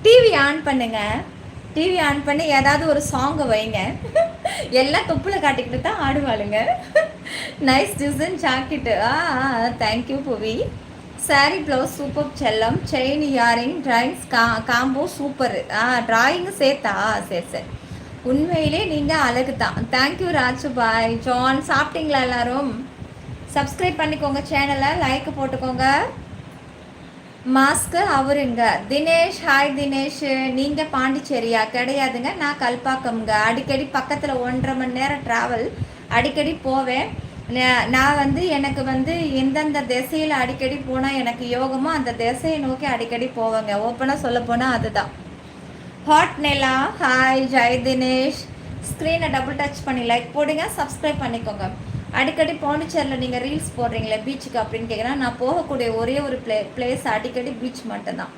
TV on பண்ணுங்க. TV on பண்ணி ஏதாவது ஒரு சாங்கை வைங்க. எல்லாம் தொப்புல காட்டிக்கிட்டு தான் ஆடுவாளுங்க. Nice design jacket. Thank you Puvi. Sari blouse super செல்லம். Chain earring drawings combo super. Drawing சேர்த்தா? சரி சரி, உண்மையிலே நீங்கள் அழகு தான். தேங்க்யூ ராஜு பாய். ஜான் சாப்பிட்டீங்களா? எல்லாரும் சப்ஸ்கிரைப் பண்ணிக்கோங்க, சேனலை லைக் போட்டுக்கோங்க. மாஸ்க்கு அவருங்க. தினேஷ் ஹாய் தினேஷ். நீங்கள் பாண்டிச்சேரியா? கிடையாதுங்க, நான் கல்பாக்கம்ங்க. அடிக்கடி பக்கத்தில் 1.5 மணி நேரம் ட்ராவல். அடிக்கடி போவேன் நான். எனக்கு எந்தெந்த திசையில் அடிக்கடி போனால் எனக்கு யோகமோ அந்த திசையை நோக்கி அடிக்கடி போவேங்க. ஓப்பனாக சொல்ல போனால் அதுதான். Hot Nela hi. ஜெய் தினேஷ். ஸ்க்ரீனை டபுள் டச் பண்ணி லைக் போடுங்க, சப்ஸ்கிரைப் பண்ணிக்கோங்க. அடிக்கடி பாண்டிச்சேரியில் நீங்கள் ரீல்ஸ் போடுறீங்களே பீச்சுக்கு அப்படின்னு கேட்குறேன். நான் போகக்கூடிய ஒரே ஒரு பிளேஸ் அடிக்கடி பீச் மட்டும்தான்.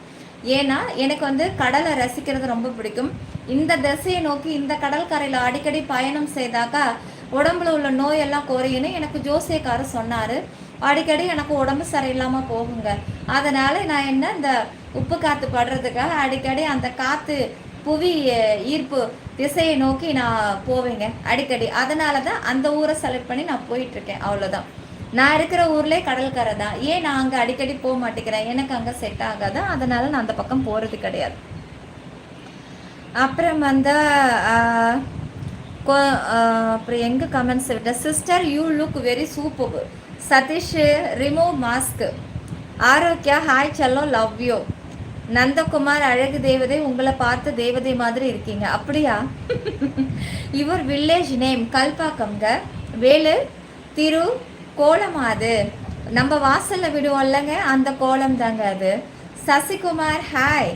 ஏன்னா எனக்கு கடலை ரசிக்கிறது ரொம்ப பிடிக்கும். இந்த திசையை நோக்கி இந்த கடற்கரையில் அடிக்கடி பயணம் செய்தாக்கா உடம்புல உள்ள நோயெல்லாம் குறையுன்னு எனக்கு ஜோசியக்காரர் சொன்னார். அடிக்கடி எனக்கு உடம்பு சரியில்லாமல் போகுங்க. அதனால் நான் இந்த உப்பு காற்று படுறதுக்காக அடிக்கடி அந்த காற்று புவி ஈர்ப்பு திசையை நோக்கி நான் போவேங்க அடிக்கடி. அதனால தான் அந்த ஊரை செலக்ட் பண்ணி நான் போயிட்டுருக்கேன். அவ்வளோதான். நான் இருக்கிற ஊர்லேயே கடற்கரை தான். ஏன் நான் அங்கே அடிக்கடி போக மாட்டேங்கிறேன், எனக்கு அங்கே செட் ஆகாதான். அதனால் நான் அந்த பக்கம் போகிறது கிடையாது. அப்புறம் அப்புறம் எங்கே கமெண்ட்ஸ் விட்ட sister you look very super. Sathish remove mask. Arokya hi செல்லம் லவ் யூ. நந்தகுமார் அழகு தேவதை, உங்களை பார்த்து தேவதை மாதிரி இருக்கீங்க. அப்படியா? Your village name? கல்பாக்கம்ங்க. வேலு திரு கோலம். அது நம்ம வாசலில் விடுவோம் இல்லைங்க, அந்த கோலம் தாங்க அது. சசிகுமார் ஹாய்.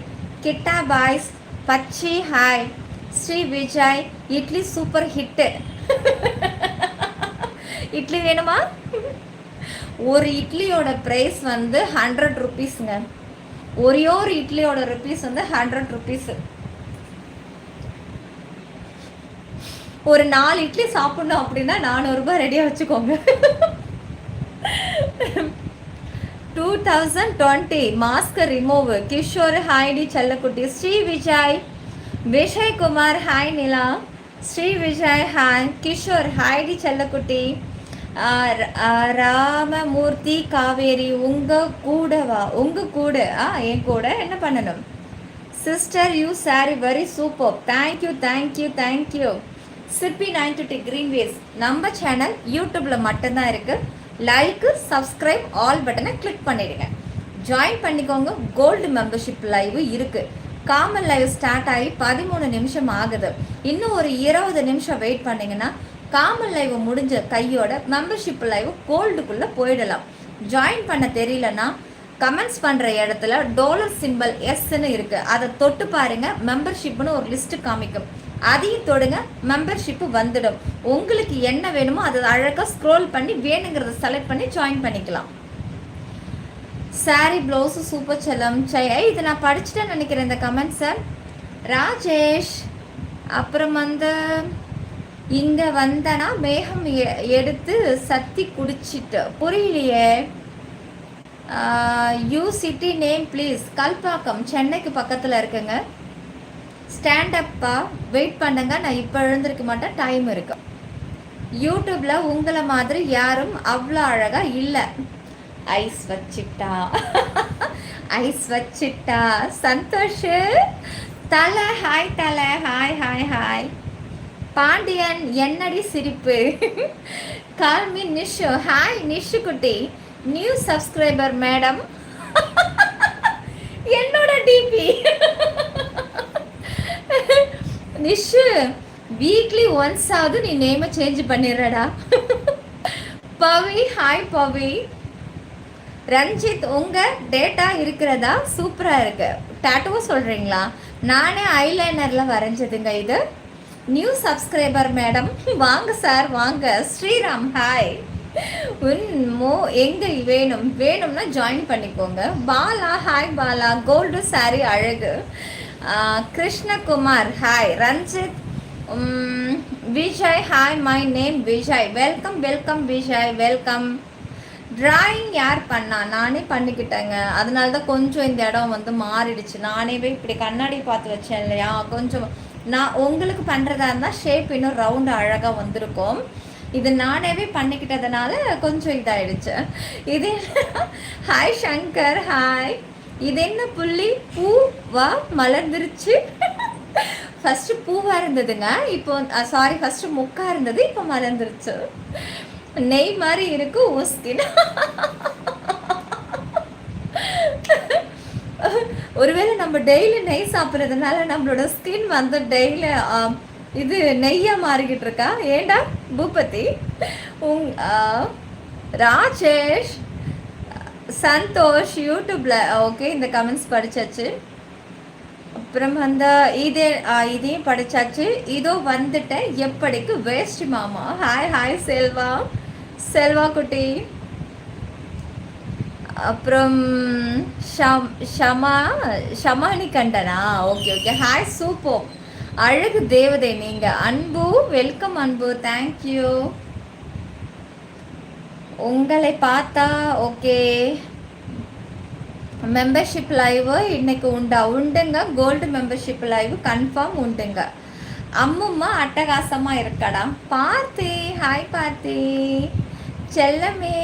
கிட்டா பாய்ஸ். பச்சி hi. Sri Vijay idli super hit. Idli வேணுமா? ஒரு இட்லியோட ப்ரைஸ் 100 ருபீஸுங்க. ஒரே ஒரு இட்லியோட ருபீஸ் 100 ருபீஸு. ஒரு 4 இட்லி சாப்பிடணும் அப்படின்னா 400 ரூபாய் ரெடியாக வச்சுக்கோங்க. 2020 மாஸ்க் ரிமூவ். கிஷோர் ஹாய்டி செல்லக்குட்டி. ஸ்ரீ விஜய். விஜய் குமார் ஹாய் நிலா. ஸ்ரீ விஜய் ஹாய். கிஷோர் ஹாய்டி செல்லக்குட்டி. ராமமூர்த்தி காவேரி. உங்கள் கூடவா? உங்கள் கூட என் கூட என்ன பண்ணணும்? Sister you sorry very super. Thank you thank you thank you. Sippi 920 greenways. நம்ம சேனல் யூடியூப்பில் மட்டும்தான் இருக்குது. லைக்கு சப்ஸ்கிரைப் ஆல் பட்டனை கிளிக் பண்ணிடுங்க. ஜாயின் பண்ணிக்கோங்க. கோல்டு மெம்பர்ஷிப் லைவ் இருக்குது. காமன் லைவ் ஸ்டார்ட் ஆகி 13 நிமிஷம் ஆகுது. இன்னும் ஒரு 20 நிமிஷம் வெயிட் பண்ணிங்கன்னா காமன் லைவ் முடிஞ்ச கையோட மெம்பர்ஷிப் லைவ் கோல்டுக்குள்ளே போயிடலாம். ஜாயின் பண்ண தெரியலன்னா கமெண்ட்ஸ் பண்ணுற இடத்துல டாலர் சிம்பிள் எஸ்ன்னு இருக்குது, அதை தொட்டு பாருங்கள். மெம்பர்ஷிப்னு ஒரு லிஸ்ட்டு காமிக்கும், அதையும் தொடுங்க. மெம்பர்ஷிப்பு வந்துடும். உங்களுக்கு என்ன வேணுமோ அதை அழகாக ஸ்க்ரோல் பண்ணி வேணுங்கிறத செலக்ட் பண்ணி ஜாயின் பண்ணிக்கலாம். சாரி ப்ளவுஸு சூப்பர் செல்லம். இது நான் படிச்சுட்டேன்னு நினைக்கிறேன் இந்த கமெண்ட்ஸை. ராஜேஷ். அப்புறம் இங்கே வந்தனா மேகம் எடுத்து சத்தி குடிச்சிட்டு. புரியலையே. You city name please. Kalpakkam சென்னைக்கு பக்கத்தில் இருக்குங்க. ஸ்டாண்டப்பா வெயிட் பண்ணுங்க, நான் இப்போ எழுந்திருக்க மாட்டேன், டைம் இருக்கு. யூடியூப்பில் உங்களை மாதிரி யாரும் அவ்வளோ அழகாக இல்லை. ஐஸ் வச்சிட்டா. ஐஸ் வச்சிட்டா. சந்தோஷ். தலை ஹாய். தலை ஹாய் ஹாய் ஹாய். பாண்டியன் என்னடி சிரிப்பு. Call me Nishu hi. நிஷு குட்டி நியூ சப்ஸ்கிரைபர் மேடம். என்னோட டிபி. நிஷு வீக்லி ஒன்ஸ் ஆகுது நீ நேமை சேஞ்ச் பண்ணிடுறடா. பவி ஹாய் பவி. ரஞ்சித் உங்கள் டேட்டா இருக்கிறதா? சூப்பராக இருக்கு. டாட்டூவும் சொல்கிறீங்களா? நானே ஐலைனரில் வரைஞ்சதுங்க இது. நியூ சப்ஸ்கிரைபர் மேடம் வாங்க சார் வாங்க. ஸ்ரீராம் ஹாய். எங்கே வேணும்னா ஜாயின் பண்ணிக்கோங்க. பாலா ஹாய் பாலா. கோல்டு சாரி அழகு. Krishnakumar hi. Ranjith. Vijay hi. My name Vijay. Welcome welcome Vijay welcome. Drawing யார் பண்ணா? நானே பண்ணிக்கிட்டேங்க. அதனால தான் கொஞ்சம் இந்த இடம் வந்து மாறிடுச்சு. நானேவே இப்படி கண்ணாடி பார்த்து வச்சேன் இல்லையா? கொஞ்சம் நான் உங்களுக்கு பண்ணுறதா இருந்தால் ஷேப் இன்னும் ரவுண்டு அழகாக வந்திருக்கும். இது நானேவே பண்ணிக்கிட்டதுனால கொஞ்சம் இதாயிடுச்சு. இது ஹாய் சங்கர், ஹாய். இது என்ன புள்ளி? பூவா மலர்ந்துருச்சு. ஃபர்ஸ்ட் பூவா இருந்ததுங்க, இப்போ சாரி ஃபர்ஸ்ட் முக்கா இருந்தது, இப்போ மலர்ந்துருச்சு. நெய் மாதிரி இருக்கு ஸ்கின். ஒருவேளை நம்ம டெய்லி நெய் சாப்பிட்றதுனால நம்மளோட ஸ்கின் வந்து டெய்லி இது நெய்யா மாறிக்கிட்டு இருக்கா? ஏண்டா பூபதி? ராஜேஷ், சந்தோஷ் யூடியூப்ல ஓகே, இந்த கமெண்ட்ஸ் படிச்சாச்சு. அப்புறம் அந்த இதையும் படிச்சாச்சு. இதோ வந்துட்டேன், எப்படிக்கு வேஸ்ட் மாமா. ஹாய் ஹாய் செல்வா, செல்வா குட்டி. அப்புறம் ஷமானி கண்டனா, ஓகே ஓகே. ஹாய் சூப்பர், அழகு தேவதை நீங்க. அன்பு, வெல்கம் அன்பு, தேங்க்யூ. உங்களை பார்த்தா ஓகே. மெம்பர்ஷிப் லைவ் இன்னைக்கு உண்டுங்க. கோல்டு மெம்பர்ஷிப் லைவ் கன்ஃபார்ம் உண்டுங்க. அம்மும்மா அட்டகாசமா இருக்கடா. பார்த்தி, ஹாய் பார்த்தி செல்லமே.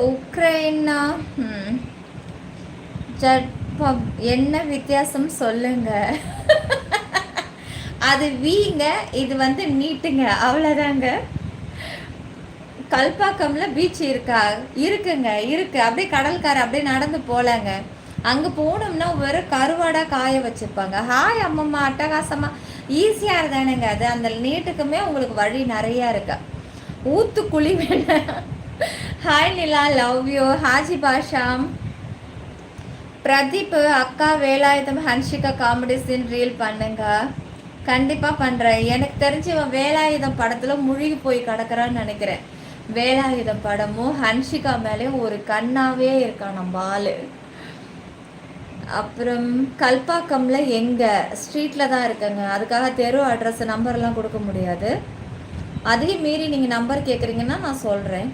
உக்ரைனா என்ன வித்தியாசம் சொல்லுங்க. அது வீங்க, இது வந்து நீட்டுங்க, அவ்வளோதாங்க. கல்பாக்கம்ல பீச் இருக்கா? இருக்குங்க, இருக்கு. அப்படியே கடற்கரை அப்படியே நடந்து போலாங்க. அங்கே போனோம்னா வெறும் கருவாடாக காய வச்சுருப்பாங்க. ஹாய் அம்மம்மா, அட்டகாசமா ஈஸியாக இருந்தானுங்க அது. அந்த நீட்டுக்குமே உங்களுக்கு வழி நிறையா இருக்கு. ஊத்துக்குழி வேணும். Hi Nila, love you. Haji Basha, Pradeep, அக்கா Velayutham Hansika comedy scene reel பண்ணுங்க. கண்டிப்பாக பண்ணுறேன். எனக்கு தெரிஞ்சு இவன் வேலாயுதம் படத்தில் முழுகி போய் கிடக்குறான்னு நினைக்கிறேன். வேலாயுதம் படமும் ஹன்ஷிகா மேலேயும் ஒரு கண்ணாவே இருக்கான் நம்ம ஆளு. அப்புறம் கல்பாக்கம்ல எங்க ஸ்ட்ரீட்ல தான் இருக்குங்க. அதுக்காக தெரு அட்ரஸ் நம்பர்லாம் கொடுக்க முடியாது. அதையும் மீறி நீங்கள் நம்பர் கேட்குறீங்கன்னா நான் சொல்கிறேன்.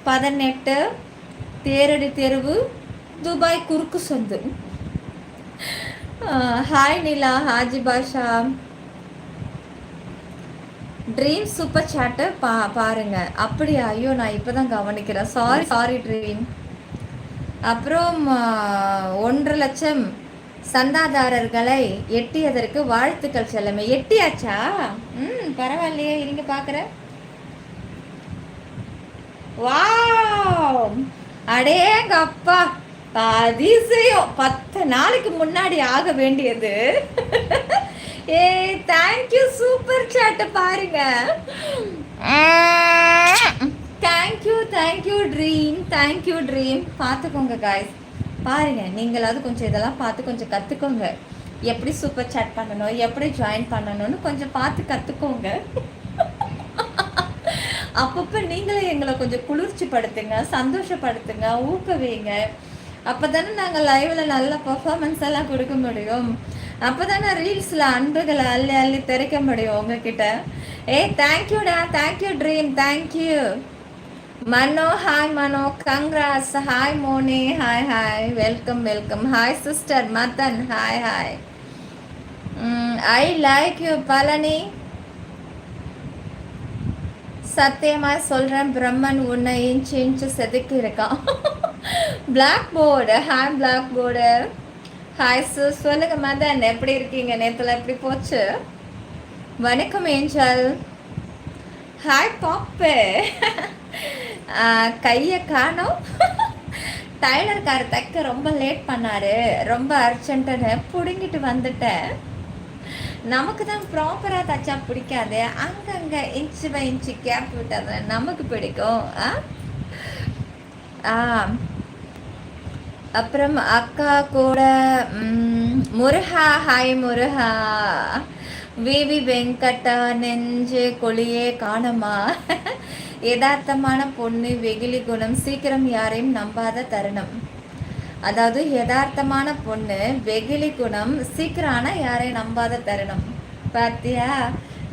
18 தேரடி தெருவு, துபாய் குறுக்கு சொந்து. ஹாய் நிலா, ஹாஜி பாஷா. ட்ரீம் சூப்பர் சாட்டு பாருங்க. அப்படியா? ஐயோ, நான் இப்போதான் கவனிக்கிறேன். Sorry dream. அப்புறம் 1.5 லட்சம் சந்தாதாரர்களை எட்டியதற்கு வாழ்த்துக்கள் செல்லமே. எட்டியாச்சா? பரவாயில்லையே, இருங்க பார்க்குறேன். வாவ், அடேங்கப்பா, அதிசயம். 10 நாளைக்கு முன்னாடி ஆக வேண்டியது. ஏ தேங்க்யூ, சூப்பர் சாட் பாருங்க. Thank you dream. பார்த்துக்கோங்க காய்ஸ், பாருங்க. நீங்களாவது கொஞ்சம் இதெல்லாம் பார்த்து கொஞ்சம் கற்றுக்கோங்க. எப்படி சூப்பர் சாட் பண்ணணும், எப்படி ஜாயின் பண்ணணும்னு கொஞ்சம் பார்த்து கற்றுக்கோங்க. அப்பப்போ நீங்களே எங்களை கொஞ்சம் குளிர்ச்சி படுத்துங்க, சந்தோஷப்படுத்துங்க, ஊக்குவீங்க. அப்போ தானே நாங்கள் லைவில் நல்ல பர்ஃபார்மன்ஸ் எல்லாம் கொடுக்க முடியும். அப்போ தானே ரீல்ஸில் அன்புகளை அள்ளி அள்ளி திறக்க முடியும் உங்ககிட்ட. தேங்க்யூடா, thank you dream, thank you. Mano, hi Mano, congrats. Hi Moni, hi, welcome. Hi sister Madan, hi. I like you Palani. சத்தியமாக சொல்கிறேன், பிரம்மன் உன்னை இன்ச்சு செதுக்கி இருக்கான். Blackboard, hi blackboard. Hi sis, சொல்லுங்க மதன், எப்படி இருக்கீங்க? நேற்றுல எப்படி போச்சு? வணக்கம் ஏஞ்சல். ஹாய் பாப்பு. கையை காணோம். டைலர்கார் தைக்க ரொம்ப லேட் பண்ணாரு, ரொம்ப அர்ஜென்ட்டுன்னு பிடுங்கிட்டு வந்துட்டேன். நமக்கு தான் ப்ராப்பராக தைச்சா பிடிக்காது, அங்கங்கே இன்ச்சு பை இன்ச்சு கேப் விட்டது நமக்கு பிடிக்கும். அப்புறம் அக்கா கூட முருகா, ஹாய் முருகா. விவி வெங்கட்டா, நெஞ்சு கொளியே காணமா. யதார்த்தமான பொண்ணு, வெகுளி குணம், சீக்கிரம் யாரையும் நம்பாத தருணம். அதாவது யதார்த்தமான பொண்ணு, வெகுளி குணம், சீக்கிரம் யாரையும் நம்பாத தருணம். பார்த்தியா?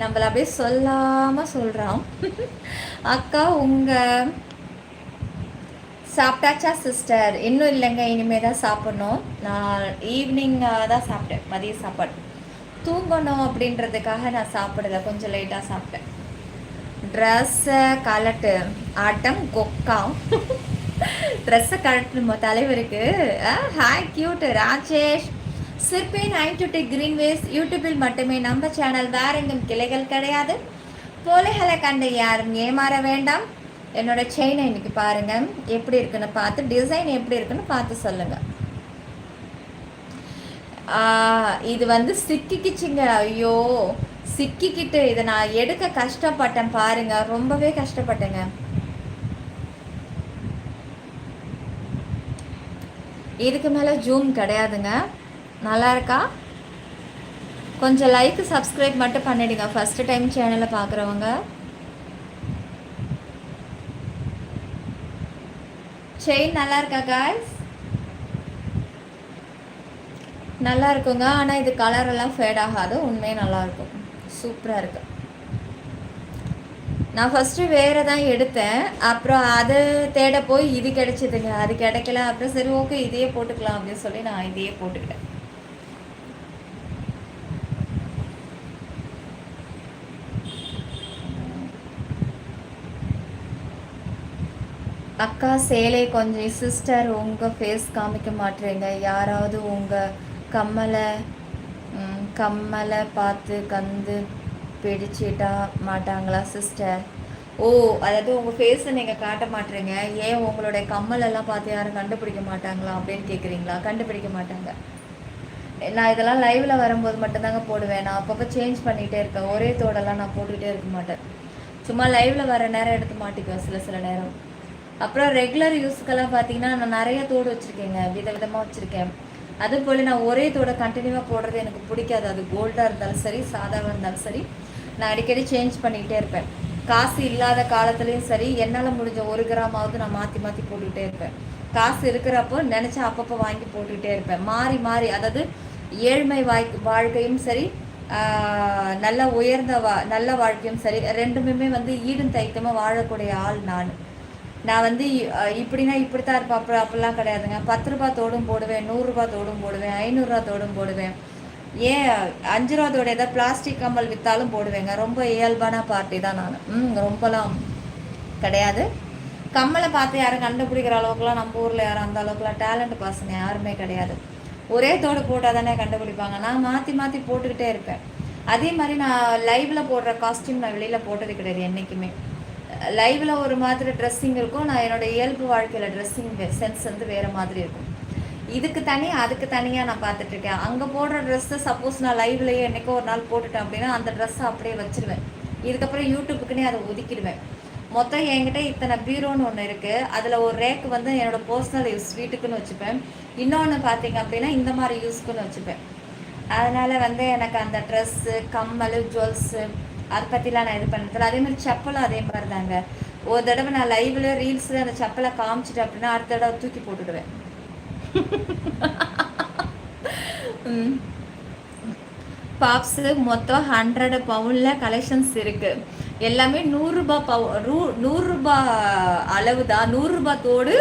நம்மள அப்படியே சொல்லாமல் சொல்கிறான். அக்கா உங்கள் சாப்பிட்டாச்சா சிஸ்டர்? இன்னும் இல்லைங்க, இனிமேல் தான் சாப்பிட்ணும். நான் ஈவினிங் தான் சாப்பிட்டேன், மதிய சாப்பாடு. தூங்கணும் அப்படின்றதுக்காக நான் சாப்பிடல, கொஞ்சம் லேட்டாக சாப்பிட்டேன். ட்ரெஸ்ஸை கலட்டு ஆட்டம் கொக்காம். ட்ரெஸ்ஸை கலட்டு நம்ம தலைவருக்கு. Hi cute Rajesh. சிற்பி 9 கிரீன்வேஸ் யூடியூபில் மட்டுமே நம்ம சேனல், வேற எங்கும் கிளைகள் கிடையாது. போலைகளை கண்டு யாரும் ஏமாற வேண்டாம். என்னோட செயினை இன்னைக்கு பாருங்க எப்படி இருக்குன்னு பார்த்து, டிசைன் எப்படி இருக்குன்னு பார்த்து சொல்லுங்க. இது வந்து சிக்கிக்கிச்சுங்க. ஐயோ சிக்கிக்கிட்டு இதை நான் எடுக்க கஷ்டப்பட்டேன் பாருங்க, ரொம்பவே கஷ்டப்பட்டேங்க. இதுக்கு மேலே ஜூம் கிடையாதுங்க. நல்லா இருக்கா? கொஞ்சம் லைக் சப்ஸ்கிரைப் மட்டும் பண்ணிடுங்க ஃபர்ஸ்ட் டைம் சேனலை பார்க்குறவங்க. செயின் நல்லா இருக்கா காய்ஸ்? நல்லா இருக்குங்க. ஆனால் இது கலரெல்லாம் ஃபேட் ஆகாது, உண்மையே நல்லாயிருக்கும், சூப்பராக இருக்கு. நான் ஃபஸ்ட்டு வேறு தான் எடுத்தேன், அப்புறம் அதை தேட போய் இது கிடைச்சிதுங்க, அது கிடைக்கல. அப்புறம் சரி ஓகே இதையே போட்டுக்கலாம் அப்படின்னு சொல்லி நான் இதையே போட்டுக்கிட்டேன். அக்கா சேலை கொஞ்சம் சிஸ்டர் உங்கள் ஃபேஸ் காமிக்க மாட்டேறீங்க. யாராவது உங்கள் கம்மலை பார்த்து கந்து பிடிச்சிட்டா மாட்டாங்களா சிஸ்டர்? ஓ, அதாவது உங்கள் ஃபேஸை நீங்கள் காட்ட மாட்டேறீங்க, ஏன் உங்களுடைய கம்மலெல்லாம் பார்த்து யாரும் கண்டுபிடிக்க மாட்டாங்களா அப்படின்னு கேட்குறீங்களா? கண்டுபிடிக்க மாட்டாங்க. நான் இதெல்லாம் லைவில் வரும்போது மட்டும்தாங்க போடுவேன். நான் அப்பப்போ சேஞ்ச் பண்ணிகிட்டே இருக்கேன், ஒரே தோடெல்லாம் நான் போட்டுக்கிட்டே இருக்க மாட்டேன். சும்மா லைவில் வர நேரம் எடுத்து மாட்டிக்குவேன் சில நேரம். அப்புறம் ரெகுலர் யூஸுக்கெல்லாம் பார்த்தீங்கன்னா நான் நிறைய தோடு வச்சுருக்கேங்க, விதவிதமாக வச்சுருக்கேன். அதுபோல் நான் ஒரே தோடை கண்டினியூவாக போடுறது எனக்கு பிடிக்காது. அது கோல்டாக இருந்தாலும் சரி, சாதாவாக இருந்தாலும் சரி, நான் அடிக்கடி சேஞ்ச் பண்ணிக்கிட்டே இருப்பேன். காசு இல்லாத காலத்துலேயும் சரி, என்னால் முடிஞ்ச 1 கிராமாவது நான் மாற்றி மாற்றி போட்டுக்கிட்டே இருப்பேன். காசு இருக்கிறப்போ நினச்சா அப்பப்போ வாங்கி போட்டுக்கிட்டே இருப்பேன், மாறி மாறி. அதாவது ஏழ்மை வாழ்க்கையும் சரி, நல்ல உயர்ந்த நல்ல வாழ்க்கையும் சரி, ரெண்டுமே வந்து ஈடும் தைக்கமாக வாழக்கூடிய ஆள் நான் வந்து இப்படின்னா இப்படித்தான் இருப்பேன், அப்படிலாம் கிடையாதுங்க. 10 ரூபா தோடும் போடுவேன், 100 ரூபா தோடும் போடுவேன், 500 ரூபா தோடும் போடுவேன். ஏன் 5 ரூபா தோடு ஏதாவது பிளாஸ்டிக் கம்மல் விற்றாலும் போடுவேங்க. ரொம்ப இயல்பான பார்ட்டி தான் நான், ரொம்பலாம் கிடையாது. கம்மலை பார்த்து யாரும் கண்டுபிடிக்கிற அளவுக்குலாம் நம்ம ஊரில் யாரும் அந்த அளவுக்குலாம் டேலண்ட் பசங்க யாருமே கிடையாது. ஒரே தோடு போட்டால் தானே கண்டுபிடிப்பாங்க. நான் மாற்றி மாற்றி போட்டுக்கிட்டே இருப்பேன். அதே மாதிரி நான் லைவில் போடுற காஸ்டியூம் நான் வெளியில் போட்டது கிடையாது என்றைக்குமே. லைவில் ஒரு மாதிரி ட்ரெஸ்ஸிங் இருக்கும், நான் என்னோடய இயல்பு வாழ்க்கையில் ட்ரெஸ்ஸிங் சென்ஸ் வந்து வேறு மாதிரி இருக்கும். இதுக்கு தனியாக அதுக்கு தனியாக நான் பார்த்துட்ருக்கேன். அங்கே போடுற ட்ரெஸ்ஸை சப்போஸ் நான் லைவ்லேயே என்றைக்கோ ஒரு நாள் போட்டுட்டேன் அப்படின்னா அந்த ட்ரெஸ்ஸை அப்படியே வச்சுருவேன். இதுக்கப்புறம் யூடியூப்புக்குன்னே அதை ஒதுக்கிடுவேன். மொத்தம் என்கிட்ட இத்தனை பீரோன்னு ஒன்று இருக்குது. அதில் ஒரு ரேக் வந்து என்னோடய பர்சனல் யூஸ் வீட்டுக்குன்னு வச்சுப்பேன். இன்னொன்று பார்த்தீங்க அப்படின்னா இந்த மாதிரி யூஸ்க்குன்னு வச்சுப்பேன். அதனால் வந்து எனக்கு அந்த ட்ரெஸ்ஸு, கம்மல், ஜுவல்ஸு அதை பற்றிலாம் நான் இது பண்ணுறதில்ல. அதேமாதிரி செப்பலும் அதே மாதிரி தாங்க. ஒரு தடவை நான் லைவில் ரீல்ஸில் அந்த செப்பலை காமிச்சிட்டேன் அப்படின்னா அடுத்த தடவை தூக்கி போட்டுடுவேன். பாப்ஸு மொத்தம் 100 பவுனில் கலெக்ஷன்ஸ் இருக்குது. எல்லாமே 100 ரூபா 100 ரூபா அளவு தான். 100 ரூபா தோடு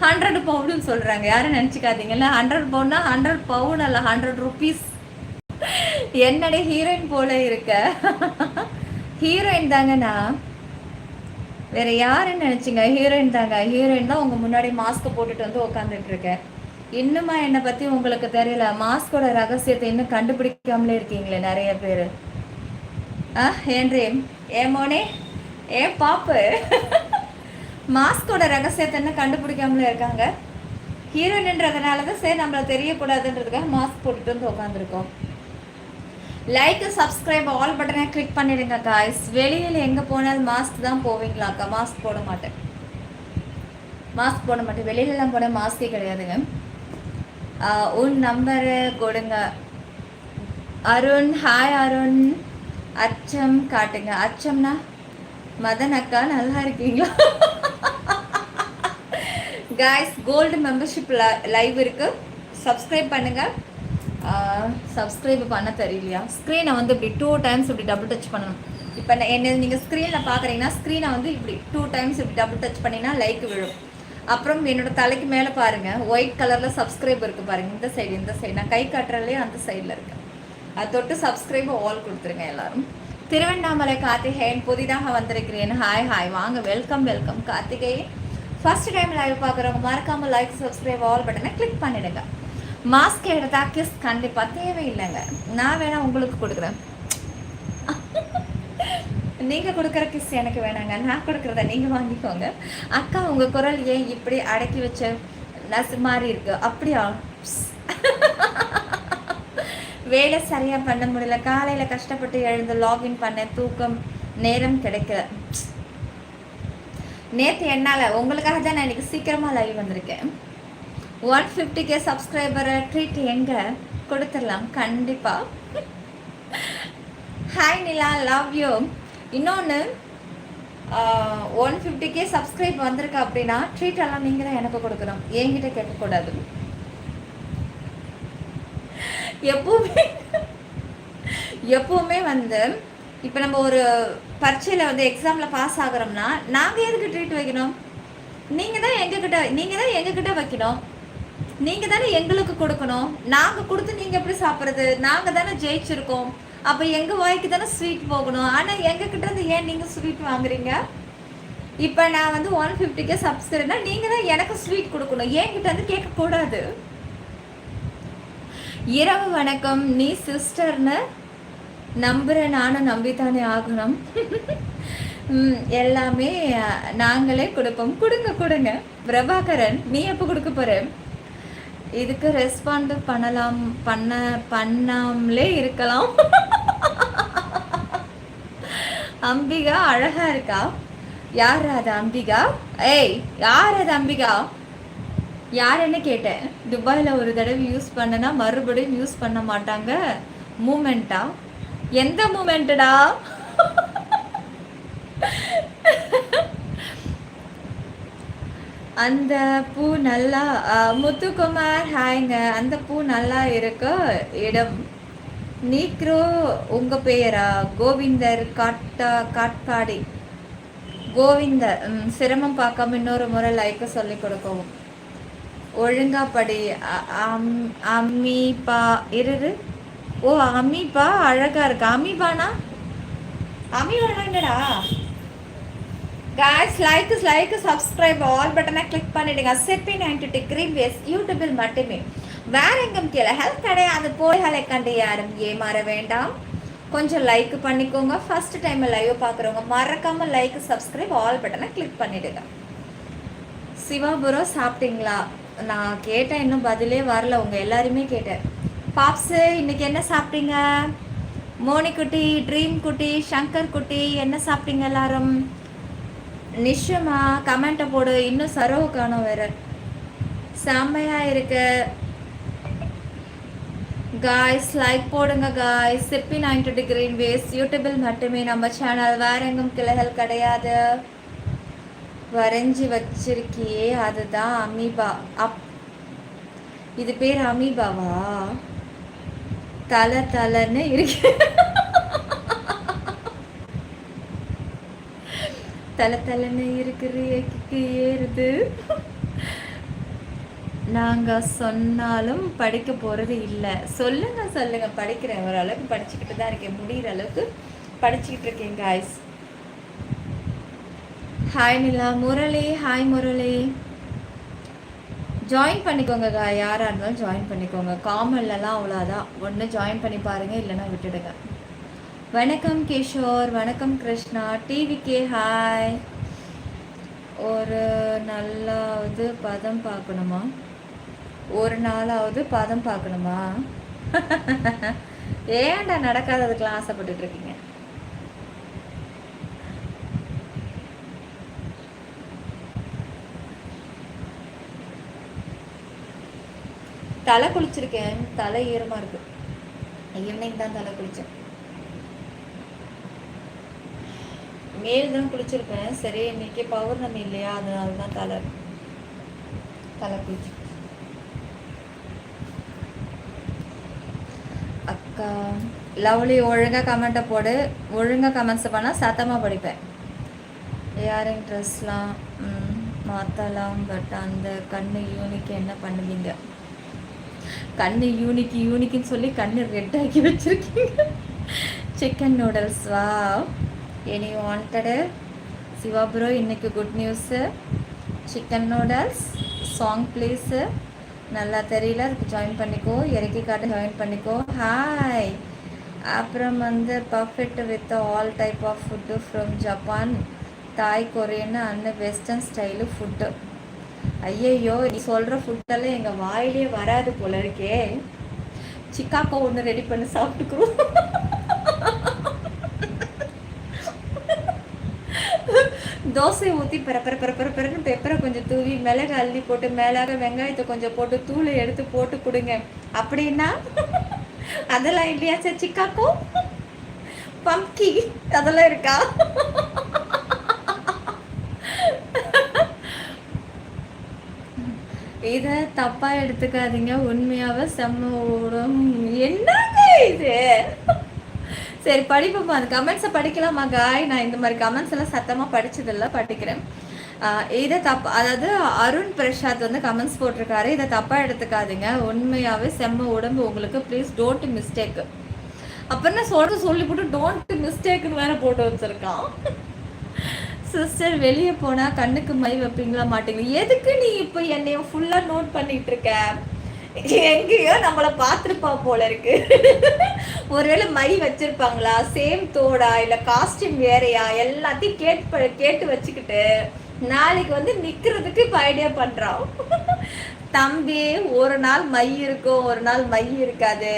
100 பவுனுன்னு சொல்கிறாங்க, யாரும் நினச்சிக்காதீங்கல்ல. 100 பவுன்னா 100 பவுன் அல்ல, 100 ருபீஸ். என்னடே ஹீரோயின் போல இருக்க. ஹீரோயின் தாங்க நான், வேற யாருன்னு நினைச்சிங்க? ஹீரோயின் தாங்க, ஹீரோயின் தான். உங்க முன்னாடி மாஸ்க் போட்டுட்டு வந்து உட்காந்துட்டு இருக்கேன். இன்னுமா என்னை பத்தி உங்களுக்கு தெரியல? மாஸ்கோட ரகசியத்தை இன்னும் கண்டுபிடிக்காமலே இருக்கீங்களே நிறைய பேர். ஹேன்றி ஏ மோனே, ஏ பாப்பு, மாஸ்கோட ரகசியத்தை என்ன கண்டுபிடிக்காமலே இருக்காங்க. ஹீரோயின்றதுனால தான் சரி நம்மள தெரியக்கூடாதுன்றதுக்காக மாஸ்க் போட்டுட்டு வந்து உட்காந்துருக்கோம். லைக், சப்ஸ்கிரைப், ஆல் பட்டனை கிளிக் பண்ணிடுங்க காய்ஸ். வெளியில் எங்கே போனாலும் மாஸ்க் தான் போவீங்களாக்கா? மாஸ்க் போட மாட்டேன், வெளியிலலாம் போனால் மாஸ்கே கிடையாதுங்க. உன் நம்பரு கொடுங்க. அருண், ஹாய் அருண். அச்சம் காட்டுங்க. அச்சம்னா மதன் அக்கா, நல்லா இருக்கீங்களா காய்ஸ்? கோல்டு மெம்பர்ஷிப் லைவ் இருக்குது, சப்ஸ்கிரைப் பண்ணுங்கள். சப்ஸ்கிரைப் பண்ண தெரியலையா? ஸ்க்ரீனை வந்து இப்படி 2 டைம்ஸ் இப்படி டபுள் டச் பண்ணணும். இப்போ என்ன நீங்கள் ஸ்க்ரீனில் பார்க்குறீங்கன்னா ஸ்க்ரீனை வந்து இப்படி 2 டைம்ஸ் இப்படி டபுள் டச் பண்ணிங்கன்னா லைக் விழும். அப்புறம் என்னோட தலைக்கு மேலே பாருங்கள், ஒயிட் கலரில் சப்ஸ்கிரைப் இருக்குது பாருங்கள். இந்த சைடு நான் கை காட்டுறதுலேயே அந்த சைடில் இருக்கேன். அது தொட்டு சப்ஸ்கிரைப் ஆல் கொடுத்துருங்க எல்லாரும். திருவண்ணாமலை கார்த்திகேயன் புதிதாக வந்திருக்கிறேன். ஹாய் வாங்க, welcome Karthikeyan. First time live பார்க்குறவங்க மறக்காமல் லைக் சப்ஸ்கிரைப் ஆல் பட்டனை கிளிக் பண்ணிடுங்க. மாஸ்க் எடுத்தா கிஸ் கண்டிப்பாக தேவையில்லைங்க. நான் வேணா உங்களுக்கு கொடுக்குறேன். நீங்கள் கொடுக்குற கிஸ் எனக்கு வேணாங்க, நான் கொடுக்குறத நீங்கள் வாங்கிக்கோங்க. அக்கா உங்கள் குரல் ஏன் இப்படி அடக்கி வச்ச நசு மாதிரி இருக்கு? அப்படியா? வேலை சரியாக பண்ண முடியல, காலையில் கஷ்டப்பட்டு எழுந்து லாகின் பண்ண, தூக்கம் நேரம் கிடைக்கல. நேற்று என்னால் உங்களுக்காக தான் நான் இன்னைக்கு சீக்கிரமாக லைவ் வந்திருக்கேன். 150K சப்ஸ்கிரைபர் ட்ரீட் எங்கே கொடுத்துடலாம் கண்டிப்பாக. Hi Nila, love you. இன்னொன்று 150K சப்ஸ்கிரைப் வந்திருக்கா அப்படின்னா ட்ரீட் எல்லாம் நீங்கள் தான் எனக்கு கொடுக்கணும், என்கிட்ட கேட்கக்கூடாது. எப்பவுமே வந்து இப்போ நம்ம ஒரு பரீட்சையில் வந்து எக்ஸாமில் பாஸ் ஆகிறோம்னா நாங்கள் எதுக்கு ட்ரீட் வைக்கணும்? நீங்கள் தான் எங்ககிட்ட வைக்கணும். நீங்கள் தானே எங்களுக்கு கொடுக்கணும். நாங்கள் கொடுத்து நீங்கள் எப்படி சாப்பிட்றது? நாங்கள் தானே ஜெயிச்சிருக்கோம். அப்போ எங்கள் வாய்க்கு தானே ஸ்வீட் போகணும். ஆனால் எங்ககிட்ட இருந்து ஏன் நீங்கள் ஸ்வீட் வாங்குறீங்க? இப்போ நான் வந்து 150K சப்ஸ்கிரைப்னா நீங்கள் தான் எனக்கு ஸ்வீட் கொடுக்கணும், என்கிட்ட வந்து கேட்கக்கூடாது. இரவு வணக்கம். நீ சிஸ்டர்னு நம்புகிறேன், நானும் நம்பித்தானே ஆகணும். எல்லாமே நாங்களே கொடுப்போம். கொடுங்க. பிரபாகரன், நீ எப்போ கொடுக்க போற? இதுக்கு ரெஸ்பாண்ட் பண்ணாமலே இருக்கலாம். அம்பிகா அழகா இருக்கா? யார் அது அம்பிகா? ஏய், யார் அது அம்பிகா? யாருன்னு கேட்டேன். துபாயில் ஒரு தடவை யூஸ் பண்ணனா மறுபடியும் யூஸ் பண்ண மாட்டாங்க. மூமெண்டா? எந்த மூமெண்ட்டடா? அந்த பூ நல்லா முத்துக்குமார் ஹாய்ங்க. அந்த பூ நல்லா இருக்க இடம் நீக்ரோ. உங்கள் பெயரா? கோவிந்தர் காட்பாடி. கோவிந்தர் சிரமம் பார்க்காம இன்னொரு முறை லைக்க சொல்லி கொடுக்கவும். ஒழுங்கா படி. அமீபா இரு. ஓ அமீபா அழகா இருக்கா. அமீபானா? அமீபானா என்னடா? guys like subscribe all பட்டனை கிளிக் பண்ணிடுங்க. செப்பி 90 டிகிரி வேஸ் யூடியூபில் மட்டுமே, வேற எங்கும் கீழே ஹெல்ப் கிடையாது. போய்களை கண்டு யாரும் ஏமாற வேண்டாம். கொஞ்சம் லைக் பண்ணிக்கோங்க. ஃபர்ஸ்ட் டைம் லைவ் பார்க்குறவங்க மறக்காம லைக் சப்ஸ்கிரைப் ஆல் பட்டனை கிளிக் பண்ணிடுங்க. சிவாபுரம் சாப்பிட்டீங்களா? நான் கேட்டேன், இன்னும் பதிலே வரல. உங்கள் எல்லாருமே கேட்டேன். பாப்ஸு இன்னைக்கு என்ன சாப்பிட்டீங்க? மோனிக்குட்டி, ட்ரீம் குட்டி, சங்கர் குட்டி என்ன சாப்பிட்டீங்க எல்லாரும்? நிஷமா கமெண்ட்டை போடு. இன்னும் சரவு காணும் வேற. செம்மையா இருக்கு காய்ஸ், லைக் போடுங்க காய்ஸ். செப்பி 90 டிகிரி வேஸ் யூடியூபில் மட்டுமே நம்ம சேனல், வேற எங்கும் கிளைகள் கிடையாது. வரைஞ்சி வச்சிருக்கியே அதுதான் அமீபா. இது பேர் அமீபாவா? தலைன்னு இருக்கு. தலைன்னு இருக்குது, ஏறுது. நாங்கள் சொன்னாலும் படிக்க போகிறது இல்லை. சொல்லுங்க படிக்கிறேன். ஓரளவுக்கு படிச்சுக்கிட்டு தான் இருக்கேன், முடிகிற அளவுக்கு படிச்சுக்கிட்டு இருக்கேன் காய்ஸ். ஹாய் நிலா. முரளி, ஹாய் முரளி. ஜாயின் பண்ணிக்கோங்க யாராக இருந்தாலும் ஜாயின் பண்ணிக்கோங்க. காமன்லலாம் அவ்வளோதான், ஒன்று ஜாயின் பண்ணி பாருங்கள், இல்லைன்னா விட்டுடுங்க. வணக்கம் கிஷோர். வணக்கம் கிருஷ்ணா. டிவிக்கே ஹாய். ஒரு நாளாவது பதம் பார்க்கணுமா? ஏன்டா நடக்காததுக்கெல்லாம் ஆசைப்பட்டுட்டு இருக்கீங்க? தலை குளிச்சிருக்கேன், தலை ஈரமாக இருக்கு. ஈவினிங் தான் தலை குளித்தேன். மேல் தான் குளிச்சிருப்பேன். சரி இன்னைக்கு பௌர்ணமி இல்லையா, அதனால தான் தலை குளிச்சு. அக்கா லவ்லி ஒழுங்காக கமெண்ட்டை போடு. ஒழுங்காக கமெண்ட்ஸ் பண்ணால் சத்தமாக படிப்பேன். இயரிங் ட்ரெஸ்லாம் மாற்றலாம், பட் அந்த கண்ணு யூனிக்கு என்ன பண்ணுவீங்க? கண்ணு யூனிக்குன்னு சொல்லி கண்ணு ரெட் ஆக்கி வச்சுருக்கீங்க. சிக்கன் நூடுல்ஸ் வா. எனி வாண்டடு சிவா ப்ரோ, இன்னைக்கு good news. Chicken noodles song please. நல்லா தெரியல, அதுக்கு ஜாயின் பண்ணிக்கோ. இறக்கி காட்டு ஜாயின் பண்ணிக்கோ. ஹாய். அப்புறம் வந்து perfect with all type of food from Japan, Thai, Korean and western style food. ஐயையோ, நீ சொல்கிற ஃபுட்டெல்லாம் எங்கள் வாயிலே வராது போல இருக்கே. சிக்காக்கோ ஒன்று ரெடி பண்ணி சாப்பிட்டுக்குறோம். தோசை ஊற்றி பெறன்னு பெப்பரை கொஞ்சம் தூவி மிளகு அள்ளி போட்டு மேலாக வெங்காயத்தை கொஞ்சம் போட்டு தூளை எடுத்து போட்டு கொடுங்க அப்படின்னா அதெல்லாம் இல்லையா சார்? சிக்காக்கோ பம்கி அதெல்லாம் இருக்கா? இதை தப்பா எடுத்துக்காதீங்க, உண்மையாவே செம்ம ஓடும். என்னங்க இது? சரி படிப்போம்மா, அந்த கமெண்ட்ஸை படிக்கலாமா காய்? நான் இந்த மாதிரி கமெண்ட்ஸ் எல்லாம் சத்தமாக படிச்சதில்லை, படிக்கிறேன். இதை அதாவது அருண் பிரசாத் வந்து கமெண்ட்ஸ் போட்டிருக்காரு. இதை தப்பாக எடுத்துக்காதீங்க, உண்மையாகவே செம்ம உடம்பு உங்களுக்கு, ப்ளீஸ் டோன்ட் மிஸ்டேக். அப்புறம் நான் சொல்லிவிட்டு டோன்ட் மிஸ்டேக்குன்னு வேற போட்டு வச்சுருக்கான். சிஸ்டர் வெளியே போனால் கண்ணுக்கு மை வைப்பீங்களா மாட்டீங்க? எதுக்கு நீ இப்போ என்னைய ஃபுல்லாக நோட் பண்ணிட்டு இருக்க? எங்கேயோ நம்மளை பார்த்துருப்பா போல இருக்கு. ஒருவேளை மை வச்சிருப்பாங்களா, சேம் தோடா, இல்லை காஸ்டியூம் வேறையா, எல்லாத்தையும் கேட்டு வச்சுக்கிட்டு நாளைக்கு வந்து நிற்கிறதுக்கு இப்போ ஐடியா பண்ணுறான். தம்பி, ஒரு நாள் மை இருக்கும், ஒரு நாள் மை இருக்காது.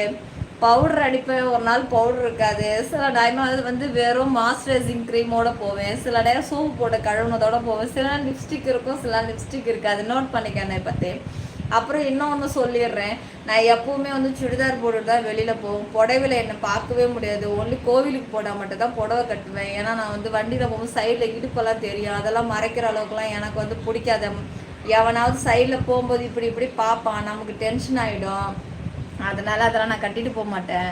பவுடர் அடிப்பேன், ஒரு நாள் பவுடர் இருக்காது. சில டைம் வந்து வெறும் மாய்ஸ்சரைசிங் க்ரீமோட போவேன், சில நேரம் சோப்பு போட்டு கழுவுனதோட போவேன், சில நேரம் லிப்ஸ்டிக் இருக்கும், சில லிப்ஸ்டிக் இருக்காது. நோட் பண்ணிக்கண்ணே பற்றி. அப்புறம் இன்னொன்று சொல்லிடுறேன், நான் எப்பவுமே வந்து சுடிதார் போட்டுட்டு தான் வெளியில் போவோம். புடவையில் என்னை பார்க்கவே முடியாது. ஒன்லி கோவிலுக்கு போட்டால் மட்டும் தான் புடவை கட்டுவேன். ஏன்னா நான் வந்து வண்டியில் போகும்போது சைடில் இடுப்பெல்லாம் தெரியும், அதெல்லாம் மறைக்கிற அளவுக்குலாம் எனக்கு வந்து பிடிக்காத. எவனாவது சைடில் போகும்போது இப்படி பார்ப்பான், நமக்கு டென்ஷன் ஆகிடும். அதனால் அதெல்லாம் நான் கட்டிட்டு போக மாட்டேன்,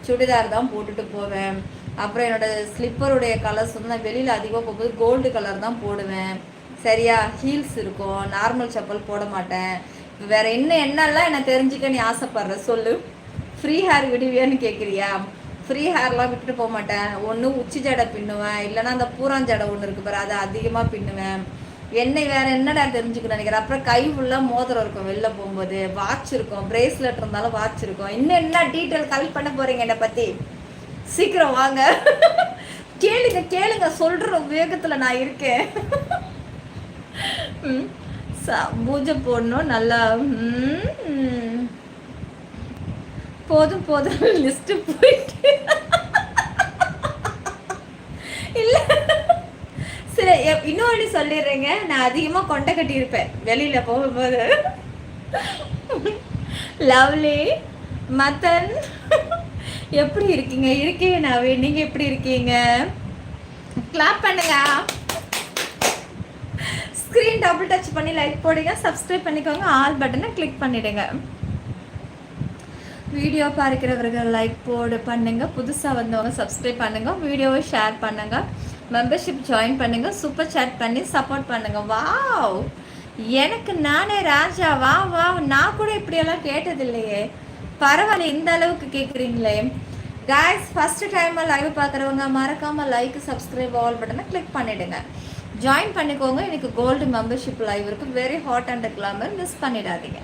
சுடிதார் தான் போட்டுட்டு போவேன். அப்புறம் என்னோடய ஸ்லிப்பருடைய கலர்ஸ் வந்து நான் வெளியில் அதிகமாக போகும்போது கோல்டு கலர் தான் போடுவேன். சரியா? ஹீல்ஸ் இருக்கும், நார்மல் செப்பல் போட மாட்டேன். வேற என்னெல்லாம் என்ன தெரிஞ்சுக்க நீ ஆசைப்படுற சொல்லு. ஃப்ரீ ஹேர் விடுவியான்னு கேட்குறியா? ஃப்ரீ ஹேர்லாம் விட்டுட்டு போக மாட்டேன். ஒன்று உச்சி ஜடை பின்னுவேன், இல்லைன்னா அந்த பூராஞ்சடை ஒன்று இருக்குது பாரு, அதை அதிகமாக பின்னுவேன். வேற என்னடா தெரிஞ்சுக்கணும் நினைக்கிறேன். அப்புறம் கை ஃபுல்லாக மோதிரம் இருக்கும், வெளில போகும்போது வாட்ச் இருக்கும், பிரேஸ்லெட் இருந்தாலும் வாட்ச் இருக்கும். இன்னும் என்ன டீட்டெயில் கலெக்ட் பண்ண போறீங்க என்னை பற்றி? சீக்கிரம் வாங்க, கேளுங்க சொல்கிற வேகத்தில் நான் இருக்கேன். பூஜை போடணும் நல்லா. போதும் லிஸ்ட் போயிட்டு இல்ல சரி, இன்னொன்று சொல்லிடுறேங்க. நான் அதிகமாக கொண்டை கட்டி இருப்பேன் வெளியில போகும்போது. லவ்லி மதன் எப்படி இருக்கீங்க? இருக்கேன் நாவே, நீங்க எப்படி இருக்கீங்க? கிளாப் பண்ணுங்க. ஸ்க்ரீன் டபுள் டச் பண்ணி லைக் போடுங்க, சப்ஸ்கிரைப் பண்ணிக்கோங்க, ஆல் பட்டனை கிளிக் பண்ணிடுங்க. வீடியோ பார்க்கிறவர்கள் லைக் பண்ணுங்க, புதுசாக வந்தவங்க சப்ஸ்கிரைப் பண்ணுங்க, வீடியோவை ஷேர் பண்ணுங்க, மெம்பர்ஷிப் ஜாயின் பண்ணுங்க, சூப்பர் சாட் பண்ணி சப்போர்ட் பண்ணுங்க. வாவ், எனக்கு நானே ராஜா. வா, நான் கூட இப்படியெல்லாம் கேட்டதில்லையே. பரவாயில்ல, இந்த அளவுக்கு கேட்குறீங்களே. கைஸ், ஃபர்ஸ்ட் டைம் லைவ் பார்க்குறவங்க மறக்காம லைக், சப்ஸ்கிரைப், ஆல் பட்டனை கிளிக் பண்ணிடுங்க, ஜாயின் பண்ணிக்கோங்க. எனக்கு கோல்டு மெம்பர்ஷிப் லைவ் இருக்குது, very hot and glamour, miss பண்ணிடாதீங்க.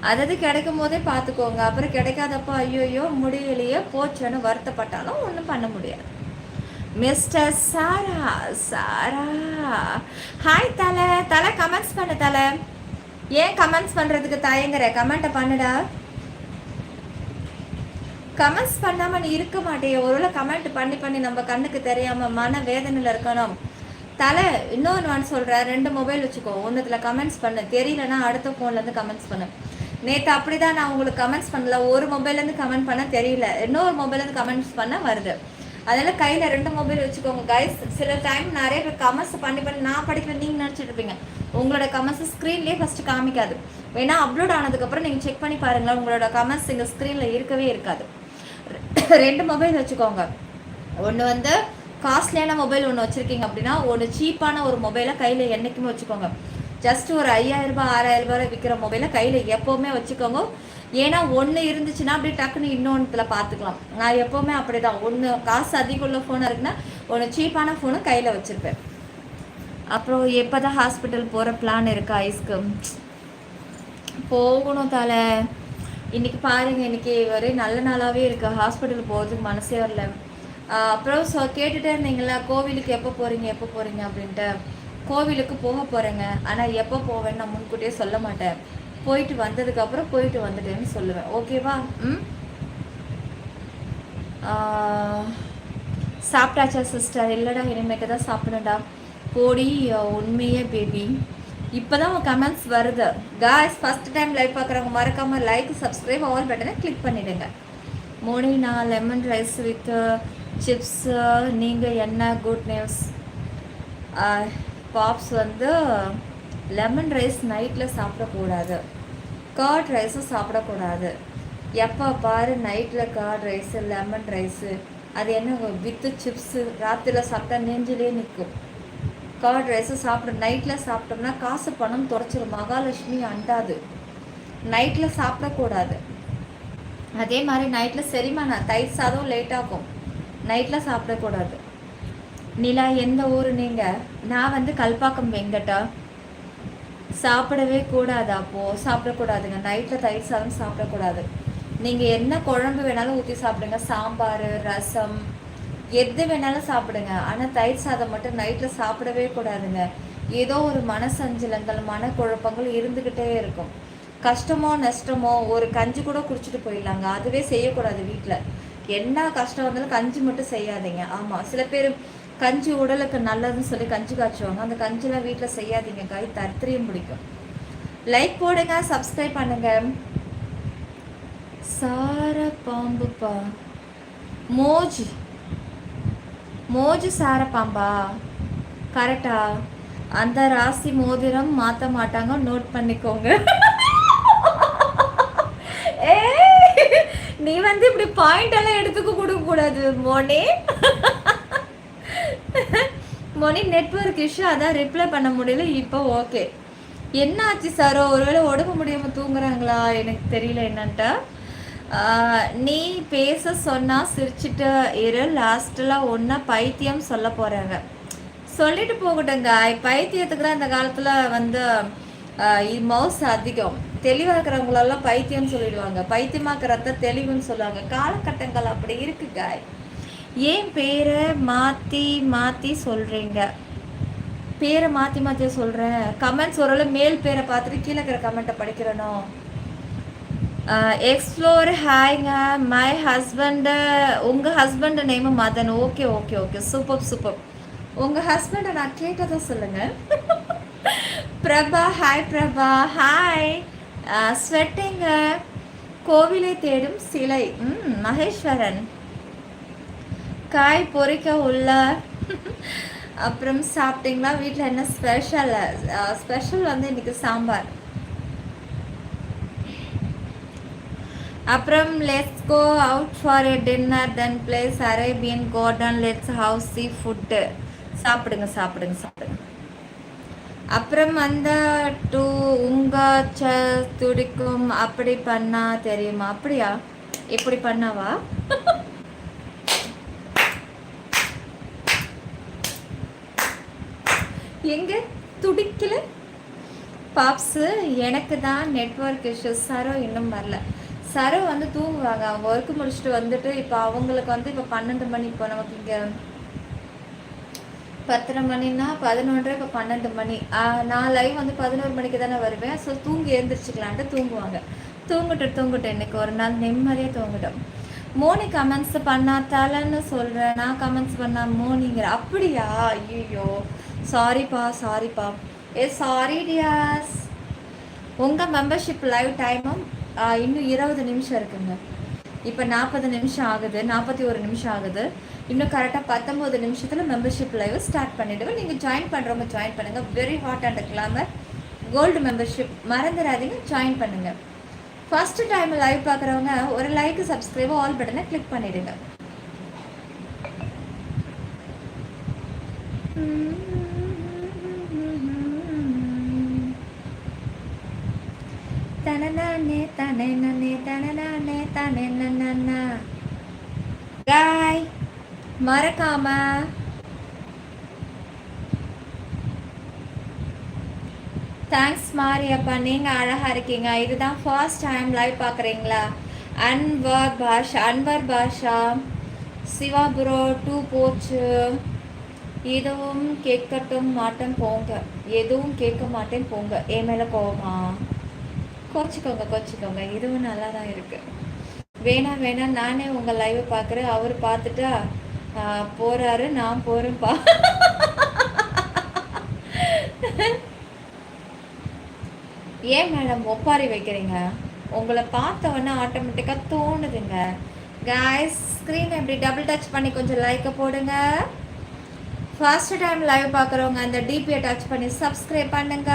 அதாவது கிடைக்கும் போதே பார்த்துக்கோங்க. அப்புறம் கிடைக்காதப்போ ஐயோயோ முடியலையே போச்சுன்னு வருத்தப்பட்டாலும் ஒன்றும் பண்ண முடியாது. மிஸ்டர் சாரா ஹாய். தலை கமெண்ட்ஸ் பண்ணு. தலை ஏன் கமெண்ட்ஸ் பண்ணுறதுக்கு தயங்குற? கமெண்ட்டை பண்ணுடா. கமெண்ட்ஸ் பண்ணாமல் நீ இருக்க மாட்டேன். ஒருவேளை கமெண்ட் பண்ணி நம்ம கண்ணுக்கு தெரியாமல் மன வேதனையில் இருக்கணும். தலை இன்னொன்று நான் சொல்கிறேன், 2 மொபைல் வச்சுக்கோ. ஒன்றுத்தில் கமெண்ட்ஸ் பண்ணு, தெரியலன்னா அடுத்த ஃபோன்லேருந்து கமெண்ட்ஸ் பண்ணு. நேற்று அப்படி தான் நான் உங்களுக்கு கமெண்ட்ஸ் பண்ணல, ஒரு மொபைல்லேருந்து கமெண்ட் பண்ண தெரியல, இன்னொரு மொபைல்லேருந்து கமெண்ட்ஸ் பண்ண வருது. அதனால் கையில் 2 மொபைல் வச்சுக்கோங்க கைஸ். சில டைம் நிறைய பேர் கமெண்ட்ஸ் பண்ணி நான் படிக்கிறேன் நீங்கள் நினச்சிட்டு இருப்பீங்க. உங்களோட கமெண்ட்ஸ் ஸ்க்ரீன்லேயே ஃபஸ்ட்டு காமிக்காது. வேணா அப்லோட் ஆனதுக்கப்புறம் நீங்கள் செக் பண்ணி பாருங்களேன், உங்களோட கமெண்ட்ஸ் எங்கள் ஸ்க்ரீனில் இருக்கவே இருக்காது. 2 மொபைல் வச்சுக்கோங்க. ஒன்று வந்து காஸ்ட்லியான மொபைல் ஒன்று வச்சுருக்கீங்க அப்படின்னா, ஒன்று சீப்பான ஒரு மொபைலை கையில் என்றைக்குமே வச்சுக்கோங்க. ஜஸ்ட் ஒரு 5000 ரூபாய் 6000 ரூபாய் விற்கிற மொபைலை கையில் எப்போவுமே வச்சுக்கோங்க. ஏன்னா ஒன்று இருந்துச்சுன்னா அப்படியே டக்குன்னு இன்னொன்றுல பார்த்துக்கலாம். நான் எப்போவுமே அப்படி தான், ஒன்று காசு அதிகம் உள்ள ஃபோனாக இருக்குன்னா ஒன்று சீப்பான ஃபோனை கையில் வச்சுருப்பேன். அப்புறம் எப்போ தான் ஹாஸ்பிட்டல் போகிற பிளான் இருக்கா ஐஸ்க்கு? போகணும் தலை. இன்றைக்கி பாருங்கள், இன்றைக்கி ஒரே நல்ல நாளாகவே இருக்குது. ஹாஸ்பிட்டல் போகிறதுக்கு மனசே வரல. அப்புறம் கேட்டுகிட்டே இருந்தீங்களா கோவிலுக்கு எப்போ போகிறீங்க அப்படின்ட்டு. கோவிலுக்கு போக போகிறேங்க, ஆனால் எப்போ போவேன்னு நான் முன்கூட்டியே சொல்ல மாட்டேன். போயிட்டு வந்ததுக்கப்புறம் போயிட்டு வந்துட்டேன்னு சொல்லுவேன். ஓகேவா? சாப்பிட்டாச்சா சிஸ்டர்? இல்லைடா, இனிமேட்டு தான் சாப்பிடணும்டா. போடி உண்மையே பேபி. இப்போ தான் உங்கள் கமெண்ட்ஸ் வருது. காய்ஸ், ஃபஸ்ட் டைம் லைவ் பார்க்குறவங்க மறக்காமல் லைக், சப்ஸ்கிரைப், ஆல் பட்டனை கிளிக் பண்ணிவிடுங்க. மோர்னிங் நான் லெமன் ரைஸ் வித் சிப்ஸ். நீங்கள் என்ன குட் நியூஸ்? பாப்ஸ் வந்து லெமன் ரைஸ் நைட்டில் சாப்பிடக்கூடாது, கர்ட் ரைஸும் சாப்பிடக்கூடாது. எப்போ பாரு நைட்டில் கர்ட் ரைஸு லெமன் ரைஸு, அது என்ன வித்து சிப்ஸு ராத்திரியில் சாப்பிட்டா நெஞ்சிலே நிற்கும். கர்ட் ரைஸு நைட்டில் சாப்பிட்டோம்னா காசு பணம் தொடச்சிடும். மகாலட்சுமி அண்டாது. நைட்டில் சாப்பிடக்கூடாது. அதே மாதிரி நைட்டில் செரிமானம் தயிர் சாதம் லேட்டாகும். நைட்டில் சாப்பிடக்கூடாது. நிலா, எந்த ஊர் நீங்கள்? நான் வந்து கல்பாக்கம் வெங்கட்டா. சாப்பிடவே கூடாது. அப்போது சாப்பிடக்கூடாதுங்க. நைட்டில் தயிர் சாதம் சாப்பிடக்கூடாது. நீங்கள் என்ன குழம்பு வேணாலும் ஊற்றி சாப்பிடுங்க, சாம்பார் ரசம் எது வேணாலும் சாப்பிடுங்க. ஆனால் தயிர் சாதம் மட்டும் நைட்டில் சாப்பிடவே கூடாதுங்க. ஏதோ ஒரு மனசஞ்சலங்கள் மனக்குழப்பங்கள் இருந்துக்கிட்டே இருக்கும். கஷ்டமோ நஷ்டமோ ஒரு கஞ்சி கூட குடிச்சிட்டு போயிடலாங்க. அதுவே செய்யக்கூடாது. வீட்டில் என்ன கஷ்டம் வந்தாலும் கஞ்சி மட்டும் செய்யாதீங்க. ஆமாம், சில பேர் கஞ்சி உடலுக்கு நல்லதுன்னு சொல்லி கஞ்சி காய்ச்சுவாங்க. அந்த கஞ்சிலாம் வீட்டில் செய்யாதீங்க. காய் தரித்திரியம் பிடிக்கும். லைக் போடுங்க, சப்ஸ்கிரைப் பண்ணுங்க. சார பாம்புப்பா. மோஜு சார பாம்பா? கரெக்டா? அந்த ராசி மோதிரம் மாற்ற மாட்டாங்க, நோட் பண்ணிக்கோங்க. நீ வந்து இப்படி பாயிண்ட் எல்லாம் எடுத்துக்க கொடுக்க கூடாது மோனி. நெட்வொர்க் இஷ்யூ, அதான் ரிப்ளை பண்ண முடியல. இப்போ ஓகே. என்ன ஆச்சு சாரோ? ஒருவேளை உடம்பு முடியாமல் தூங்குறாங்களா? எனக்கு தெரியல என்னன்ட்டு. நீ பேச சொன்னா சிரிச்சுட்டு இரு. லாஸ்ட்டில் ஒன்றா பைத்தியம் சொல்ல போகிறாங்க. சொல்லிட்டு போகட்டுங்க. பைத்தியத்துக்கு தான் இந்த காலத்தில் வந்து மவுஸ் அதிகம். தெளிவாக இருக்கிறவங்களெல்லாம் பைத்தியம்னு சொல்லிடுவாங்க. பைத்தியமாக்குறத தெளிவுன்னு சொல்லுவாங்க. காலகட்டங்கள் அப்படி இருக்கு காய். ஏன் பேரை மாற்றி சொல்கிறீங்க? பேரை மாற்றி சொல்கிறேன். கமெண்ட்ஸ் ஓரளவு மேல் பேரை பார்த்துட்டு கீழே இருக்கிற கமெண்ட்டை படிக்கிறனோ. எக்ஸ்ப்ளோர் ஹாய்ங்க. My husband. உங்கள் husband name Madan. Okay okay okay, super. உங்கள் ஹஸ்பண்டை நான் கேட்டதை சொல்லுங்கள். பிரபா, ஹாய் பிரபா. ஹாய். ஸ்வெட்டிங்க. கோவிலை தேடும் சிலை. மகேஸ்வரன். காய் பொறிக்க உள்ள. அப்புறம் சாப்பிட்டீங்களா? வீட்டில் என்ன ஸ்பெஷல் வந்து இன்னைக்கு சாம்பார். அப்புறம் let's go out for a dinner, then place Arabian garden, let's ஹவுஸ் சி ஃபுட்டு. சாப்பிடுங்க. அப்புறம் அந்த உங்கள் துடிக்கும். அப்படி பண்ணா தெரியுமா? அப்படியா? எப்படி பண்ணாவா? எங்க துடிக்கல பாப்ஸு. எனக்கு தான் நெட்வொர்க் இஷ்யூ. சரோ இன்னும் வரல. சரோ வந்து தூங்குவாங்க. அவங்க ஒர்க்கு முடிச்சுட்டு வந்துட்டு இப்போ அவங்களுக்கு வந்து இப்போ 12 மணி. இப்போ நமக்கு இங்கே 10 மணின்னா 11, இப்போ 12 மணி. நான் லைவ் வந்து 11 மணிக்கு தானே வருவேன். ஸோ தூங்கி எழுந்திரிச்சிக்கலான்ட்டு தூங்குவாங்க. தூங்கட்டும் இன்னைக்கு ஒரு நாள் நிம்மதியாக தூங்கட்டும். மோனி கமெண்ட்ஸ் பண்ணாத்தாலன்னு சொல்கிறேன். நான் கமெண்ட்ஸ் பண்ணா மோனிங்கிற. அப்படியா? ஐயோ, சாரிப்பா. Sorry dears. உங்கள் மெம்பர்ஷிப் லைவ் டைமும் இன்னும் 20 நிமிஷம் இருக்குங்க. இப்போ 40 நிமிஷம் ஆகுது, 41 நிமிஷம் ஆகுது. இன்னும் கரெக்டாக 19 நிமிஷத்தில் மெம்பர்ஷிப் லைவ் ஸ்டார்ட் பண்ணிவிடுவேன். நீங்கள் ஜாயின் பண்ணுறவங்க ஜாயின் பண்ணுங்கள். Very hot and glamour gold membership மறந்துடாதீங்க, ஜாயின் பண்ணுங்கள். ஃபர்ஸ்ட் டைம் லைவ் பார்க்குறவங்க ஒரு லைக் சப்ஸ்கிரைப் ஆல் பட்டனை கிளிக் பண்ணிடுங்க. தனனே தனே நனே தனனே தனே நனனா காய் மறக்காம தேங்க்ஸ் மாரியப்பா, நீங்கள் அழகாக இருக்கீங்க. இதுதான் ஃபர்ஸ்ட் டைம் லைவ் பார்க்குறீங்களா? அன்வர் பாஷா சிவா ப்ரோ 2 போச்சு. எதுவும் கேட்கட்டும் மாட்டேன் போங்க, எதுவும் கேட்க மாட்டேன் போங்க. என் மேலே கோவமா? கோச்சிக்கோங்க, இதுவும் நல்லா தான் இருக்குது. வேணாம் நானே உங்கள் லைவை பார்க்குறேன். அவர் பார்த்துட்டா போகிறாரு, நான் போகிறேன்ப்பா. ஏன் மேடம் ஒப்பாரி வைக்கிறீங்க? உங்களை பார்த்தவொன்னே ஆட்டோமேட்டிக்காக தோணுதுங்க. கைஸ் ஸ்க்ரீன் எப்படி டபுள் டச் பண்ணி கொஞ்சம் லைக்கை போடுங்க. ஃபர்ஸ்ட் டைம் லைவ் பார்க்குறவங்க அந்த டிபியை டச் பண்ணி சப்ஸ்கிரைப் பண்ணுங்க.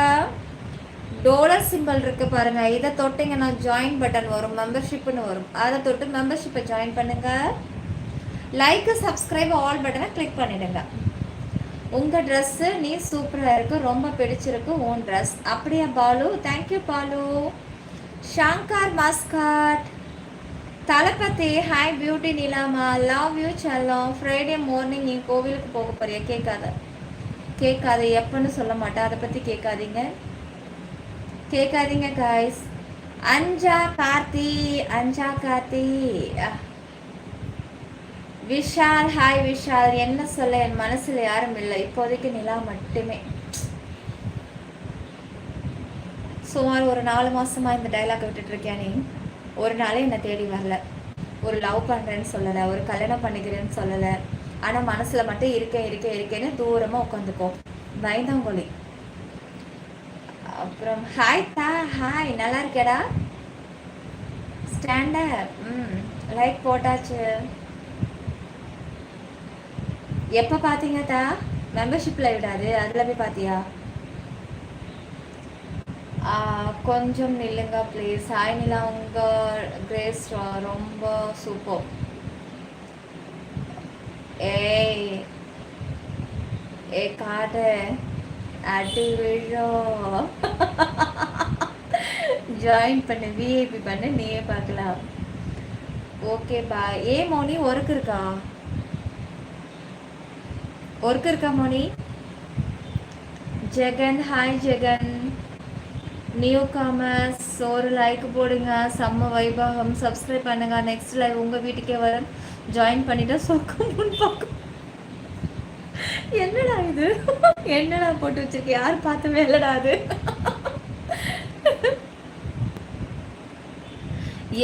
டோலர் சிம்பிள் இருக்குது பாருங்கள், இதை தொட்டிங்கன்னா ஜாயின் பட்டன் வரும், மெம்பர்ஷிப்னு வரும். அதை தொட்டு மெம்பர்ஷிப்பை ஜாயின் பண்ணுங்கள். லைக்கு சப்ஸ்கிரைப் ஆல் பட்டனை கிளிக் பண்ணிடுங்க. உங்கள் ட்ரெஸ்ஸு நீ சூப்பராக இருக்குது, ரொம்ப பிடிச்சிருக்கு உன் ட்ரெஸ். அப்படியா Balu? Thank you Balu. Shankar Muscat Thalapathi hi beauty நிலாமா லவ் யூ செல்லம். ஃப்ரைடே மார்னிங் நீ கோவிலுக்கு போக போறியா? கேட்காத எப்பன்னு சொல்ல மாட்டேன், அதை பற்றி கேட்காதீங்க கைஸ். அஞ்சா கார்த்தி விஷால் ஹாய் விஷால். என்ன சொல்ல, என் மனசுல யாரும் இல்லை இப்போதைக்கு, நிலா மட்டுமே. சுமார் ஒரு 4 மாசமா இந்த டைலாக் விட்டுட்டு இருக்கேன். நீ ஒரு நாளே என்னை தேடி வரல, ஒரு லவ் பண்றேன்னு சொல்லலை, ஒரு கல்யாணம் பண்ணிக்கிறேன்னு சொல்லலை. ஆனா மனசுல மட்டும் இருக்கேன்னு தூரமா உட்காந்துக்கோ, பயந்தாங்கொழி. அப்புறம் ஹாய் நல்லா இருக்கேடா. ஸ்டாண்டப் லைக் போட்டாச்சு. எப்போ பார்த்தீங்க தா? மெம்பர்ஷிப்பில் விடாது, அதில் போய் பார்த்தியா? கொஞ்சம் நில்லுங்க ப்ளீஸ். ஹாய் நிலா, உங்கள் கிரேஸ் ரொம்ப சூப்பர். ஏ காட்டு அடி விழும். ஜாயின் பண்ணு, விஐபி பண்ணு, நீயே பார்க்கலாம். Okay bye. மோனி ஒர்க் இருக்கா Moni? Jagan hi Jagan. New commerce ஒரு லைக் போடுங்க. செம்ம வைபவம். சப்ஸ்கிரைப் பண்ணுங்க. நெக்ஸ்ட் லைவ் உங்கள் வீட்டுக்கே வர ஜாயின் பண்ணிட்டா சொக்கம் பார்க்கும். என்னடா இது? என்னடா போட்டு வச்சிருக்க? யார் பார்த்து வேலடா அது?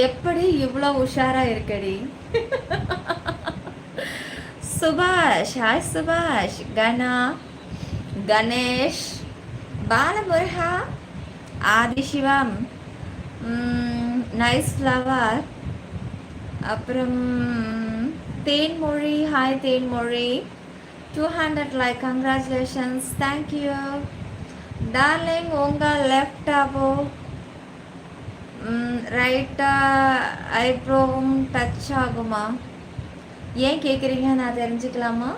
எப்படி இவ்வளோ உஷாரா இருக்கடி? Subash hi Subash. Ganesh Balamuruga Adhisivam nice flower. அப்புறம் Thenmozhi hi Thenmozhi. 200 like, congratulations, thank you darling. உங்கள் லெஃப்டாவோ ரைட்டா ஐப்ரோவும் டச் ஆகுமா? ஏன் கேட்குறீங்க? நான் தெரிஞ்சுக்கலாமா?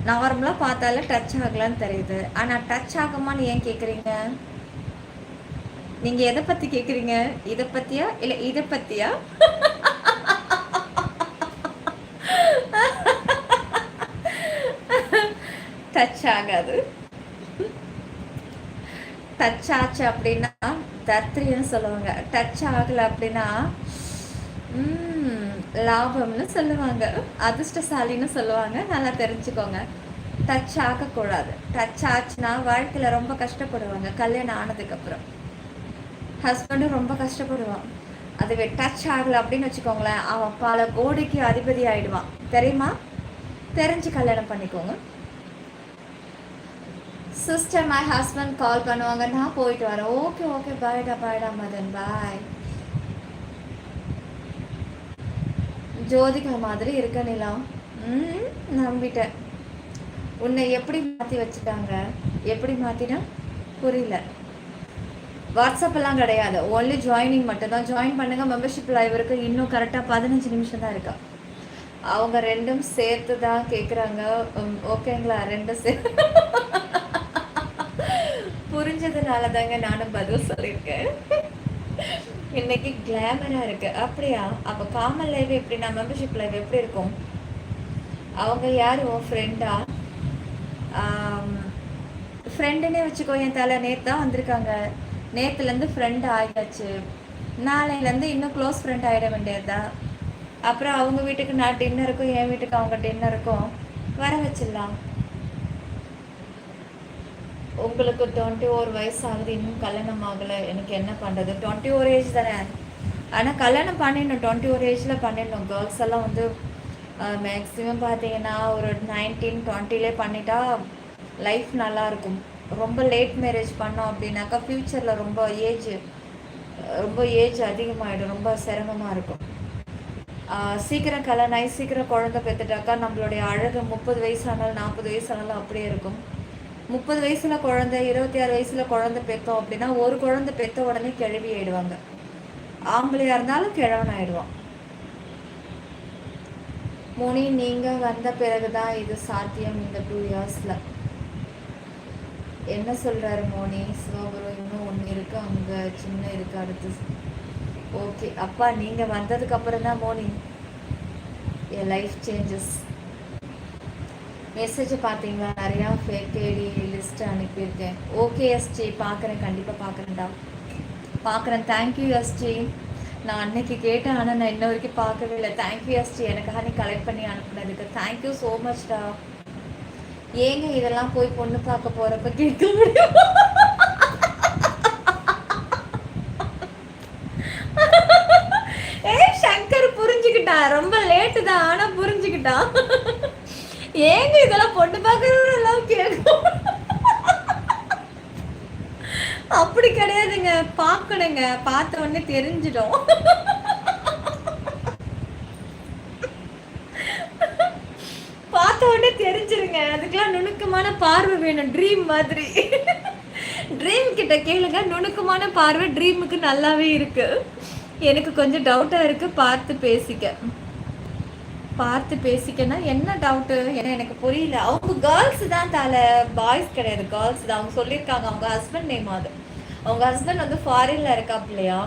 நார்மலாக பார்த்தாலே டச் ஆகலான்னு தெரியுது, ஆனால் டச் ஆகுமான்னு ஏன் கேட்குறீங்க? நீங்கள் எதை பற்றி கேட்குறீங்க? இதை பற்றியா இல்லை இதை பற்றியா? டச் ஆகாது. டச் ஆச்சு அப்படின்னா தத்ரின்னு சொல்லுவாங்க. டச் ஆகலை அப்படின்னா லாபம்னு சொல்லுவாங்க, அதிர்ஷ்டசாலின்னு சொல்லுவாங்க. நல்லா தெரிஞ்சுக்கோங்க. டச் ஆகக்கூடாது. டச் ஆச்சுன்னா வாழ்க்கையில் ரொம்ப கஷ்டப்படுவாங்க. கல்யாணம் ஆனதுக்கப்புறம் ஹஸ்பண்டும் ரொம்ப கஷ்டப்படுவான். அதுவே டச் ஆகலை அப்படின்னு வச்சுக்கோங்களேன், அவன் பல கோடிக்கு அதிபதி ஆயிடுவான். தெரியுமா? தெரிஞ்சு கல்யாணம் பண்ணிக்கோங்க. சிஸ்டர் மை ஹஸ்பண்ட் கால் பண்ணுவாங்க, நான் போயிட்டு வரேன். ஓகே பாய்டா மதன் பாய். ஜோதிகா மாதிரி இருக்க நிலா. நம்பிட்டேன். உன்னை எப்படி மாற்றி வச்சுட்டாங்க? எப்படி மாற்றினா புரியல. வாட்ஸ்அப் எல்லாம் கிடையாது, ஒன்லி ஜாயினிங் மட்டும் தான். ஜாயின் பண்ணுங்க, மெம்பர்ஷிப் லைவ் இருக்கு. இன்னும் கரெக்டாக 15 நிமிஷம் தான் இருக்கா. அவங்க ரெண்டும் சேர்த்து தான் கேட்குறாங்க. ஓகேங்களா? ரெண்டும் புரிஞ்சதுனால தாங்க நானும் பதில் சொல்லியிருக்கேன். இன்னைக்கு கிளாமராக இருக்கு. அப்படியா? அப்போ காமன் லைவ் எப்படின்னா மெம்பர்ஷிப் லைவ் எப்படி இருக்கும்? அவங்க யார்? உன் ஃப்ரெண்டா? ஃப்ரெண்டுன்னே வச்சுக்கோ. என் தலை நேற்று தான் வந்திருக்காங்க. நேற்றுலேருந்து ஃப்ரெண்ட் ஆகியாச்சு. நாளையிலேருந்து இன்னும் க்ளோஸ் ஃப்ரெண்ட் ஆகிட வேண்டியதுதான். அப்புறம் அவங்க வீட்டுக்கு நான் டின்னருக்கும் என் வீட்டுக்கு அவங்க டின்னருக்கும் வர வச்சிடலாம். உங்களுக்கு 21 வயசு ஆகுது, இன்னும் கல்யாணம் ஆகலை. எனக்கு என்ன பண்ணுறது? 21 ஏஜ் தானே. ஆனால் கல்யாணம் பண்ணிடணும், 21 ஏஜில் பண்ணிடணும். கேர்ள்ஸ் எல்லாம் வந்து மேக்ஸிமம் பார்த்தீங்கன்னா ஒரு 19, 20லே பண்ணிட்டா லைஃப் நல்லாயிருக்கும். ரொம்ப லேட் மேரேஜ் பண்ணோம் அப்படின்னாக்கா ஃப்யூச்சரில் ரொம்ப ஏஜ் அதிகமாகிடும், ரொம்ப சிரமமாக இருக்கும். சீக்கிரம் கல்யாணம் ஆகி சீக்கிரம் குழந்தை பெற்றுட்டாக்கா நம்மளுடைய அழகு 30 வயசு ஆனாலும் 40 வயசு ஆனாலும் அப்படியே இருக்கும். 30 வயசில் குழந்தை, 26 வயசில் குழந்தை பெற்றோம் அப்படின்னா ஒரு குழந்தை பெற்ற உடனே கிழவி ஆயிடுவாங்க. ஆம்பளையாக இருந்தாலும் கிழவன் ஆயிடுவான். மோனி, நீங்கள் வந்த பிறகு தான் இது சாத்தியம். இந்த 2 இயர்ஸில் என்ன சொல்கிறாரு மோனி? சிவபுரம் இன்னும் ஒன்று இருக்குது, அங்கே சின்ன இருக்குது அடுத்து. ஓகே அப்பா, நீங்கள் வந்ததுக்கு அப்புறம் தான் மோனி என் லைஃப் சேஞ்சஸ். மெசேஜ் பார்த்தீங்களா? நிறையா ஃபேக் ஐடி லிஸ்ட் அனுப்பியிருக்கேன். ஓகே எஸ்ஜி, பார்க்குறேன், கண்டிப்பாக பார்க்குறேன்டா, பார்க்குறேன். Thank you SG. நான் அன்னைக்கு கேட்டேன், ஆனால் நான் இன்ன வரைக்கும் பார்க்கவே இல்லை. தேங்க்யூ எஸ்ஜி, எனக்காக நீ கலெக்ட் பண்ணி அனுப்புனதுக்கு தேங்க்யூ ஸோ மச்டா. ஏங்க இதெல்லாம் போய் பொண்ணு பார்க்க போகிறப்ப கேட்க முடியும்? சங்கர் புரிஞ்சுக்கிட்டான், ரொம்ப லேட்டு தான் ஆனால் புரிஞ்சுக்கிட்டான். ஏங்க இதெல்லாம் பொண்ணு பார்க்கறதெல்லாம் கேட்கும்? அப்படி கிடையாதுங்க, பார்க்கணுங்க, பார்த்த உடனே தெரிஞ்சிடும். பார்த்த உடனே தெரிஞ்சிருங்க. அதுக்கெல்லாம் நுணுக்கமான பார்வை வேணும், ட்ரீம் மாதிரி. ட்ரீம் கிட்ட கேளுங்க, நுணுக்கமான பார்வை ட்ரீமுக்கு நல்லாவே இருக்கு. எனக்கு கொஞ்சம் டவுட்டாக இருக்கு, பார்த்து பேசிக்கன்னா என்ன டவுட்டு? ஏன்னா எனக்கு புரியல. அவங்க கேர்ள்ஸ் தான் தலை, பாய்ஸ் கிடையாது, கேர்ள்ஸ் தான். அவங்க சொல்லியிருக்காங்க, அவங்க ஹஸ்பண்ட் நேம் அது. அவங்க ஹஸ்பண்ட் வந்து ஃபாரின்ல இருக்காப்லையா.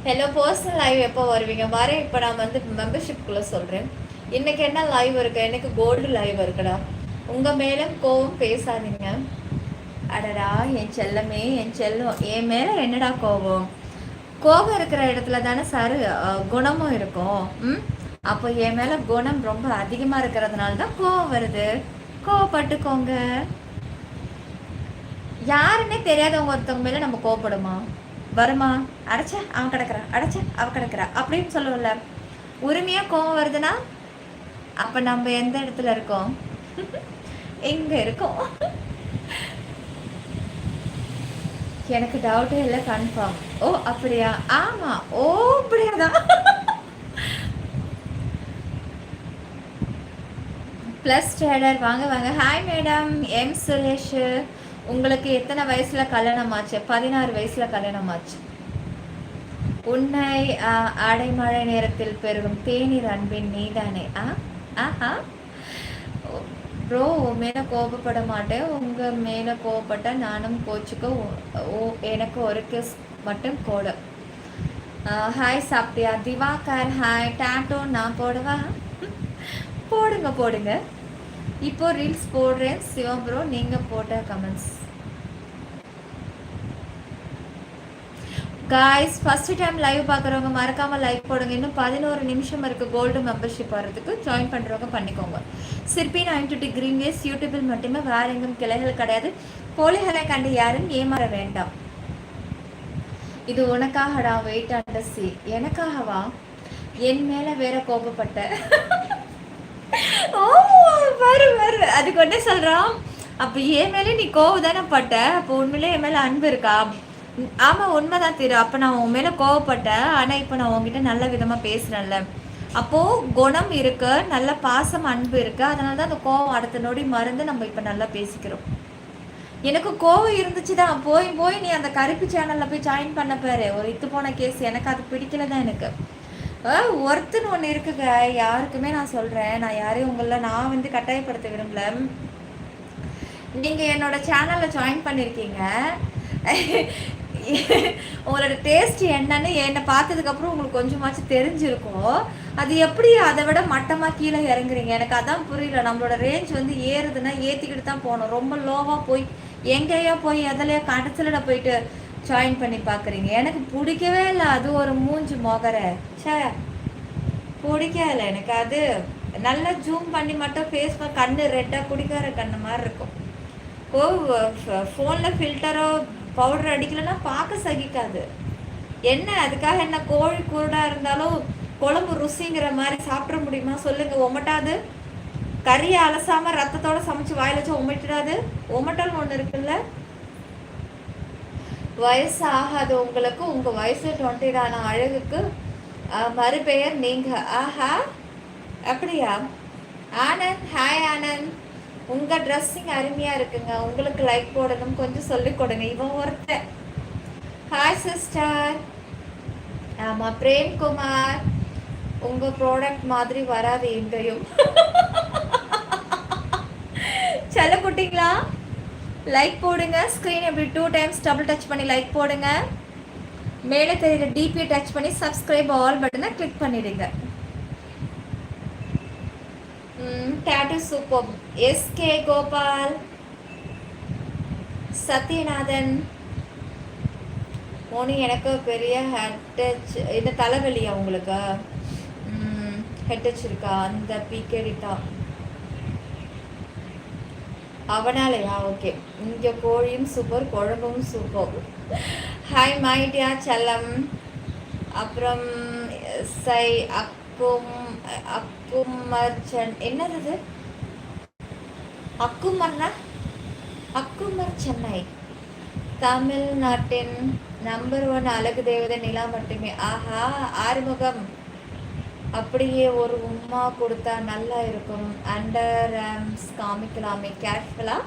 ஹலோ, பர்சனல் லைவ் எப்போ வருவீங்க? வரேன். இப்போ நான் வந்து மெம்பர்ஷிப்குள்ளே சொல்கிறேன். இன்னைக்கு என்ன லைவ் இருக்கு? எனக்கு கோல்டு லைவ் இருக்குடா. உங்கள் மேலே கோவம் பேசாதீங்க. அடடா என் செல்லமே, என் செல்லம், என் மேலே என்னடா கோவம்? கோபம் இருக்கிற இடத்துல தானே சார் குணமும் இருக்கும். அப்போ என் மேலே குணம் ரொம்ப அதிகமாக இருக்கிறதுனால தான் கோவம் வருது. கோவப்பட்டுக்கோங்க. யாருன்னே தெரியாதவங்க ஒருத்தவங்க மேலே நம்ம கோவப்படுமா? வருமா? அடைச்ச அவன் கிடக்குறா, அடைச்ச அவ கிடக்குறா அப்படின்னு சொல்லுவோம்ல. உரிமையாக கோவம் வருதுன்னா அப்போ நம்ம எந்த இடத்துல இருக்கோம்? எங்கே இருக்கோம்? எனக்கு டவுட்டே இல்லை, கன்ஃபார்ம். ஓ அப்படியா? ஆமாம், ஓ அப்படியாதான். ப்ளஸ் ட்ரேடர் வாங்க வாங்க. Hi madam. எம் சுரேஷ், உங்களுக்கு எத்தனை வயசில் கல்யாணம் ஆச்சு? 16 வயசில் கல்யாணம் ஆச்சு. உன்னை அடைமழை நேரத்தில் பெருகும் தேநீர் அன்பின் நீதானே? ஆஹா ப்ரோ, உன் மேலே கோபப்பட மாட்டேன். உங்கள் மேலே கோபப்பட்ட நானும் கோச்சுக்க. எனக்கு ஒரு கிஸ் மட்டும் கோடு. ஹாய் சாப்பிட்டியா? திவாகர் ஹாய். டேட்டோ நான் போடுவா? போடுங்க. இப்போ ரீல்ஸ் போடுறேன். சிவம் ப்ரோ, நீங்கள் போட்ட comments. Guys, first time live பார்க்குறவங்க மறக்காமல் லைவ் போடுங்க. இன்னும் 11 நிமிஷம் இருக்குது கோல்டு மெம்பர்ஷிப் வர்றதுக்கு. ஜாயின் பண்ணுறவங்க பண்ணிக்கோங்க. சிற்பி 920 கிரீன்வேஸ் யூடியூபில் மட்டுமே, வேற எங்கும் கிளைகள் கிடையாது. போலிகளை கண்டு யாரும் ஏமாற வேண்டாம். இது உனக்காகடா. Wait and see. எனக்காகவா? என் மேலே வேற கோபப்பட்ட. ஓ வரு அதுக்கு ஒன்றே சொல்கிறான். அப்போ என் மேலே நீ கோவம் தானே பட்ட, அப்போ உண்மையிலே என் மேலே அன்பு இருக்கா? ஆமாம், உண்மைதான் தெரியும். அப்போ நான் உன் மேலே கோவப்பட்டேன், ஆனால் இப்போ நான் உங்ககிட்ட நல்ல விதமாக பேசுகிறேன்ல. அப்போது குணம் இருக்கு, நல்ல பாசம் அன்பு இருக்குது. அதனால தான் அந்த கோவம் அடுத்த நொடி மறந்து நம்ம இப்போ நல்லா பேசிக்கிறோம். எனக்கு கோவம் இருந்துச்சு தான். போய் போய் நீ அந்த கருப்பு சேனலில் போய் ஜாயின் பண்ண பாரு. ஒரு இத்து போன கேஸ். எனக்கு அது பிடிக்கல தான். எனக்கு ஒருத்துன்னு ஒன்று இருக்குங்க. யாருக்குமே நான் சொல்கிறேன், நான் யாரையும் நான் வந்து கட்டாயப்படுத்த விரும்பல. நீங்கள் என்னோட சேனலில் ஜாயின் பண்ணியிருக்கீங்க. உங்களோட டேஸ்ட் என்னன்னு என்னை பார்த்ததுக்கப்புறம் உங்களுக்கு கொஞ்சமாச்சும் தெரிஞ்சிருக்கும். அது எப்படி அதை விட மட்டமாக கீழே இறங்குறீங்க? எனக்கு அதான் புரியல. நம்மளோட ரேஞ்ச் வந்து ஏறுதுன்னா ஏற்றிக்கிட்டு தான் போகணும். ரொம்ப லோவாக போய் எங்கேயோ போய் எதிலையோ கடைசியில் போயிட்டு ஜாயின் பண்ணி பார்க்குறீங்க. எனக்கு பிடிக்கவே இல்லை. அது ஒரு மூஞ்சி மொகரை பிடிக்கல எனக்கு. அது நல்லா ஜூம் பண்ணி மட்டும் ஃபேஸ் கண்ணு ரெட்டாக குடிக்கார கண்ணு மாதிரி இருக்கும். ஃபோனில் ஃபில்டரோ பவுடர் அடிக்கலைன்னா பார்க்க சகிக்காது. என்ன அதுக்காக என்ன கோழி குருடாக இருந்தாலும் குழம்பு ருசிங்கிற மாதிரி சாப்பிட முடியுமா சொல்லுங்கள்? ஒமட்டாது. கறியை அலசாமல் ரத்தத்தோடு சமைச்சு வாயில் வச்சு ஒமட்டிடாது. ஒமட்டல்னு ஒன்று இருக்குல்ல. வயசு ஆகாது உங்களுக்கு. உங்கள் வயசு 20 தான. அழகுக்கு மறுபெயர் நீங்கள். ஆஹா, அப்படியா? ஆனந்த், ஹாய் ஆனந்த். உங்கள் ட்ரெஸ்ஸிங் அருமையாக இருக்குங்க. உங்களுக்கு லைக் போடணும், கொஞ்சம் சொல்லிக் கொடுங்க. இவன் ஒருத்தன். Hi sister. ஆமாம், பிரேம்குமார். உங்கள் ப்ராடக்ட் மாதிரி வராது எங்கேயும். செல்ல குட்டிங்களா, லைக் போடுங்க. ஸ்க்ரீன் எப்படி 2 டைம்ஸ் டபுள் டச் பண்ணி லைக் போடுங்க. மேலே தெரியுற டிபி டச் பண்ணி சப்ஸ்கிரைப் ஆல் பட்டனை கிளிக் பண்ணிடுங்க. Tattoo super. SK Gopal, Sathyanathan. Moni, எனக்கு பெரிய ஹெட் டச். இந்த தலைவலியா உங்களுக்கு? ஹெட் டச் இருக்கா? அந்த பிகேடி தான் அவனாலயா? ஓகே. இங்கே கோழியும் சூப்பர், குழம்பும் சூப்பர். ஹாய் மைடியா செல்லம். அப்புறம் சை அக்குமர்ச்சன். என்னது அக்குமர்னா? அக்குமர் சென்னை. தமிழ்நாட்டின் நம்பர் 1 அழகு தேவதை நிலா மட்டுமே. ஆஹா, ஆறுமுகம். அப்படியே ஒரு உம்மா கொடுத்தா நல்லா இருக்கும். அண்டர் ஆர்ம்ஸ் காமிக்கலாமே கேஷுவலா?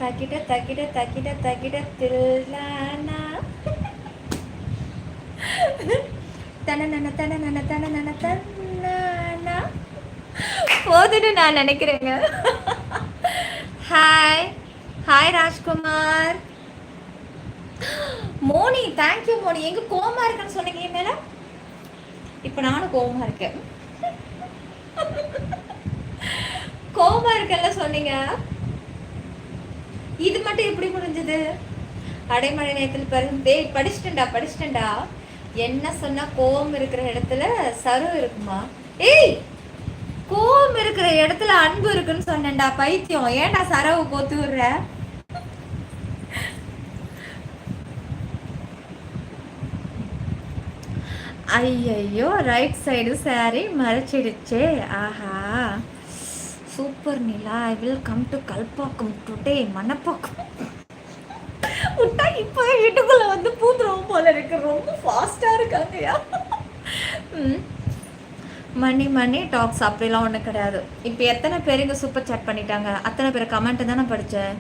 தக்கிட்ட தக்கிட்ட தக்கிட்ட தக்கிட்ட தில்லானா தனநன தனநன தனநன தன்னானா போதுன்னு நான் நினைக்கிறேங்க. Hi hi Rajkumar. Moni, thank you Moni. எங்க கோவமா இருக்குன்னு சொன்னீங்க மேல. இப்ப நானும் கோவமா இருக்கேன். கோவமா இருக்கல சொன்னீங்க. இது மட்டும் எப்படி முடிஞ்சது? அடைமழை நேரத்தில் பிறந்தே படிச்சுட்டேன்டா. என்ன சொன்னா கோவம் இருக்கிற இடத்துல சரு இருக்குமா? ஏய், கோவம் இருக்கிற இடத்துல அன்பு இருக்குன்னு சொன்னேன்டா. பைத்தியம். ஏன்டா சரவு கோத்து விடுற? ஐயோ, ரைட் சைடு சாரி மறைச்சிடுச்சே. ஆஹா, super Nila. I will come to Kalpakkam today. Manapakkam விட்டா இப்போ வீட்டுக்குள்ள வந்து பூந்துரும் போல இருக்கு. ரொம்ப ஃபாஸ்டா இருக்காங்கயா. மணி டாக்ஸ் அப்படிலாம் ஒன்றும் கிடையாது. இப்போ எத்தனை பேருங்க சூப்பர் சாட் பண்ணிட்டாங்க? அத்தனை பேர் கமெண்ட் தானே படித்தேன்.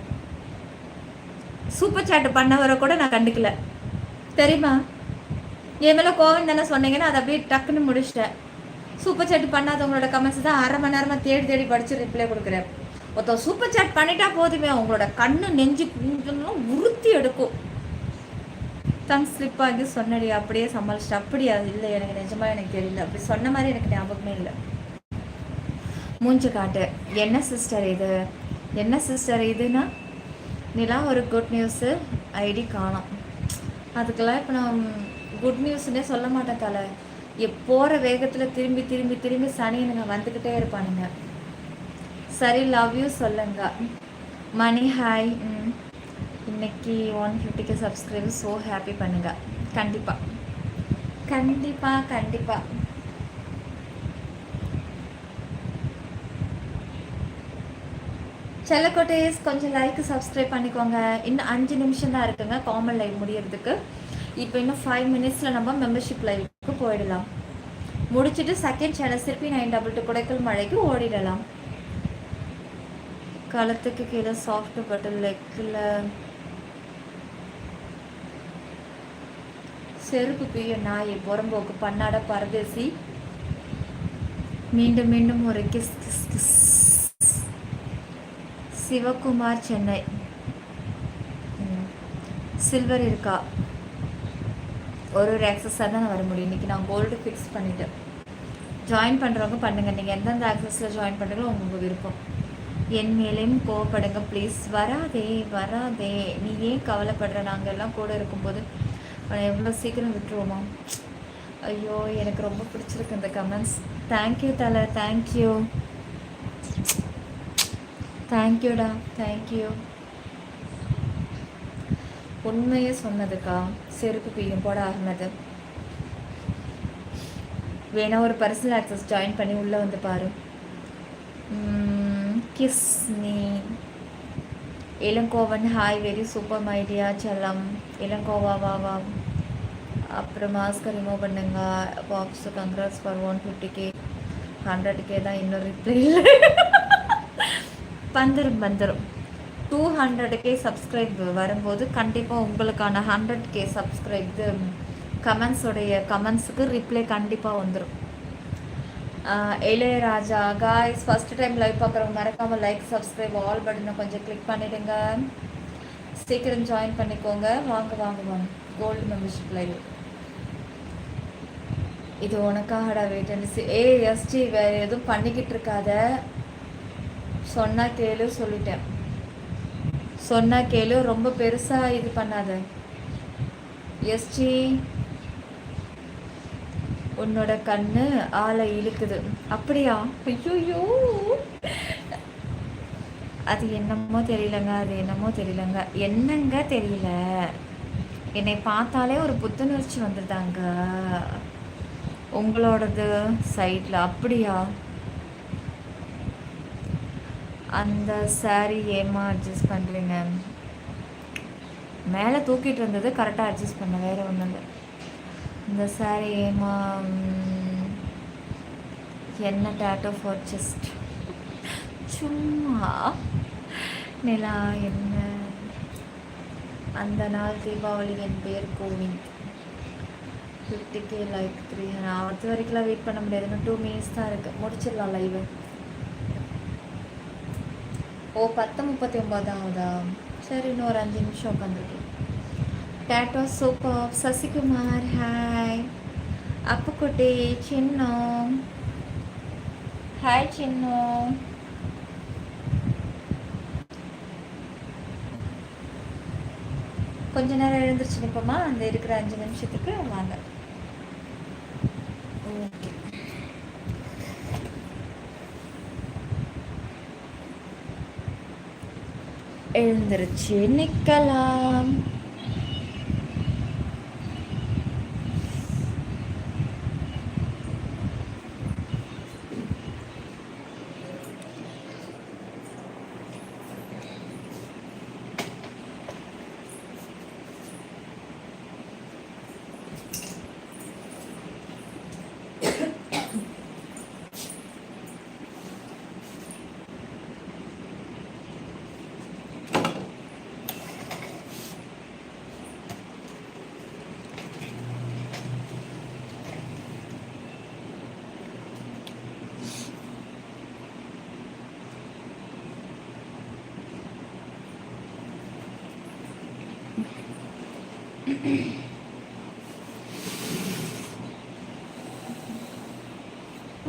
சூப்பர் சாட் பண்ணவரை கூட நான் கண்டுக்கல தெரியுமா? என் மேலே கோவம் தானே சொன்னீங்கன்னா அதை அப்படியே டக்குன்னு முடிச்சிட்டேன். சூப்பர் சாட் பண்ணாதவங்களோட கமெண்ட்ஸ் தான் 1/2 மணி நேரமாக தேடி படித்து ரிப்ளை கொடுக்குறேன். ஒருத்தர் சூப்பர் சாட் பண்ணிட்டா போதுமே, அவங்களோட கண்ணு நெஞ்சு உறுத்தி எடுக்கும். தன் ஸ்லிப் ஆகி சொன்னடி அப்படியே சமாளிச்சிட்டு. அப்படியா? இல்லை, எனக்கு நிஜமா எனக்கு தெரியல. அப்படி சொன்ன மாதிரி எனக்கு ஞாபகமே இல்லை. மூஞ்சு காட்டு. என்ன சிஸ்டர் இதுன்னா நிலா ஒரு குட் நியூஸு ஐடி காணும். அதுக்கெல்லாம் இப்போ நான் குட் நியூஸ்ன்னே சொல்ல மாட்டேன் தலை. போகிற வேகத்தில் திரும்பி சனியனுங்க வந்துக்கிட்டே இருப்பானுங்க. சரி, லவ் யூ சொல்லுங்க. மணி ஹாய். இன்னைக்கு 150க்கு சப்ஸ்கிரைபர். ஸோ ஹாப்பி பண்ணுங்க. கண்டிப்பாக. செல்லக்கோட்டேஸ், கொஞ்சம் லைக் சப்ஸ்கிரைப் பண்ணிக்கோங்க. இன்னும் 5 நிமிஷம் தான் இருக்குங்க காமன் லைவ் முடியறதுக்கு. இப்போ இன்னும் 5 மினிட்ஸில் நம்ம மெம்பர்ஷிப் லைவுக்கு போயிடலாம். முடிச்சுட்டு செகண்ட் சேனல் திருப்பி 922 குடைக்கல் மழைக்கு ஓடிடலாம். கழுத்துக்கு கீழே சாஃப்ட் பட்டன், லெக்கில் செருப்பு பிய நாயை புறம்போக்கு பன்னாட பரதேசி. மீண்டும் மீண்டும் ஒரு kiss kiss kiss. Sivakumar Chennai. Silver இருக்கா? ஒரு ஆக்சஸாக தான் வர முடியும். இன்றைக்கி நான் கோல்டு ஃபிக்ஸ் பண்ணிவிட்டேன். ஜாயின் பண்ணுறவங்க பண்ணுங்கள். நீங்கள் எந்தெந்த ஆக்சஸில் ஜாயின் பண்ணுறீங்களோ உங்கள் விருப்பம். என் மேலேயும் கோவப்படுங்க ப்ளீஸ். வராதே வராதே, நீ ஏன் கவலைப்படுற? நாங்கள் எல்லாம் கூட இருக்கும்போது எவ்வளோ சீக்கிரம் விட்டுருவோமா? ஐயோ, எனக்கு ரொம்ப பிடிச்சிருக்கு இந்த கமெண்ட்ஸ். தேங்க்யூ தலை, தேங்க்யூ தேங்க்யூடா, தேங்க்யூ. உண்மையே சொன்னதுக்கா? செருப்பு பீயும் போட ஆகுனது. வேணா ஒரு பர்சனல் ஆக்சஸ் ஜாயின் பண்ணி உள்ளே வந்து பாரு. Kiss me. Ilangovan hi, very super my dear செல்லம். இளங்கோவா வா வா. அப்புறம் மாஸ்கை ரிமூவ் பண்ணுங்க. பாப்ஸ் கங்க்ராட்ஸ் ஃபார் 150K. 100K தான் இன்னொரு ரிப்ளை இல்லை. வந்துடும் 200K சப்ஸ்கிரைப் வரும்போது கண்டிப்பாக உங்களுக்கான 100K சப்ஸ்கிரைப் கமெண்ட்ஸுக்கு ரிப்ளை கண்டிப்பாக வந்துடும். Ilaiyaraaja guys, first time live பார்க்குறவங்க மறக்காமல் லைக் சப்ஸ்கிரைப் ஆல் பட்டனை கொஞ்சம் கிளிக் பண்ணிவிடுங்க. சீக்கிரம் ஜாயின் பண்ணிக்கோங்க. வாங்க வாங்க வாங்க, கோல்டு மெம்பர்ஷிப் லைவ். இது உனக்காகடா வெயிட். எஸ்டி வேறு எதுவும் பண்ணிக்கிட்டு இருக்காத, சொன்னா கேளு. சொல்லிட்டேன், சொன்னா கேளு. ரொம்ப பெருசாக இது பண்ணாத. எஸ்டி, உன்னோட கண்ணு ஆளை இழுக்குது. அப்படியா? ஐயோயோ, அது என்னமோ தெரியலங்க, அது என்னமோ தெரியலங்க. என்னங்க தெரியல, என்னை பார்த்தாலே ஒரு புத்துணர்ச்சி வந்துட்டாங்க உங்களோடது சைடில். அப்படியா? அந்த சாரி ஏமா அட்ஜஸ்ட் பண்ணுறீங்க? மேலே தூக்கிட்டு இருந்தது, கரெக்டாக அட்ஜஸ்ட் பண்ண, வேறு ஒன்றும் இல்லை. இந்த சாரி ஏமா? என்ன டேட்டோ ஃபார் செஸ்ட்? சும்மா நிலா. என்ன அந்த நாள் தீபாவளி, என் பேர் கோவிந்த். 50K like 300. அது வரைக்கும்லாம் வெயிட் பண்ண முடியாது. இன்னும் 2 மினிட்ஸ் தான் இருக்குது, முடிச்சிடலாம் லைவு. ஓ 10:39 ஆகுதா? சரி, இன்னும் ஒரு 5 நிமிஷம் உட்காந்துருக்கேன். Tattoo super. Sasikumar hi. Appukutty Chinno hi. Chinno கொஞ்ச நேரம் எழுந்திரிச்சு நிற்போமா? அந்த இருக்கிற 5 நிமிஷத்துக்கு வாங்க. ஓகே, எழுந்திருச்சு நிற்கலாம்.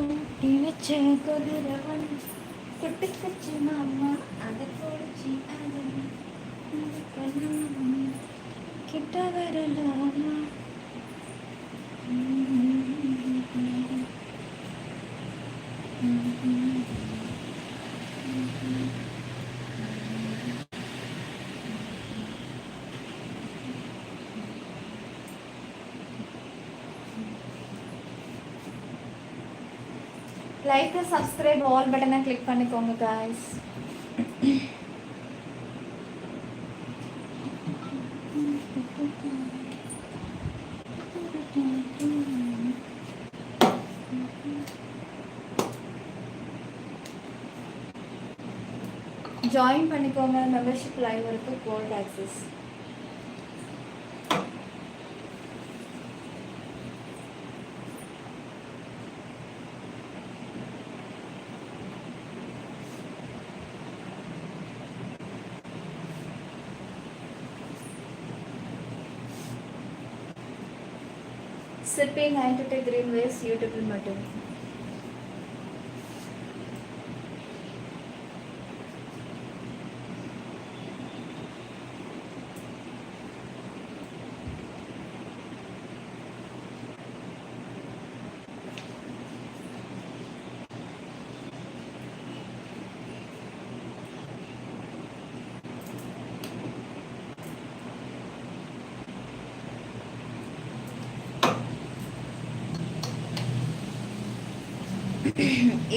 ஊட்டி வச்ச குதிரவன் குட்டுக்கச்சு மாமா, அதை போச்சு அது கிட்ட வரலாமா? லைக் சப்ஸ்கிரைப் ஆல் பட்டனை கிளிக் பண்ணிக்கோங்க காய்ஸ். ஜாயின் பண்ணிக்கோங்க. மெம்பர்ஷிப் லைவ் இருக்குது, கோல்ட் ஆக்சஸ். சிப்பிங் 9 to green waves யூடியூப்பில் மட்டுமே.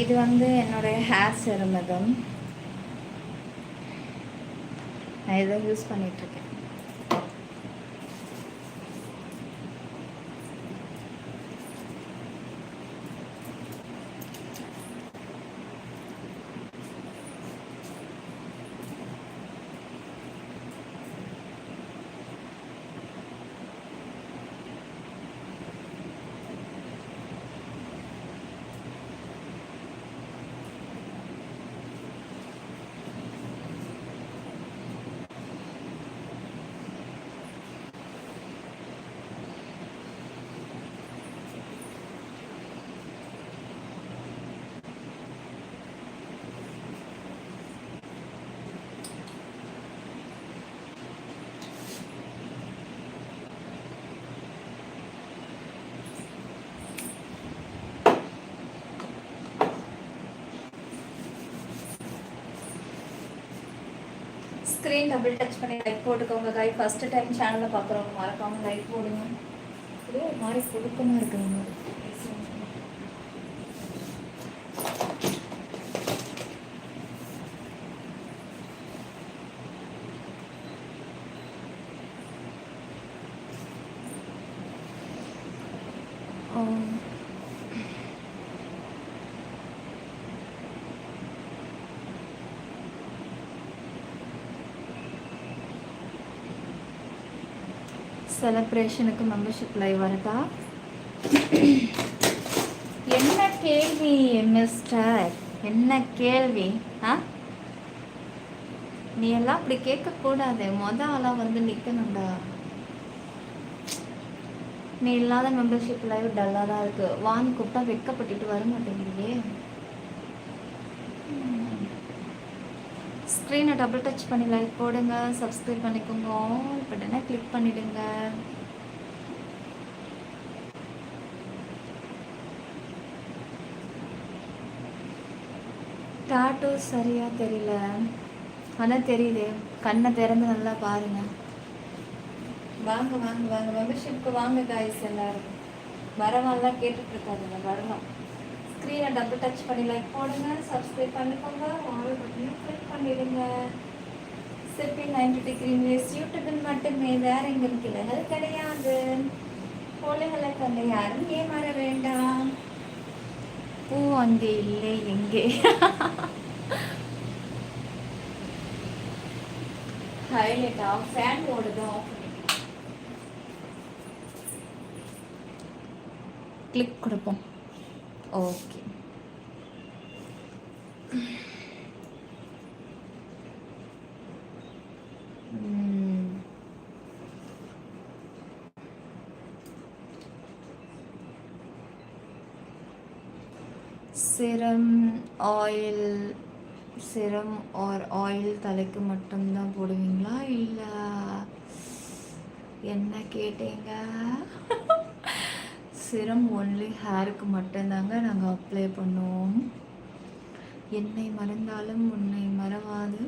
இது வந்து என்னுடைய ஹேர் செரமதம். நான் இதை யூஸ் பண்ணிகிட்ருக்கேன். ஸ்க்ரீன் டபுள் டச் பண்ணி லைக் போட்டுக்கோங்க காய். ஃபஸ்ட்டு டைம் சேனலை பார்க்குறவங்க மறக்காமல் லைக் போடுங்க. இதோ ஒரு மாதிரி புழுக்கமாக இருக்குதுங்க. செலப்ரேஷனுக்கு மெம்பர்ஷிப் லைவ் வரதா? என்ன கேள்வி மிஸ்டர், என்ன கேள்வி? நீ எல்லாம் அப்படி கேட்கக்கூடாது. ஆளாக வந்து நிற்கணும்டா. நீ இல்லாத மெம்பர்ஷிப் லைவ் டல்லாக தான் இருக்குது. வான்னு கூப்பிட்டா வெக்கப்பட்டுட்டு வர மாட்டேங்குது. ஸ்க்ரீனை டபுள் டச் பண்ணி லைக் போடுங்க, சப்ஸ்கிரைப் பண்ணிக்கோங்க, ஆல் பட்டனை கிளிக் பண்ணிடுங்க. டாட்டூ சரியா தெரியல, ஆனால் தெரியுது. கண்ணை திறந்து நல்லா பாருங்க. வாங்க வாங்க வாங்க, மெம்பர்ஷிப்க்கு வாங்க காய்ஸ். எல்லாரும் வரவாலாம் கேட்டுட்டு இருக்காதுங்க, வரலாம். ஸ்க்ரீனை டபுள் டச் பண்ணி லைக் போடுங்க, சப்ஸ்கிரைப் பண்ணிக்கோங்க, ஆல் பட்டனையும் கிளிக் பண்ணிடுங்க. சிப்பிங் 90 degree waves யூடியூபில் மட்டுமே, வேற எங்கும் கிளைகள் கிடையாது. கோலைகளை கண்டு யாரும் ஏமாற வேண்டாம். பூ அங்கே இல்லை, எங்கே? ஹைலைட் ஆஃப், ஃபேன் ஓடுது, ஆஃப் கிளிக் கொடுப்போம். ஓகே, சிரம் ஆர் ஆயில் தலைக்கு மட்டும்தான் போடுவீங்களா? இல்லை என்ன கேட்டீங்க? சிரம் ஒன்லி ஹேருக்கு மட்டும்தாங்க நாங்கள் அப்ளை பண்ணுவோம். என்னை மறந்தாலும் உன்னை மறவாது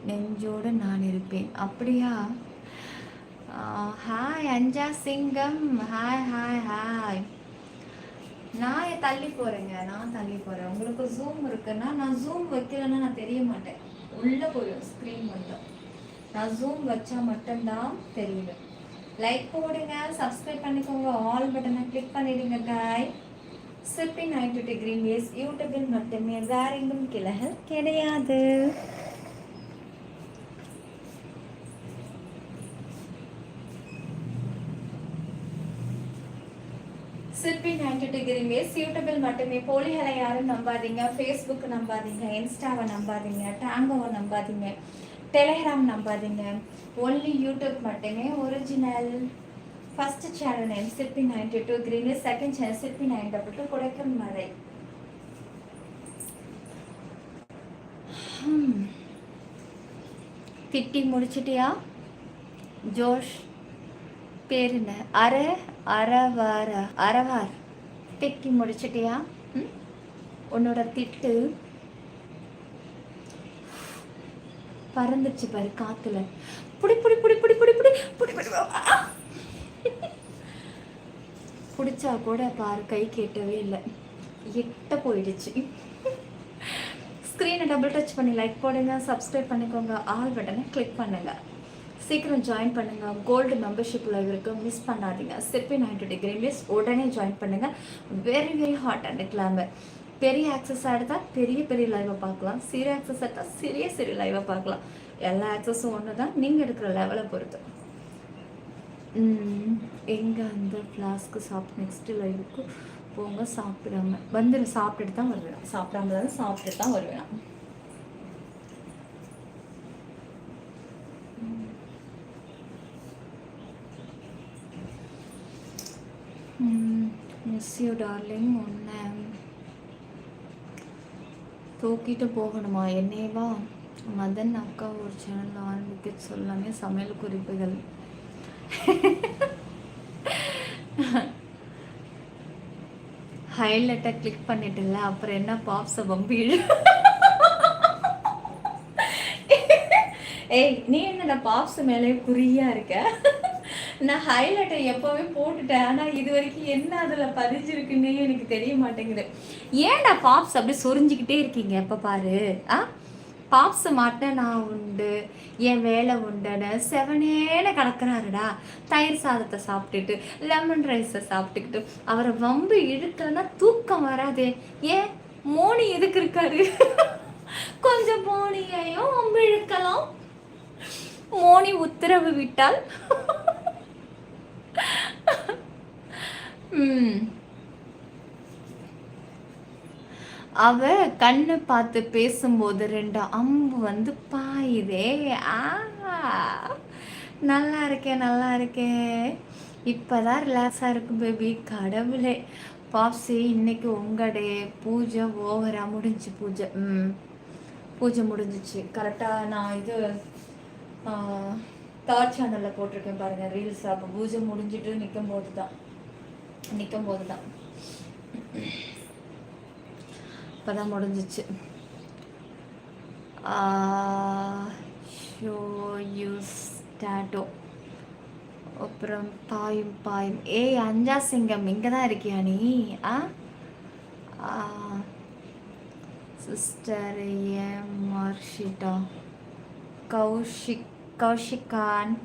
நெஞ்சோடு நான் இருப்பேன். அப்படியா? ஹாய் அஞ்சா சிங்கம், ஹாய் ஹாய் ஹாய். நான் தள்ளி போகிறேங்க, நான் தள்ளி போகிறேன். உங்களுக்கு ஜூம் இருக்குன்னா, நான் ஜூம் வைக்கலைன்னா நான் தெரிய மாட்டேன். உள்ளே போயிடும் ஸ்க்ரீன் மட்டும். நான் ஜூம் வச்சா மட்டும்தான் தெரியுது. லைக் போடுங்க, சப்ஸ்கிரைப் பண்ணிக்கோங்க, ஆல் பட்டனை கிளிக் பண்ணிடுங்க காய். சிற்பி 90 டிகிரி வேஸ் யூடியூபில் மட்டுமே, வேற எங்கும் கிளைகள் கிடையாது. சிற்பி 90 டிகிரி வேஸ் யூடியூபில் மட்டுமே. போலிகளை யாரும் நம்பாதீங்க. ஃபேஸ்புக் நம்பாதீங்க, இன்ஸ்டாவை நம்பாதீங்க, டாங்கோவை நம்பாதீங்க, டெலிகிராம் நம்பாதீங்க. ஒன்லி யூடியூப் மட்டுமே ஒரிஜினல். ஃபர்ஸ்ட் சேனல் நேம் சிற்பி 92 கிரீன், செகண்ட் சேனல் சிற்பி 922 கொடைக்கும் மறை. திட்டி முடிச்சிட்டியா ஜோஷ்? பேர் என்ன? அரவார். திட்டி முடிச்சிட்டியா? உன்னோட திட்டு பறந்துச்சு பாரு காத்துல. புடி புடி புடி புடி புடி புடி புடி புடி. பிடிச்சா கூட பாரு கை கேட்டவே இல்லை, எட்ட போயிடுச்சு. ஸ்க்ரீனை டபுள் டச் பண்ணி லைக் போடுங்க, சப்ஸ்கிரைப் பண்ணிக்கோங்க, ஆல் பட்டனை கிளிக் பண்ணுங்க. சீக்கிரம் ஜாயின் பண்ணுங்க. கோல்டு மெம்பர்ஷிப்ல இருக்கு, மிஸ் பண்ணாதீங்க. சிற்பி 90 டிகிரி மிஸ் உடனே ஜாயின் பண்ணுங்க. Very very hot and glamour. பெரிய ஆக்சஸ் எடுத்தா பெரிய லைவை பார்க்கலாம், சிறிய ஆக்சஸ் எடுத்தா சிறிய லைவை பார்க்கலாம். எல்லா ஆக்சஸும் ஒன்று தான், நீங்கள் எடுக்கிற லெவலை பொறுத்து. எங்கே அந்த ஃப்ளாஸ்க்கு சாப்பிட்டு நெக்ஸ்ட் லைவுக்கு போங்க. சாப்பிடாம வந்துடு, சாப்பிட்டுட்டு தான் வருவேன். சாப்பிடாம தான் சாப்பிட்டுட்டு தான் வருவேன். Miss you darling. ஒன்று தூக்கிட்டு போகணுமா என்னேவா? மதன் அக்கா ஒரு சேனல் ஆரம்பிக்க சொல்லாமே சமையல் குறிப்புகள். ஹைலைட்டை கிளிக் பண்ணிட்டுல, அப்புறம் என்ன பாப்ஸை வம்பீடு. ஏய் நீ என்னடா பாப்ஸ் மேலே குறியா இருக்க? நான் ஹைலைட்டை எப்போவே போட்டுட்டேன், ஆனால் இது வரைக்கும் என்ன அதில் பதிஞ்சிருக்குன்னே எனக்கு தெரிய மாட்டேங்குது. ஏன்டா பாப்ஸ் அப்படி சொரிஞ்சிக்கிட்டே இருக்கீங்க எப்போ பாரு? பாப்ஸ் மாட்டேன் நான் உண்டு, என் வேலை உண்டுன்னு செவனேன்னு கலக்கிறாருடா. தயிர் சாதத்தை சாப்பிட்டுட்டு லெமன் ரைஸை சாப்பிட்டுக்கிட்டு அவரை வம்பு இழுக்கலன்னா தூக்கம் வராது. ஏன் மோனி எதுக்கு இருக்காரு? கொஞ்சம் மோனியையும் வம்பு இழுக்கலாம். மோனி உத்தரவு விட்டால் அவ கண்ணு பார்த்து பேசும்போது 2 அம்பு வந்து பாயுதே. நல்லா இருக்கேன். இப்போதான் ரிலாக்ஸாக இருக்கு பேபி. கடவுளே பாப்ஸி, இன்னைக்கு உங்கடே பூஜை ஓவரா முடிஞ்சு. பூஜை முடிஞ்சிச்சு கரெக்டாக. நான் இது 3rd சேனலில் போட்டிருக்கேன் பாருங்கள் ரீல்ஸ். அப்போ பூஜை முடிஞ்சிட்டு நிற்கும் போது தான் இப்போதான் முடிஞ்சிச்சு. Show us tattoo. அப்புறம் பாயும். ஏய் அஞ்சா சிங்கம், இங்கே தான் இருக்கியா நீ? Sister M Marshita, Kaushikan,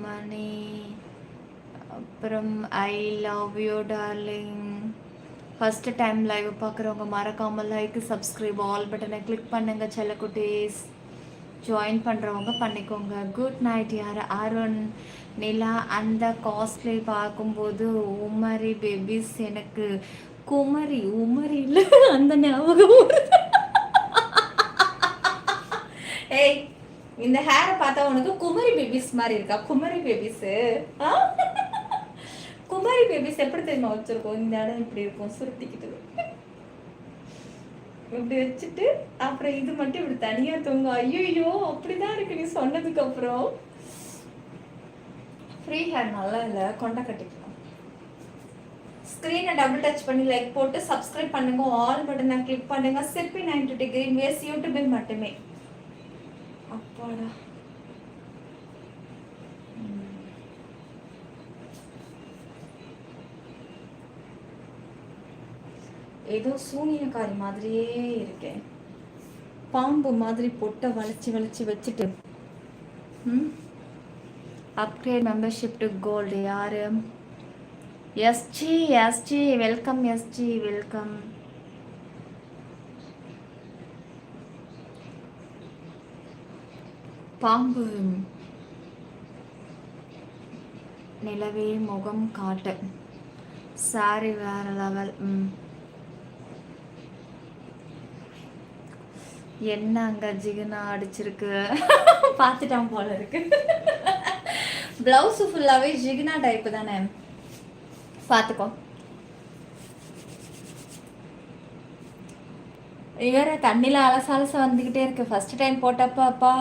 Mani. அப்புறம் I love you darling. First time live பார்க்குறவங்க மறக்காமல் லைக், சப்ஸ்கிரைப், ஆல் பட்டனை கிளிக் பண்ணுங்க செல்லக்குட்டீஸ். ஜாயின் பண்ணுறவங்க பண்ணிக்கோங்க. Good night. யார்? அருண், நிலா. அந்த காஸ்ட்லி பார்க்கும்போது உமரி பேபிஸ் எனக்கு குமரி இல்லை அந்த ஞாபகம். ஏய் இந்த ஹேரை பார்த்தா உனக்கு குமரி பேபிஸ் மாதிரி இருக்கா? குமரி பேபிஸு குமரி பேபிஸ் எப்படி தெரியுமா வச்சிருக்கோம்? இந்த இடம் இப்படி இருக்கும், சுருட்டிக்கிட்டு இப்படி வச்சுட்டு அப்புறம் இது மட்டும் இப்படி தனியா தூங்க. ஐயோ அப்படிதான் இருக்கு நீ சொன்னதுக்கு அப்புறம். ஃப்ரீ ஹேர் நல்லா இல்லை, கொண்டை கட்டிக்கலாம். ஸ்க்ரீனை டபுள் டச் பண்ணி லைக் போட்டு சப்ஸ்கிரைப் பண்ணுங்க, ஆல் பட்டனை கிளிக் பண்ணுங்க. சிற்பி 90 டிகிரி வேஸ் யூடியூபில் மட்டுமே. அப்பாடா ஏதோ சூனியக்காரி மாதிரியே இருக்கேன். பாம்பு மாதிரி பொட்டை வளைச்சி வச்சுட்டு. Upgrade membership to gold. யாரு? SG SG welcome, SG welcome. பாம்பு நிலவே முகம் காட்டு, சாரி வேற லெவல். என்ன அங்க ஜிகனா அடிச்சிருக்கு பார்த்துட்டான் போல இருக்கு. பிளவுஸ் ஃபுல்லாவே ஜிகனா டைப் தானே, பார்த்துக்கோ. வேற தண்ணியில் அலச வந்துக்கிட்டே இருக்கு. ஃபர்ஸ்ட் டைம் போட்டப்ப அப்பா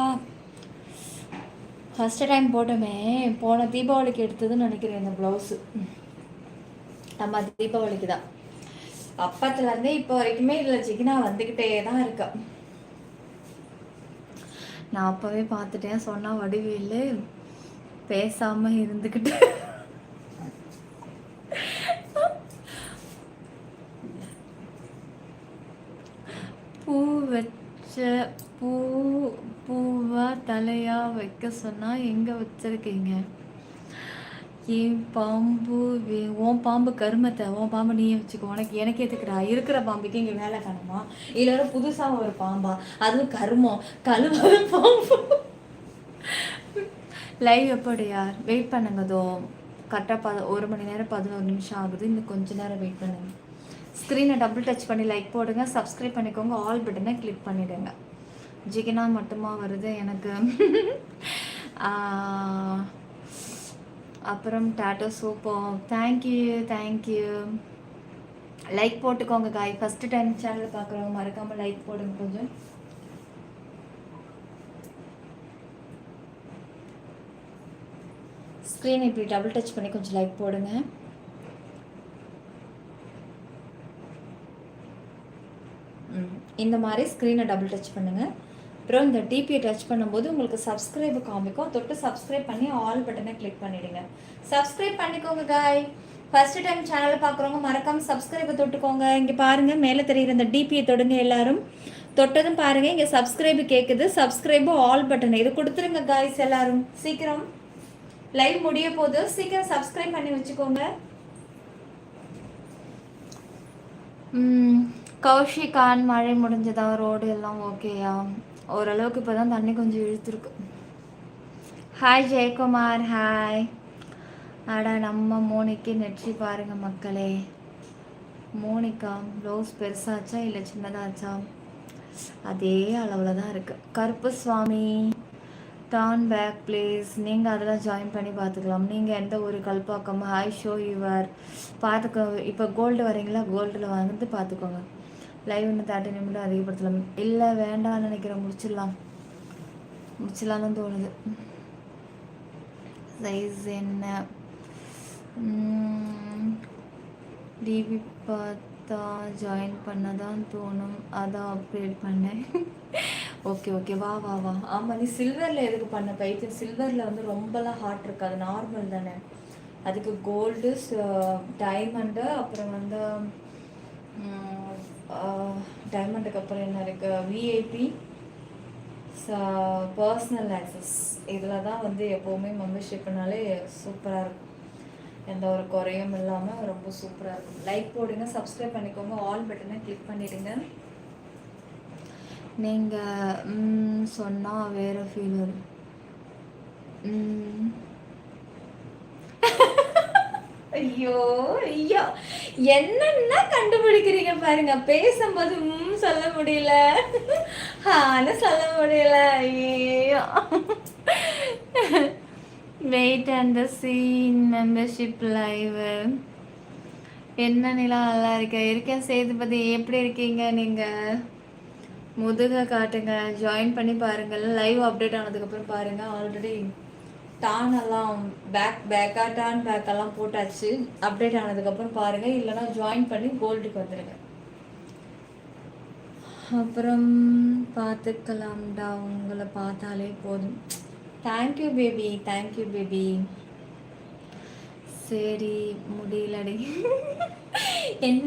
ஃபர்ஸ்ட் டைம் போட்டோமே, போன தீபாவளிக்கு எடுத்ததுன்னு நினைக்கிறேன் இந்த ப்ளவுஸு. நம்ம தீபாவளிக்கு தான். அப்பத்துலேருந்தே இப்போ வரைக்குமே இதில் ஜிகினா வந்துக்கிட்டே தான் இருக்கா. நான் அப்போவே பார்த்துட்டேன், சொன்னால் வடிவேலு பேசாமல் இருந்துக்கிட்டு பூ வச்ச பூவா தலையா வைக்க சொன்னால் எங்கே வச்சிருக்கீங்க? என் பாம்பு உன் பாம்பு கருமத்தை, உன் பாம்பு நீயே வச்சுக்கோ. எனக்கு எதுக்குடா? இருக்கிற பாம்புக்கு இங்கே வேலை காணுமா? இல்லை வர புதுசாக ஒரு பாம்பா? அதுவும் கருமம் கழுவாத பாம்பு. லைவ் எப்போடு யார் வெயிட் பண்ணுங்கதோ, கரெக்டாக 1 மணி நேரம் 11 நிமிஷம் ஆகுது. இன்னும் கொஞ்ச நேரம் வெயிட் பண்ணுங்க. ஸ்க்ரீனை டபுள் டச் பண்ணி லைக் போடுங்க, சப்ஸ்கிரைப் பண்ணிக்கோங்க, ஆல் பட்டனை கிளிக் பண்ணிவிடுங்க. ஜிகினா மட்டுமா வருது எனக்கு. அப்புறம் டாட்டோ சூப்பர், தேங்க்யூ. லைக் போட்டுக்கோங்க காய். ஃபஸ்ட்டு டைம் சேனல் பார்க்குறவங்க மறக்காமல் லைக் போடுங்க கொஞ்சம். ஸ்க்ரீன் இப்படி டபுள் டச் பண்ணி கொஞ்சம் லைக் போடுங்க. இந்த மாதிரி ஸ்க்ரீனை டபுள் டச் பண்ணுங்கள். அப்புறம் இந்த டிபியை டச் பண்ணும்போது உங்களுக்கு சப்ஸ்கிரைப் காமிக்கும், தொட்டு சப்ஸ்கிரைப் பண்ணி ஆல் பட்டனை கிளிக் பண்ணிவிடுங்க. சப்ஸ்கிரைப் பண்ணிக்கோங்க காய். ஃபஸ்ட்டு டைம் சேனலை பார்க்குறவங்க மறக்காமல் சப்ஸ்கிரைபை தொட்டுக்கோங்க. இங்கே பாருங்கள், மேலே தெரிகிற இந்த டிபியை தொடுங்க. எல்லாரும் தொட்டதும் பாருங்கள், இங்கே சப்ஸ்கிரைபு கேட்குது. சப்ஸ்கிரைபு ஆல் பட்டன் இது கொடுத்துருங்க காய்ஸ். எல்லாரும் சீக்கிரம், லைவ் முடிய போது, சீக்கிரம் சப்ஸ்கிரைப் பண்ணி வச்சுக்கோங்க. கௌஷிகான், மழை முடிஞ்சதா? ரோடு எல்லாம் ஓகேயா? ஓரளவுக்கு இப்போ தான் தண்ணி கொஞ்சம் இழுத்துருக்கு. Hi Jayakumar, hi. அடா நம்ம மோனிக்கு நெற்றி பாருங்க மக்களே. மோனிகா ப்ளவுஸ் பெருசாச்சா இல்லை சின்னதாச்சா? அதே அளவில் தான் இருக்குது. கருப்பு சுவாமி, டர்ன் பேக் ப்ளீஸ். நீங்கள் அதெல்லாம் ஜாயின் பண்ணி பார்த்துக்கலாம். நீங்கள் எந்த ஒரு கல்பாக்கம்? ஹாய் ஷோ யுவர் பார்த்துக்கோ. இப்போ கோல்டு வரீங்களா? கோல்டில் வந்து பார்த்துக்கோங்க. லைவ் இன்னும் 30 நிமிடம் அதிகப்படுத்தலாம். இல்லை வேண்டாம்னு நினைக்கிறேன், முடிச்சிடலான்னு தோணுது. சைஸ் என்ன? டிவி பார்த்தா ஜாயின் பண்ணதான் தோணும், அதான் அப்கிரேட் பண்ணேன். ஓகே வா. ஆமாம், நீ சில்வரில் எதுக்கு பண்ண பைத்தியம்? சில்வரில் வந்து ரொம்பலாம் ஹார்ட் இருக்காது, நார்மல் தானே. அதுக்கு கோல்டு, டைமண்டு, அப்புறம் வந்து டைமண்டுக்கு அப்புறம் என்ன இருக்குது? VIP, personal access. இதில் தான் வந்து எப்போவுமே மெம்பர்ஷிப்னாலே சூப்பராக இருக்கும், எந்த ஒரு குறையும் இல்லாமல் ரொம்ப சூப்பராக இருக்கும். லைக் போடுங்க, சப்ஸ்கிரைப் பண்ணிக்கோங்க, ஆல் பட்டனை கிளிக் பண்ணிவிடுங்க. நீங்கள் சொன்னால் வேறு ஃபீல் வரும். ஐயோ என்னன்னா கண்டுபிடிக்கிறீங்க பாருங்க. பேசும்போது சொல்ல முடியல, சொல்ல முடியல. ஐயோ, wait and seen membership live. என்ன நிலா நல்லா இருக்கேன். சேதுபதி எப்படி இருக்கீங்க? நீங்கள் முதுக காட்டுங்க, ஜாயின் பண்ணி பாருங்கள். லைவ் அப்டேட் ஆனதுக்கப்புறம் பாருங்கள். ஆல்ரெடி டான் எல்லாம் டான் பேக்கெல்லாம் போட்டாச்சு. அப்டேட் ஆனதுக்கப்புறம் பாருங்கள், இல்லைனா ஜாயின் பண்ணி கோல்டுக்கு வந்துடுங்க. அப்புறம் பார்த்துக்கலாம்டா, உங்களை பார்த்தாலே போதும். Thank you baby. சரி, முடியலடி. என்ன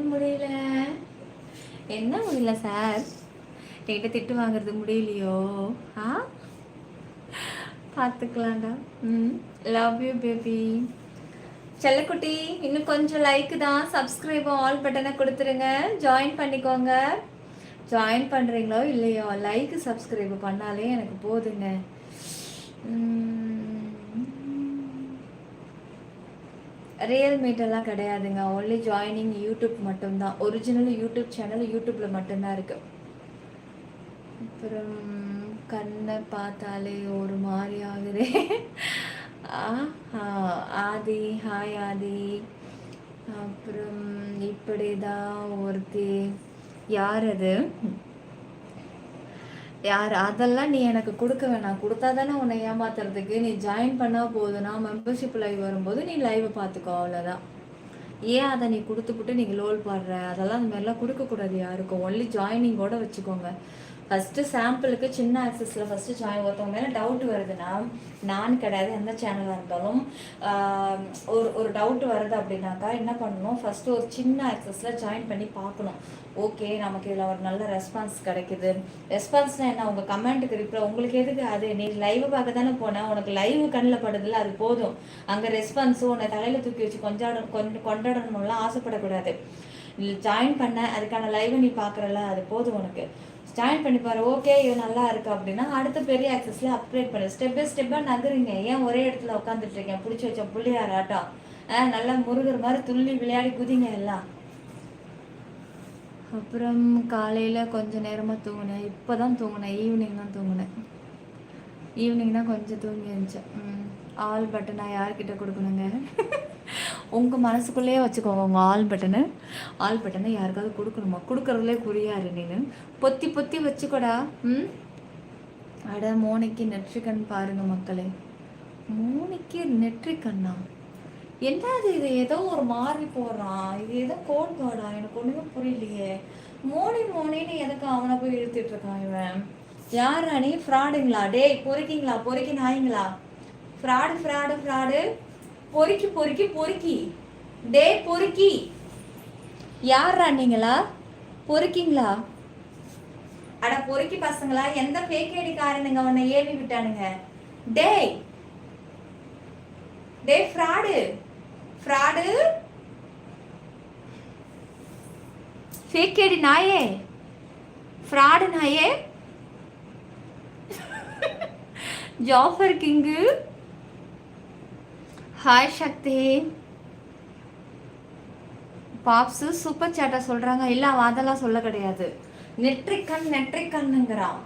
முடியல சார்? என்கிட்ட திட்டு வாங்குறது முடியலையோ? பார்த்துக்கலாம்டா. Love you baby. செல்லக்குட்டி இன்னும் கொஞ்சம் லைக் தான், சப்ஸ்கிரைப் ஆல் பட்டனை கொடுத்துருங்க, ஜாயின் பண்ணிக்கோங்க. ஜாயின் பண்ணுறீங்களோ இல்லையோ, லைக் சப்ஸ்கிரைப் பண்ணாலே எனக்கு போதுங்க. ரியல் மீட்டெல்லாம் கிடையாதுங்க, ஒன்லி ஜாயினிங் யூடியூப் மட்டும்தான். ஒரிஜினல் யூடியூப் சேனல் யூடியூப்பில் மட்டும்தான் இருக்கு. அப்புறம் கண்ணை பார்த்தாலே ஒரு மாதிரி ஆகுது. ஆதி, ஹாய் ஆதி. அப்புறம் இப்படிதான் ஒருத்தி, யார் அது, யார் அதெல்லாம் நீ எனக்கு கொடுக்க வேணாம், கொடுத்தா தானே உன்னை ஏமாத்துறதுக்கு. நீ ஜாயின் பண்ணால் போதும், நான் மெம்பர்ஷிப் லைவ் வரும்போது நீ லைவை பார்த்துக்கோ, அவ்வளோதான். ஏன் அதை நீ கொடுத்துப்புட்டு நீங்கள் லோல் பாடுற, அதெல்லாம் அந்த மாதிரிலாம் கொடுக்கக்கூடாது யாருக்கும். ஒன்லி ஜாயினிங்கோட வச்சுக்கோங்க. ஃபஸ்ட்டு சாம்பிளுக்கு சின்ன ஆக்சஸில் ஃபஸ்ட்டு ஜாயின். ஒருத்தவங்க மேலே டவுட் வருதுன்னா, நான் கிடையாது எந்த சேனலாக இருந்தாலும் ஒரு டவுட் வருது அப்படின்னாக்கா என்ன பண்ணணும், ஃபஸ்ட்டு ஒரு சின்ன ஆக்சஸில் ஜாயின் பண்ணி பார்க்கணும். ஓகே, நமக்கு இதில் ஒரு நல்ல ரெஸ்பான்ஸ் கிடைக்குது. ரெஸ்பான்ஸ்னால் என்ன, உங்கள் கமெண்ட்டுக்கு ரிப்ளை. உங்களுக்கு எதுக்கு அது, நீ லைவ் பார்க்க தானே போனேன், உனக்கு லைவ் கண்ணில் படுதில்ல, அது போதும். அங்கே ரெஸ்பான்ஸும் உன்னை தலையில் தூக்கி வச்சு கொண்டாடணும்லாம் ஆசைப்படக்கூடாது. ஜாயின் பண்ண அதுக்கான லைவை நீ பார்க்குறல, அது போதும் உனக்கு. ஜாயின் பண்ணி பாரு, ஓகே இது நல்லா இருக்கு அப்படின்னா அடுத்த பெரிய ஆக்சஸ்ல அப்கிரேட் பண்ணு. ஸ்டெப் பை ஸ்டெப்பாக நகருங்க. ஏன் ஒரே இடத்துல உட்காந்துட்டு இருக்கேன், பிடிச்சி வச்ச புள்ளியார் ஆட்டம். நல்லா முருகர் மாதிரி துள்ளி விளையாடி குதிங்க எல்லாம். அப்புறம் காலையில் கொஞ்சம் நேரமாக தூங்கினேன், இப்போ தான் தூங்கினேன், ஈவினிங் தான் தூங்கினேன். ஈவினிங் தான் கொஞ்சம் தூங்கி இருந்துச்சேன். ஆல் பட்டன் நான் யார்கிட்ட கொடுக்கணுங்க? உங்கள் மனசுக்குள்ளேயே வச்சுக்கோங்க. உங்கள் ஆல் பட்டனை யாருக்காவது கொடுக்கணுமா? கொடுக்கறதுலே குறியாரு நீனு, பொத்தி பொத்தி வச்சுக்கோடா. அட மோனிக்கு நெற்றிக்கண் பாருங்க மக்களே, மோனிக்கு நெற்றிக்கண்ணா என்னது இது? ஏதோ ஒரு மாறி போடுறான், இது ஏதோ கோட் வேர்டா, எனக்கு ஒன்றுமே புரியலையே. மோனின்னு எதுக்கு அவனை போய் இழுத்துட்டு இருக்கான் இவன்? யார் ராணி? ஃப்ராடுங்களா? டேய் பொறுக்கிங்களா, பொறுக்கி நாய்ங்களா? ஃப்ராடு பொறுக்கி டே பொறுக்கி. யார் ராணிங்களா? பொறுக்கிங்களா? அட பொறுக்கி பசங்களா, எந்த ஃபேக் ஐடி காரனுங்க உன்னை ஏவி விட்டானுங்க? டேய் ஃப்ராடு ஃபேக் ஐடி நாயே, ஃப்ராடு நாயே. ஜாஃபர் கிங்கு ஹாய் சக்தி. பாப்ஸு சூப்பர் சேட்டா சொல்கிறாங்க. இல்லை அவன் அதெல்லாம் சொல்ல கிடையாது. நெற்றிக்கண்ணுங்கிறான்.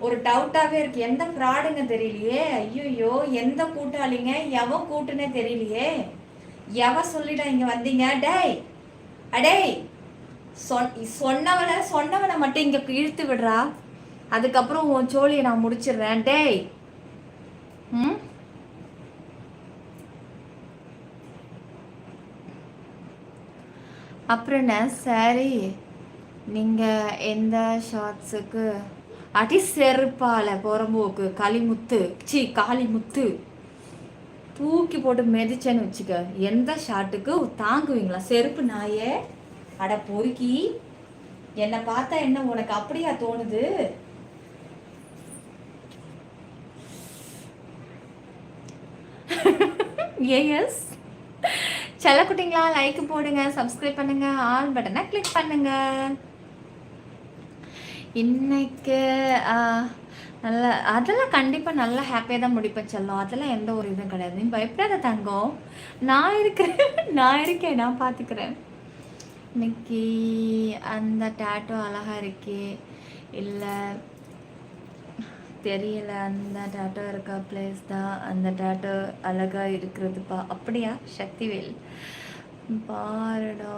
ஒரு டவுட்டாகவே இருக்கு, எந்த ஃப்ராடுங்க தெரியலையே. ஐயோ, எந்த கூட்டாளிங்க, எவன் கூட்டுனே தெரியலையே. எவன் சொல்லிட்டா இங்கே வந்தீங்க? டேய் சொன்னவனை மட்டும் இங்கே இழுத்து விடுறா, அதுக்கப்புறம் உன் சோழியை நான் முடிச்சிடுறேன். டேய் அப்புறம் என்ன சரி, நீங்கள் எந்த ஷார்ட்ஸுக்கு அடி செருப்பால புறம்போக்கு காளிமுத்து தூக்கி போட்டு மெதிச்சேன்னு வச்சுக்க, எந்த ஷாட்டுக்கு தாங்குவீங்களா? செருப்பு நாயே. அட பொறுக்கி, என்னை பார்த்தா என்ன உனக்கு அப்படியா தோணுது? எஸ் செல்லக்குட்டிங்களா, லைக் போடுங்க, சப்ஸ்கிரைப் பண்ணுங்க, ஆல் பட்டனை கிளிக் பண்ணுங்க. இன்னைக்கு நல்லா அதெல்லாம் கண்டிப்பாக நல்லா ஹாப்பியாக தான் முடிப்பேன் செல்லம், அதெல்லாம் எந்த ஒரு இதுவும் கிடையாது. நீ பயப்படாத தங்கம், நான் இருக்கேன், நான் பார்த்துக்கிறேன். இன்னைக்கு அந்த டேட்டோ அழகாக இருக்கே இல்லை தெரியல, அந்த டேட்டோ இருக்கா பிளேஸ் தான், அந்த டேட்டோ அழகாக இருக்கிறதுப்பா. அப்படியா சக்திவேல்? பாருடா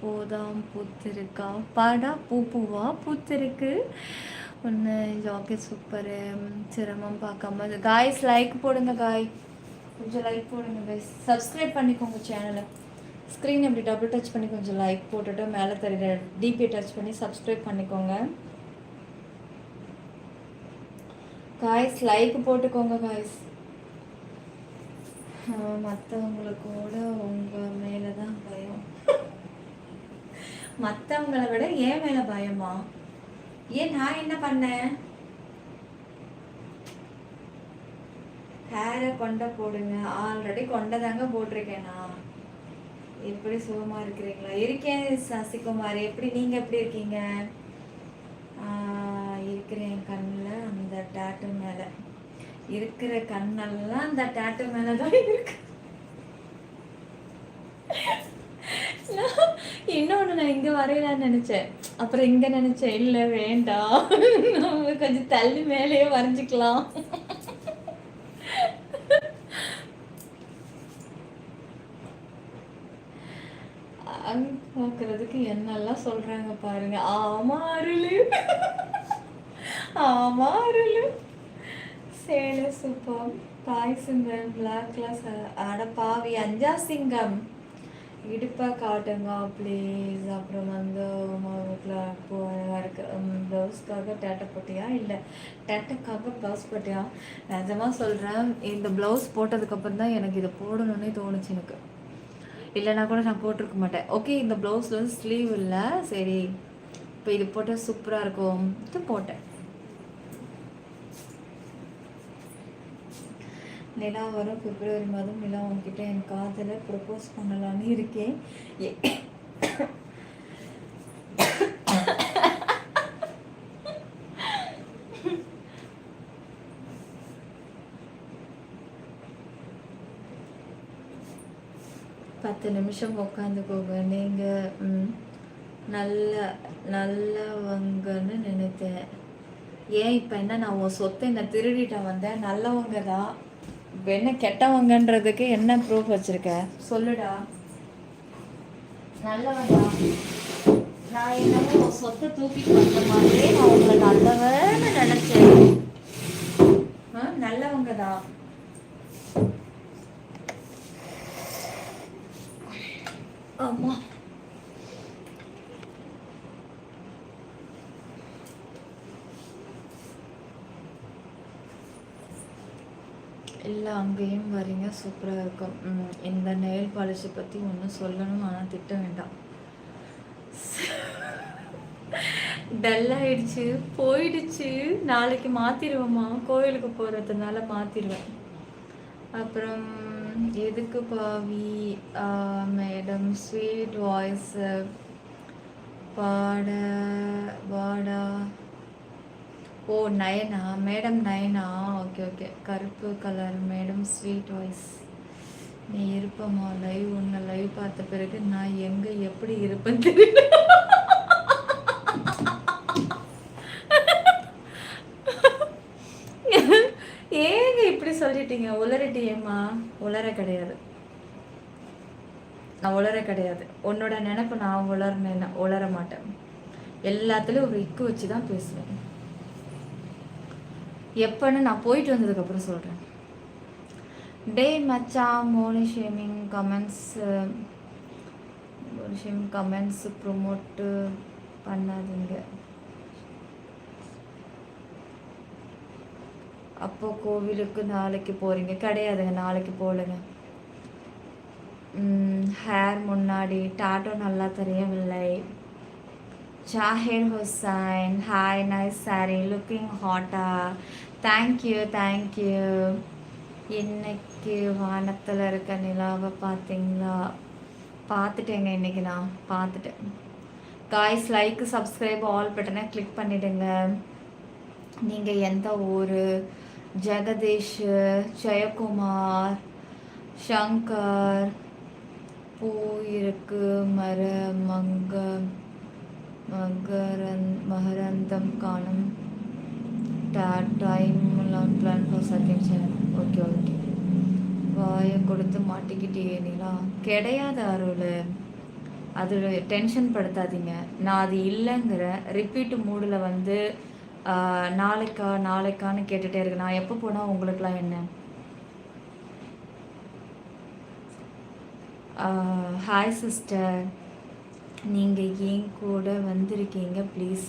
பூதான் பூத்திருக்கா, பாடா பூவா பூத்திருக்கு ஒன்று. Okay super. சிரமம் பார்க்காம காய்ஸ் லைக் போடுங்க, கொஞ்சம் லைக் போடுங்க காய்ஸ். சப்ஸ்கிரைப் பண்ணிக்கோங்க சேனலை. ஸ்க்ரீன் இப்படி டபுள் டச் பண்ணி கொஞ்சம் லைக் போட்டுட்டு மேலே தெரியுற டிபி டச் பண்ணி சப்ஸ்கிரைப் பண்ணிக்கோங்க காய்ஸ். லைக் போட்டுக்கோங்க காய்ஸ். மற்றவங்களுக்கூட உங்கள் மேலே தான் பயம். மற்றவங்களை விட ஏன் மேலே பயமா? ஏன் நான் என்ன பண்ணேன்? ஹேரை கொண்ட போடுங்க. ஆல்ரெடி கொண்ட தாங்க போட்டிருக்கேன் நான். எப்படி சுகமா இருக்கிறீங்களா? இருக்கேன் சசிகுமார். எப்படி நீங்க எப்படி இருக்கீங்க? இருக்கிறேன் கண்ணில் அந்த டேட்டு மேலே இருக்கிற கண்ணெல்லாம் அந்த டேட்டு மேலே தான் இருக்கு. இன்னொன்று நான் இங்கே வரையலான்னு நினச்சேன், அப்புறம் இங்கே நினச்சேன் இல்லை வேண்டாம், நம்ம கொஞ்சம் தள்ளி மேலேயே வரைஞ்சிக்கலாம். பார்க்கறதுக்கு என்னெல்லாம் சொல்றாங்க பாருங்க. ஆமா அருளு, ஆமா அருளு, சேலை சூப்பர், பாய் சிங்கம், பிளாக் கிளாஸ், அட பாவி, அஞ்சா சிங்கம், இடுப்பா காட்டுங்க ப்ளீஸ். அப்புறம் வந்து இருக்கு ப்ளவுஸ்க்காக டேட்டை போட்டியா? இல்லை டேட்டுக்காக ப்ளவுஸ் போட்டியா? நிஜமாக சொல்கிறேன், இந்த ப்ளவுஸ் போட்டதுக்கப்புறம் தான் எனக்கு இதை போடணுன்னே தோணுச்சு எனக்கு. இல்லைனா கூட நான் போட்டிருக்க மாட்டேன். ஓகே, இந்த ப்ளவுஸில் வந்து ஸ்லீவ் இல்லை, சரி இப்போ இது போட்டால் சூப்பராக இருக்கும், இது போட்டேன். நிலா வரும் பிப்ரவரி மாதம். நிலா உங்ககிட்ட என் காதலை ப்ரப்போஸ் பண்ணலான்னு இருக்கேன். பத்து நிமிஷம் உட்காந்துக்கோங்க. நீங்கள் நல்லவங்கன்னு நினைத்தேன். ஏன் இப்போ என்ன நான் உன் சொத்தை என்ன திருடிட்டேன் வந்தேன்? நல்லவங்க தான், என்ன கெட்டவங்கன்றதுக்கு என்ன ப்ரூஃப் வச்சிருக்க சொல்லுடா. நல்லவன்டா, நான் என்னமோ உன் சொத்தை தூக்கிட்டு வந்த மாதிரி நான் உங்களை நல்லவன்னு நினைச்சேன். நல்லவங்க தான். ஆமா, இல்லை அங்கேயும் வரீங்க, சூப்பராக இருக்கும். இந்த நெயில் பாலிஷை பற்றி ஒன்றும் சொல்லணும், ஆனால் திட்ட வேண்டாம். டல் ஆயிடுச்சு, போயிடுச்சு, நாளைக்கு மாற்றிடுவேம்மா, கோயிலுக்கு போகிறதுனால மாற்றிடுவேன். அப்புறம் எதுக்கு பாவி மேடம் ஸ்வீட் வாய்ஸ் பாடா? Oh Nayana madam, Nayana, okay okay. கருப்பு கலர் மேடம், ஸ்வீட் வாய்ஸ். நீ இருப்பமா லைவ்? ஒன்று லைவ் பார்த்த பிறகு நான் எங்கே எப்படி இருப்பேன்னு தெரியல. ஏங்க இப்படி சொல்லிட்டீங்க? உளறிட்டியேம்மா. உளர கிடையாது, நான் உளர கிடையாது. உன்னோட நினைப்பு நான் உளர்னேன்னா உளர மாட்டேன். எல்லாத்துலேயும் ஒரு இக்கு வச்சு தான் பேசுவேன். எப்பன்னு நான் போயிட்டு வந்ததுக்கப்புறம் சொல்கிறேன். டே மச்சா, மோனி ஷேமிங் கமெண்ட்ஸ் ப்ரொமோட்டு பண்ணாதீங்க. அப்போ கோவிலுக்கு நாளைக்கு போகிறீங்க? கிடையாதுங்க, நாளைக்கு போகலைங்க. ஹேர் முன்னாடி டாட்டோ நல்லா தெரியவில்லை. Zahir Hussain, hi, nice sari, looking ஹாட்டா. தேங்க்யூ. இன்னைக்கு வானத்தில் இருக்க நிலாவை பார்த்தீங்களா? பார்த்துட்டேங்க, இன்னைக்கு நான் பார்த்துட்டேன். காய்ஸ், லைக், சப்ஸ்கிரைப், ஆல் பட்டனை கிளிக் பண்ணிவிடுங்க. நீங்கள் எந்த ஊர்? ஜெகதீஷ், ஜெயக்குமார், சங்கர், பூ இருக்கு, மகரந்தம் காணும், time plan for second channel. Okay, வாயை கொடுத்து மாட்டிக்கிட்டே நிலா. கிடையாது அருள், அது டென்ஷன் படுத்தாதீங்க. நான் அது இல்லைங்கிற ரிப்பீட்டு மூடில் வந்து நாளைக்கான்னு கேட்டுகிட்டே இருக்கு. நான் எப்போ போனால் உங்களுக்குலாம் என்ன? ஹாய் சிஸ்டர், நீங்கள் ஏன் கூட வந்திருக்கீங்க ப்ளீஸ்?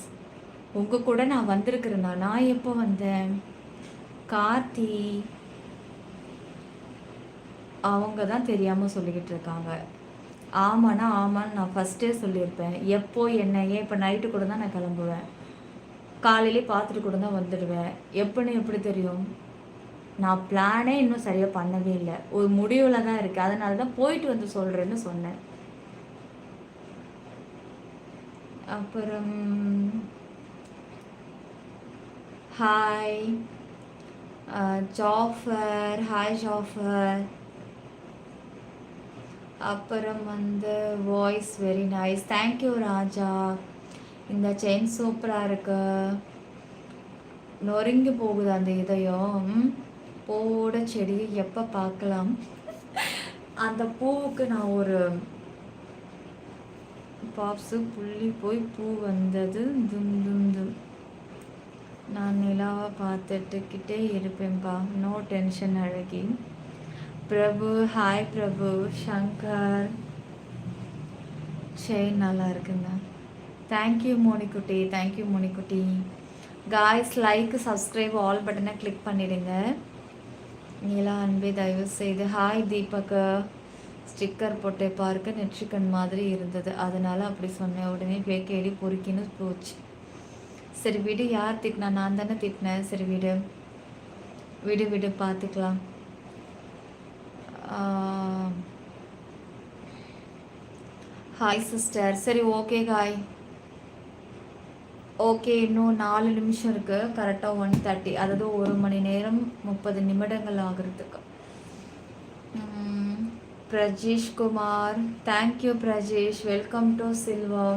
உங்கள் கூட நான் வந்திருக்கிறேன்னா? நான் எப்போ வந்தேன்? கார்த்தி அவங்க தான் தெரியாமல் சொல்லிக்கிட்டு இருக்காங்க. ஆமான்னு நான் ஃபஸ்ட்டே சொல்லியிருப்பேன். எப்போ என்ன ஏன்? இப்போ நைட்டு கூட தான் நான் கிளம்புவேன், காலையிலே பார்த்துட்டு கூட தான் வந்துடுவேன். எப்படி தெரியும்? நான் பிளானே இன்னும் சரியாக பண்ணவே இல்லை, ஒரு முடிவில் தான் இருக்குது. அதனால தான் போயிட்டு வந்து சொல்கிறேன்னு சொன்னேன். அப்புறம் ஹாய் ஜாஃபர், ஹாய் ஜாஃபர். அப்புறம் வந்து வாய்ஸ் வெரி நைஸ், தேங்க்யூ ராஜா. இந்த செயின் சூப்பராக இருக்கு, நொறுங்கி போகுது அந்த இதயம். பூவோட செடியை எப்போ பார்க்கலாம்? அந்த பூவுக்கு நான் ஒரு பாப்ஸு புள்ளி போய் பூ வந்தது தும் தும் தும். நான் நிலாவை பார்த்துட்டுக்கிட்டே இருப்பேன்ப்பா, நோ டென்ஷன் அழகி. பிரபு, ஹாய் பிரபு. சங்கர், செயின் நல்லா இருக்குங்க, தேங்க்யூ மோனிக்குட்டி, தேங்க்யூ மோனிக்குட்டி. காய்ஸ் லைக் சப்ஸ்கிரைப் ஆல் பட்டனை கிளிக் பண்ணிடுங்க. நீலா அன்பே தயவு செய்து. ஹாய் தீபக், ஸ்டிக்கர் போட்டே பார்க்க நெற்றிக்கண் மாதிரி இருந்தது, அதனால் அப்படி சொன்னேன். உடனே பேக்கேடி பொறுக்கின்னு போச்சு. சரி விடு, யார் திட்டினா? நான் தானே திட்டினேன். சரி விடு விடு விடு, பார்த்துக்கலாம். Hi sister. சரி ஓகே காய், ஓகே. இன்னும் 4 நிமிஷம் இருக்குது, கரெக்டாக 1:30, அதாவது 1 மணி நேரம் 30 நிமிடங்கள் ஆகிறதுக்கு. Brajesh Kumar, thank you Brajesh, welcome to Silva.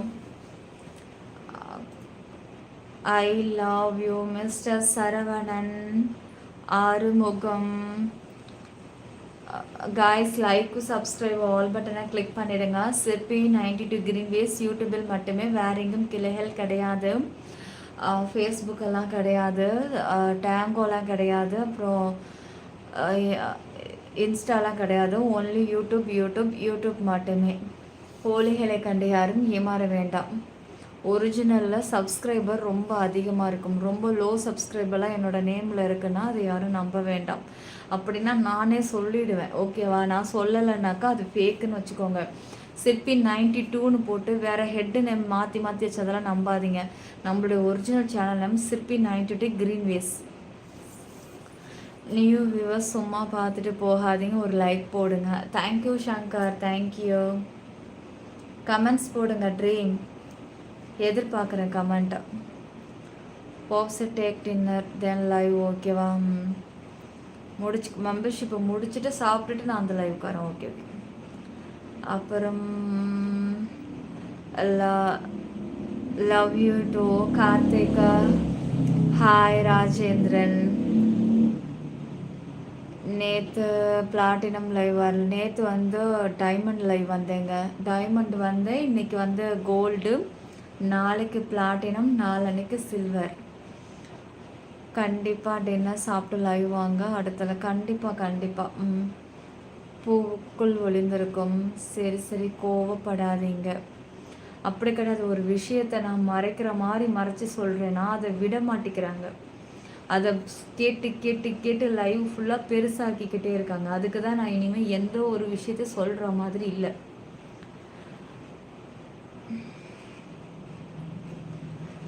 I love you mister Saravanan, Arumugam. Guys like subscribe all பட்டனை கிளிக் பண்ணிடுங்க. சிற்பி 92 கிரீன் வேஸ் யூடியூபில் மட்டுமே, வேற எங்கும் கிளைகள் கிடையாது, ஃபேஸ்புக்கெல்லாம் கிடையாது, டேங்கோலாம் கிடையாது, அப்புறம் இன்ஸ்டாலாம் கிடையாது. ஒன்லி யூடியூப் மட்டுமே. போலிகளை கண்டு யாரும் ஏமாற வேண்டாம். ஒரிஜினலில் சப்ஸ்கிரைபர் ரொம்ப அதிகமாக இருக்கும், ரொம்ப லோ சப்ஸ்கிரைபர்லாம் என்னோடய நேமில் இருக்குன்னா அது யாரும் நம்ப வேண்டாம். அப்படின்னா நானே சொல்லிவிடுவேன், ஓகேவா? நான் சொல்லலைனாக்கா அது ஃபேக்குன்னு வச்சுக்கோங்க. சிற்பி 92ன்னு போட்டு வேறு ஹெட்டு நேம் மாற்றி வச்சதெல்லாம் நம்பாதீங்க. நம்மளுடைய ஒரிஜினல் சேனல் நேம் சிற்பி 92 கிரீன் வேஸ். நியூ வியூவர்ஸ் சும்மா பார்த்துட்டு போகாதீங்க, ஒரு லைக் போடுங்க. Thank you Shankar, thank you. கமெண்ட்ஸ் போடுங்க. ட்ரீம் எதிர்பார்க்குறேன் கமெண்ட்டை. பாப்ஸ் டேக் டின்னர் தென் லைவ், ஓகேவா? மெம்பர்ஷிப்பை முடிச்சுட்டு சாப்பிட்டுட்டு நான் அந்த லைவ் வரேன், ஓகே ஓகே. அப்புறம் love you to Karthika, hi Rajendran. நேற்று பிளாட்டினம் லைவ் வரல, நேற்று வந்து டைமண்ட் லைவ் வந்தேங்க. டைமண்ட் வந்தேன், இன்றைக்கி வந்து கோல்டு, நாளைக்கு பிளாட்டினம், நாளன்னைக்கு சில்வர். கண்டிப்பாக டின்னர் சாப்பிட்டு லைவ் வாங்க அடுத்தல, கண்டிப்பாக. பூவுக்குள் ஒளிந்திருக்கும். சரி கோவப்படாதீங்க. அப்படி கிடையாது, ஒரு விஷயத்தை நான் மறைக்கிற மாதிரி மறைச்சி சொல்கிறேன்னா அதை விட மாட்டேங்கிறாங்க. அதை கேட்டு லைவ் ஃபுல்லாக பெருசாக்கிக்கிட்டே இருக்காங்க. அதுக்கு தான் நான் இனிமேல் எந்த ஒரு விஷயத்தை சொல்கிற மாதிரி இல்லை.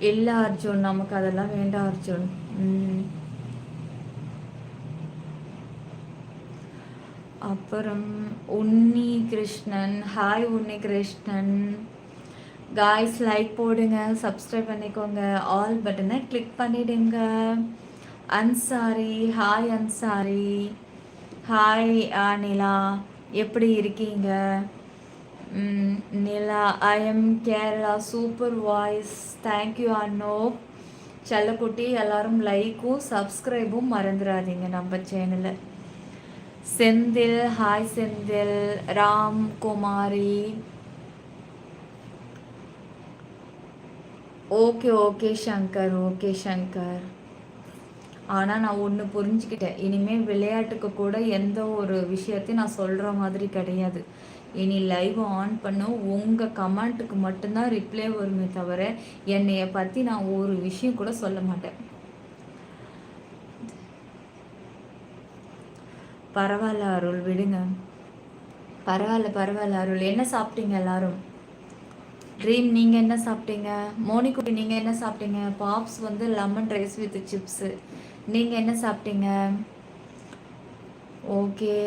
இல்லை அர்ஜுன், நமக்கு அதெல்லாம் வேண்டாம் அர்ஜுன். அப்புறம் Unni Krishnan, hi Unni Krishnan. Guys like போடுங்க, சப்ஸ்கிரைப் பண்ணிக்கோங்க, ஆல் பட்டனை கிளிக் பண்ணிடுங்க. அன்சாரி, ஹாய் அன்சாரி. ஹாய் நிலா, எப்படி இருக்கீங்க? Nila, I am Kerala, super voice, thank you Anoop. செல்லக்குட்டி, எல்லாரும் லைக்கும் சப்ஸ்கிரைபும் மறந்துடாதீங்க நம்ம சேனலை. செந்தில், ஹாய் செந்தில். ராம் குமாரி, ஓகே சங்கர். ஆனால் நான் ஒன்று புரிஞ்சுக்கிட்டேன், இனிமேல் விளையாட்டுக்கு கூட எந்த ஒரு விஷயத்தையும் நான் சொல்கிற மாதிரி கிடையாது. இனி லைவ் ஆன் பண்ண உங்கள் கமெண்ட்டுக்கு மட்டும்தான் ரிப்ளை வருமே தவிர என்னைய பற்றி நான் ஒரு விஷயம் கூட சொல்ல மாட்டேன். பரவாயில்ல அருள், விடுங்க. பரவாயில்ல அருள். என்ன சாப்பிட்டீங்க எல்லாரும்? ட்ரீம், நீங்கள் என்ன சாப்பிட்டீங்க? மோனிக்குட்டி, நீங்கள் என்ன சாப்பிட்டீங்க? பாப்ஸ் வந்து லெமன் ரைஸ் வித் சிப்ஸு. நீங்கள் என்ன சாப்பிட்டீங்க? ஓகே.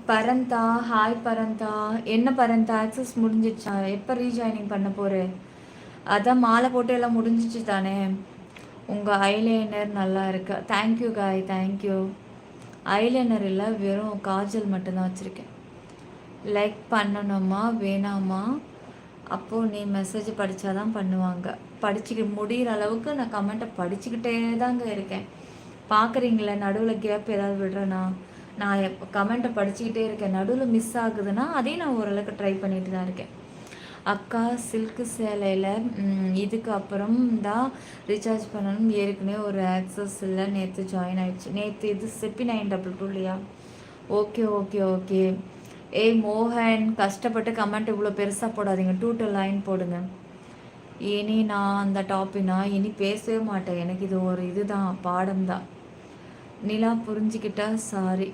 பரந்தா, ஹாய் பரந்தா. என்ன பரந்தா, ஆக்சஸ் முடிஞ்சிடுச்சா? எப்போ ரீஜாயினிங் பண்ண போகிறேன்? அதான் மாலை போட்டு எல்லாம் முடிஞ்சிச்சு தானே. உங்கள் ஐலைனர் நல்லா இருக்கு. தேங்க்யூ காய், தேங்க்யூ. ஐலைனர் இல்லை, வெறும் காஜல் மட்டும்தான் வச்சுருக்கேன். லைக் பண்ணணுமா வேணாமா? அப்போது நீ மெசேஜ் படித்தாதான் பண்ணுவாங்க. முடிகிற அளவுக்கு நான் கமெண்ட்டை படிச்சுக்கிட்டே தாங்க இருக்கேன். பார்க்குறீங்களே, நடுவில் கேப் ஏதாவது விடுறேன்னா நான் கமெண்ட்டை படிச்சுக்கிட்டே இருக்கேன். நடுவில் மிஸ் ஆகுதுன்னா அதையும் நான் ஓரளவுக்கு ட்ரை பண்ணிட்டு தான் இருக்கேன். அக்கா சில்க்கு சேலையில் இதுக்கு அப்புறம் தான் ரீசார்ஜ் பண்ணணும். ஏற்கனவே ஒரு ஆக்சஸ் இல்லை, நேற்று ஜாயின் ஆகிடுச்சு. நேற்று இது செப்பி 922 இல்லையா? Okay okay okay. ஏய் மோகன், கஷ்டப்பட்டு கமெண்ட் இவ்வளோ பெருசாக போடாதீங்க, 2 லைன் போடுங்க. இனி நான் அந்த டாப்பினா இனி பேசவே மாட்டேன். எனக்கு இது ஒரு இதுதான், பாடம் தான். நிலா புரிஞ்சுக்கிட்டா சாரி.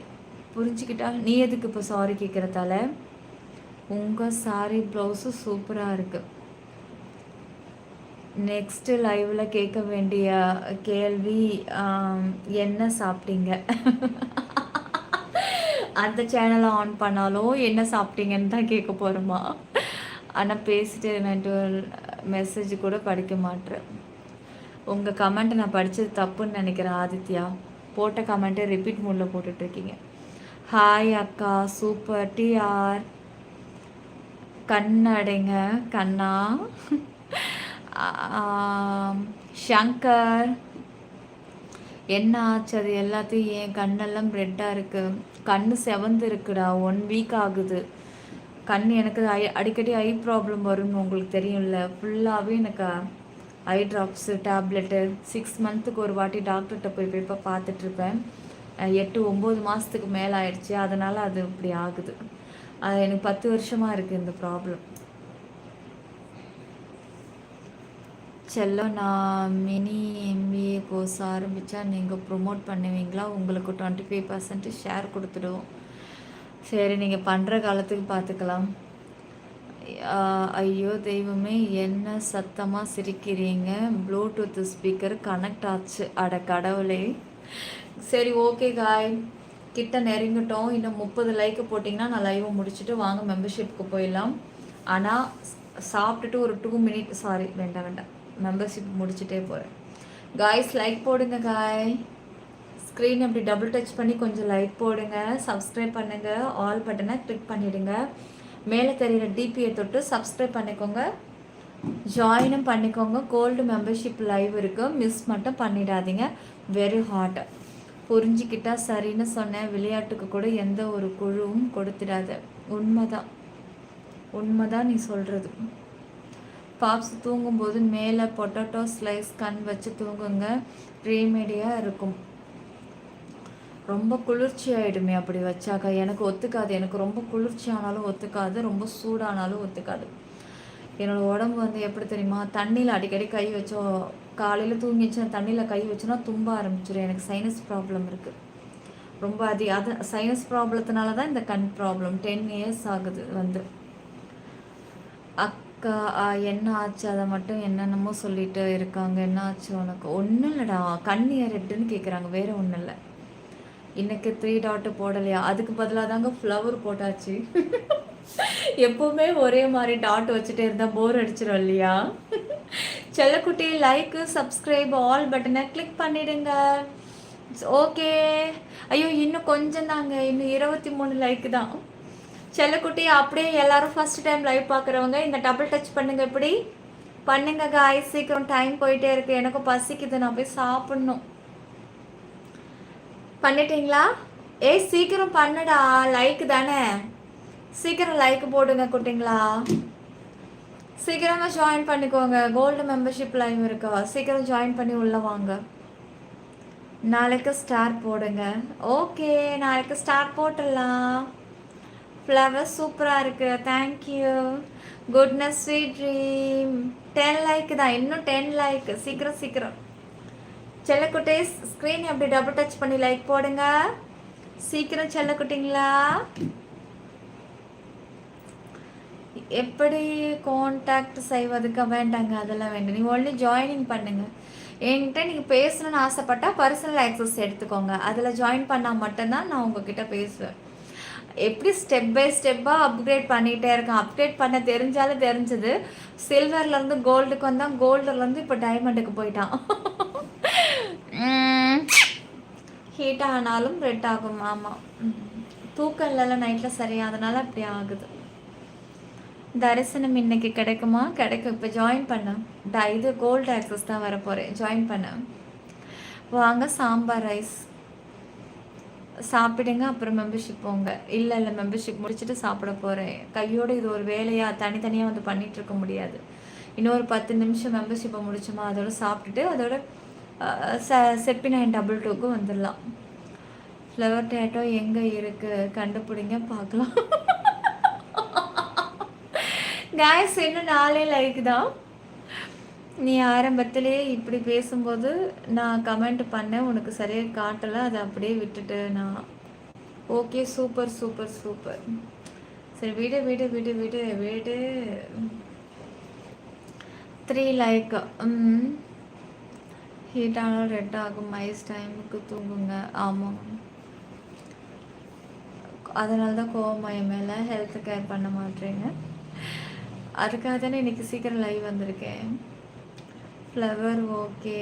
புரிஞ்சுக்கிட்டா நீ எதுக்கு இப்போ சாரி கேட்குறதால? உங்கள் சாரி ப்ளவுஸு சூப்பராக இருக்குது. நெக்ஸ்ட்டு லைவில் கேட்க வேண்டிய கேள்வி, என்ன சாப்பிட்டீங்க? அந்த சேனலை ஆன் பண்ணாலும் என்ன சாப்பிட்டீங்கன்னு தான் கேட்க போகிறோமா? ஆனால் பேசிட்டு நான் மெசேஜ் கூட படிக்க மாட்டேன். உங்கள் கமெண்ட்டை நான் படித்தது தப்புன்னு நினைக்கிறேன். ஆதித்யா போட்ட கமெண்ட்டை ரிப்பீட் மூடில் போட்டுட்ருக்கீங்க. ஹாய் அக்கா, சூப்பர். டிஆர் கண்ணடைங்க கண்ணா. ஷங்கர், என்ன ஆச்சு? அது எல்லாத்தையும் என் கண்ணெல்லாம் ரெட்டாக இருக்குது. கண் செவந்து இருக்குடா. 1 வீக் ஆகுது. கண் எனக்கு அடிக்கடி ஐ ப்ராப்ளம் வரும்னு உங்களுக்கு தெரியும்ல. ஃபுல்லாகவே எனக்கு ஐ ட்ராப்ஸு, டேப்லெட்டு 6 மந்த்துக்கு ஒரு வாட்டி டாக்டர்கிட்ட போய் பார்த்துட்ருப்பேன். 8-9 மாதத்துக்கு மேலே ஆயிடுச்சு. அதனால் அது இப்படி ஆகுது. அது எனக்கு 10 வருஷமாக இருக்குது இந்த ப்ராப்ளம். செல்லம், நான் மினி எம்பிஏ கோர்ஸ் ஆரம்பித்தா நீங்கள் ப்ரொமோட் பண்ணுவீங்களா? உங்களுக்கு 25% ஷேர் கொடுத்துடுவோம். சரி, நீங்கள் பண்ணுற காலத்துக்கு பார்த்துக்கலாம். ஐயோ தெய்வமே, என்ன சத்தமாக சிரிக்கிறீங்க? ப்ளூடூத் ஸ்பீக்கர் கனெக்ட் ஆச்சு. அட கடவுளே. சரி ஓகே காய், கிட்ட நெருங்கிட்டோம். இன்னும் 30 லைக்கு போட்டிங்கன்னா நான் லைவை முடிச்சுட்டு வாங்க மெம்பர்ஷிப்புக்கு போயிடலாம். ஆனால் சாப்பிட்டுட்டு ஒரு 2 மினிட், சாரி வேண்டாம், மெம்பர்ஷிப் முடிச்சுட்டே போகிறேன். காய்ஸ் லைக் போடுங்க காய். ஸ்க்ரீன் அப்படி டபுள் டச் பண்ணி கொஞ்சம் லைக் போடுங்க. சப்ஸ்கிரைப் பண்ணுங்கள். ஆல் பட்டனை கிளிக் பண்ணிவிடுங்க. மேலே தெரிகிற டிபியை தொட்டு சப்ஸ்கிரைப் பண்ணிக்கோங்க, ஜாயினும் பண்ணிக்கோங்க. கோல்டு மெம்பர்ஷிப் லைவ் இருக்குது, மிஸ் மட்டும் பண்ணிடாதீங்க. Very hot. புரிஞ்சிக்கிட்டா சரின்னு சொன்னேன். விளையாட்டுக்கு கூட எந்த ஒரு குழுவும் கொடுத்துடாத. உண்மைதான் நீ சொல்கிறது. பாப்ஸ் தூங்கும்போது மேலே பொட்டேட்டோ ஸ்லைஸ் கண் வச்சு தூங்குங்க, ரீமேடியாக இருக்கும். ரொம்ப குளிர்ச்சி ஆகிடுமே அப்படி வச்சாக்கா. எனக்கு ஒத்துக்காது. எனக்கு ரொம்ப குளிர்ச்சி ஆனாலும் ஒத்துக்காது, ரொம்ப சூடானாலும் ஒத்துக்காது. என்னோடய உடம்பு வந்து எப்படி தெரியுமா, தண்ணியில் அடிக்கடி கை வச்சோ, காலையில் தூங்கிச்சு தண்ணியில் கை வச்சோன்னா தும்ப ஆரம்பிச்சிடும். எனக்கு சைனஸ் ப்ராப்ளம் இருக்குது ரொம்ப. அது சைனஸ் ப்ராப்ளத்தினால தான் இந்த கண் ப்ராப்ளம். 10 இயர்ஸ் ஆகுது வந்து. அக்கா என்ன ஆச்சு? அதை மட்டும் என்னென்னமோ சொல்லிட்டு இருக்காங்க. என்ன ஆச்சு உனக்கு? ஒன்றும் இல்லைடா, கண்ணியை ரெட்டுன்னு கேட்குறாங்க, வேறு ஒன்றும் இல்லை. இன்னைக்கு 3 டாட்டு போடலையா? அதுக்கு பதிலாக தாங்க ஃப்ளவர் போட்டாச்சு. எப்போவுமே ஒரே மாதிரி டாட் வச்சுட்டே இருந்தால் போர் அடிச்சிடும் இல்லையா? செல்லக்குட்டி, லைக்கு சப்ஸ்கிரைப் ஆல் பட்டனை கிளிக் பண்ணிடுங்க. ஓகே. ஐயோ இன்னும் கொஞ்சம் தாங்க, இன்னும் 23 லைக்கு தான். செல்லக்குட்டி, அப்படியே எல்லாரும் ஃபர்ஸ்ட் டைம் லைவ் பார்க்குறவங்க இந்த டபுள் டச் பண்ணுங்க. இப்படி பண்ணுங்க காய்ஸ், சீக்கிரம் டைம் போயிட்டே இருக்கு. எனக்கும் பசிக்குது, நான் போய் சாப்பிட்ணும். பண்ணிட்டீங்களா? ஏய் சீக்கிரம் பண்ணுடா, லைக் தானே, சீக்கிரம் லைக் போடுங்க குட்டிங்களா. சீக்கிரமாக ஜாயின் பண்ணிக்கோங்க. கோல்டு மெம்பர்ஷிப் லைவ் இருக்கா, சீக்கிரம் ஜாயின் பண்ணி உள்ளே வாங்க. நாளைக்கு ஸ்டார் போடுங்க. ஓகே, நாளைக்கு ஸ்டார் போட்டுடலாம். ஃப்ளவர் சூப்பராக இருக்குது, thank you. Goodness sweet dream. 10 like தான், இன்னும் 10 லைக். சீக்கிரம் சீக்கிரம் செல்லக்குட்டீஸ், ஸ்க்ரீன் அப்படி டபுள் டச் பண்ணி லைக் போடுங்க. சீக்கிரம் செல்லக்குட்டிங்களா. எப்படி காண்டாக்ட் செய்வதுக்கு வேண்டாங்க, அதெல்லாம் வேண்டாம். நீ ஒன்லி ஜாயினிங் பண்ணுங்க. என்கிட்ட நீங்கள் பேசணும்னு ஆசைப்பட்டால் பர்சனல் ஆக்சஸ் எடுத்துக்கோங்க. அதில் ஜாயின் பண்ணால் மட்டும்தான் நான் உங்ககிட்ட பேசுவேன். எப்படி ஸ்டெப் பை ஸ்டெப்பாக அப்கிரேட் பண்ணிகிட்டே இருக்கேன். அப்கிரேட் பண்ண தெரிஞ்சாலும் தெரிஞ்சது. சில்வர்லேருந்து கோல்டுக்கு வந்தால் கோல்டுலேருந்து இப்போ டைமண்டுக்கு போயிட்டான். ஹீட் ஆனாலும் ரெட் ஆகும். ஆமாம், தூக்கம் இல்லைல்ல நைட்டில் சரியா, அதனால் அப்படி ஆகுது. தரிசனம் இன்னைக்கு கிடைக்குமா? கிடைக்கும். இப்போ ஜாயின் பண்ண இது கோல்டு ஆக்சஸ் தான் வர போகிறேன். ஜாயின் பண்ண வாங்க. சாம்பார் ரைஸ் சாப்பிடுங்க, அப்புறம் மெம்பர்ஷிப் போங்க. இல்லை மெம்பர்ஷிப் முடிச்சுட்டு சாப்பிட போகிறேன். கையோடு இது ஒரு வேலையாக தனித்தனியாக வந்து பண்ணிகிட்ருக்க முடியாது. இன்னொரு 10 நிமிஷம் மெம்பர்ஷிப்பை முடிச்சோமா அதோட சாப்பிட்டுட்டு அதோட செப்பி9 222க்கு வந்துடலாம். ஃப்ளவர் டேட்டோ எங்கே இருக்குது கண்டுபிடிங்க பார்க்கலாம். கேஸ் இன்னும் 4 லைக் தான். நீ ஆரம்பத்திலே இப்படி பேசும்போது நான் கமெண்ட் பண்ணேன், உனக்கு சரியாக காட்டலை, அதை அப்படியே விட்டுட்டு நான் ஓகே சூப்பர் சூப்பர் சூப்பர். சரி விடு விடு விடு விடு விடு. 3 லைக். ஹீட் ஆனால் ரெட் ஆகும். ஐஸ் டைமுக்கு தூங்குங்க. ஆமாம், அதனால தான் கோவமாய மேலே ஹெல்த் கேர் பண்ண மாட்டேங்க. அதுக்காக தானே இன்றைக்கி சீக்கிரம் லைவ் வந்திருக்கேன். Flower okay.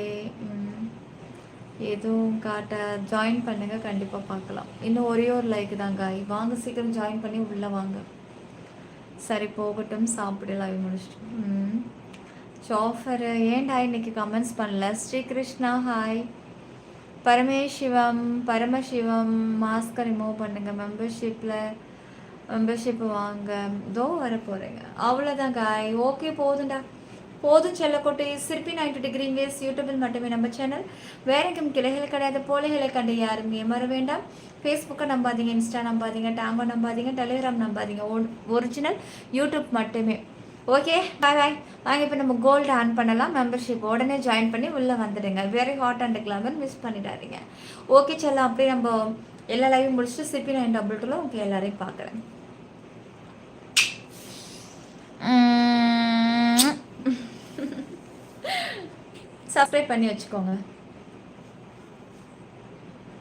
எதுவும் காட்ட ஜாயின் பண்ணுங்கள், கண்டிப்பாக பார்க்கலாம். இன்னும் ஒரே ஒரு லைக் தான் காய். வாங்க சீக்கிரம் ஜாயின் பண்ணி உள்ளே வாங்க. சரி போகட்டும், சாப்பிட லைவ் முடிச்சிட்டு. ஜாஃபர் ஏன்டா இன்னைக்கு கமெண்ட்ஸ் பண்ணல? ஸ்ரீகிருஷ்ணா ஹாய். பரமசிவம் மாஸ்கை ரிமூவ் பண்ணுங்கள். மெம்பர்ஷிப் வாங்க, இதோ வர போகிறேங்க. அவ்வளோதான் காய். ஓகே போதும்டா, போதும் செல்லக்கோட்டை. சிற்பி 90 டிகிரி வேஸ் யூடியூபில் மட்டுமே நம்ம சேனல். வேற எங்கும் கிளைகள் கிடையாது. போலைகளை கண்டு யாரும் ஏமாற வேண்டாம். ஃபேஸ்புக்கை நம்பாதீங்க, இன்ஸ்டா நம்பாதீங்க, டேங்கோ நம்பாதீங்க, டெலிகிராம் நம்பாதீங்க. ஒரிஜினல் யூடியூப் மட்டுமே. ஓகே பாய் பாய். வாங்க இப்போ நம்ம கோல்டு ஆன் பண்ணலாம். மெம்பர்ஷிப் உடனே ஜாயின் பண்ணி உள்ளே வந்துடுங்க. Very hot and glamour miss பண்ணிடாதீங்க. ஓகே செல்லம். அப்படியே நம்ம எல்லா லைவும் முடிச்சுட்டு சிற்பி9 222 ஓகே எல்லாரையும் பார்க்குறேன். சப்ஸ்கிரைப் பண்ணி வச்சுக்கோங்க.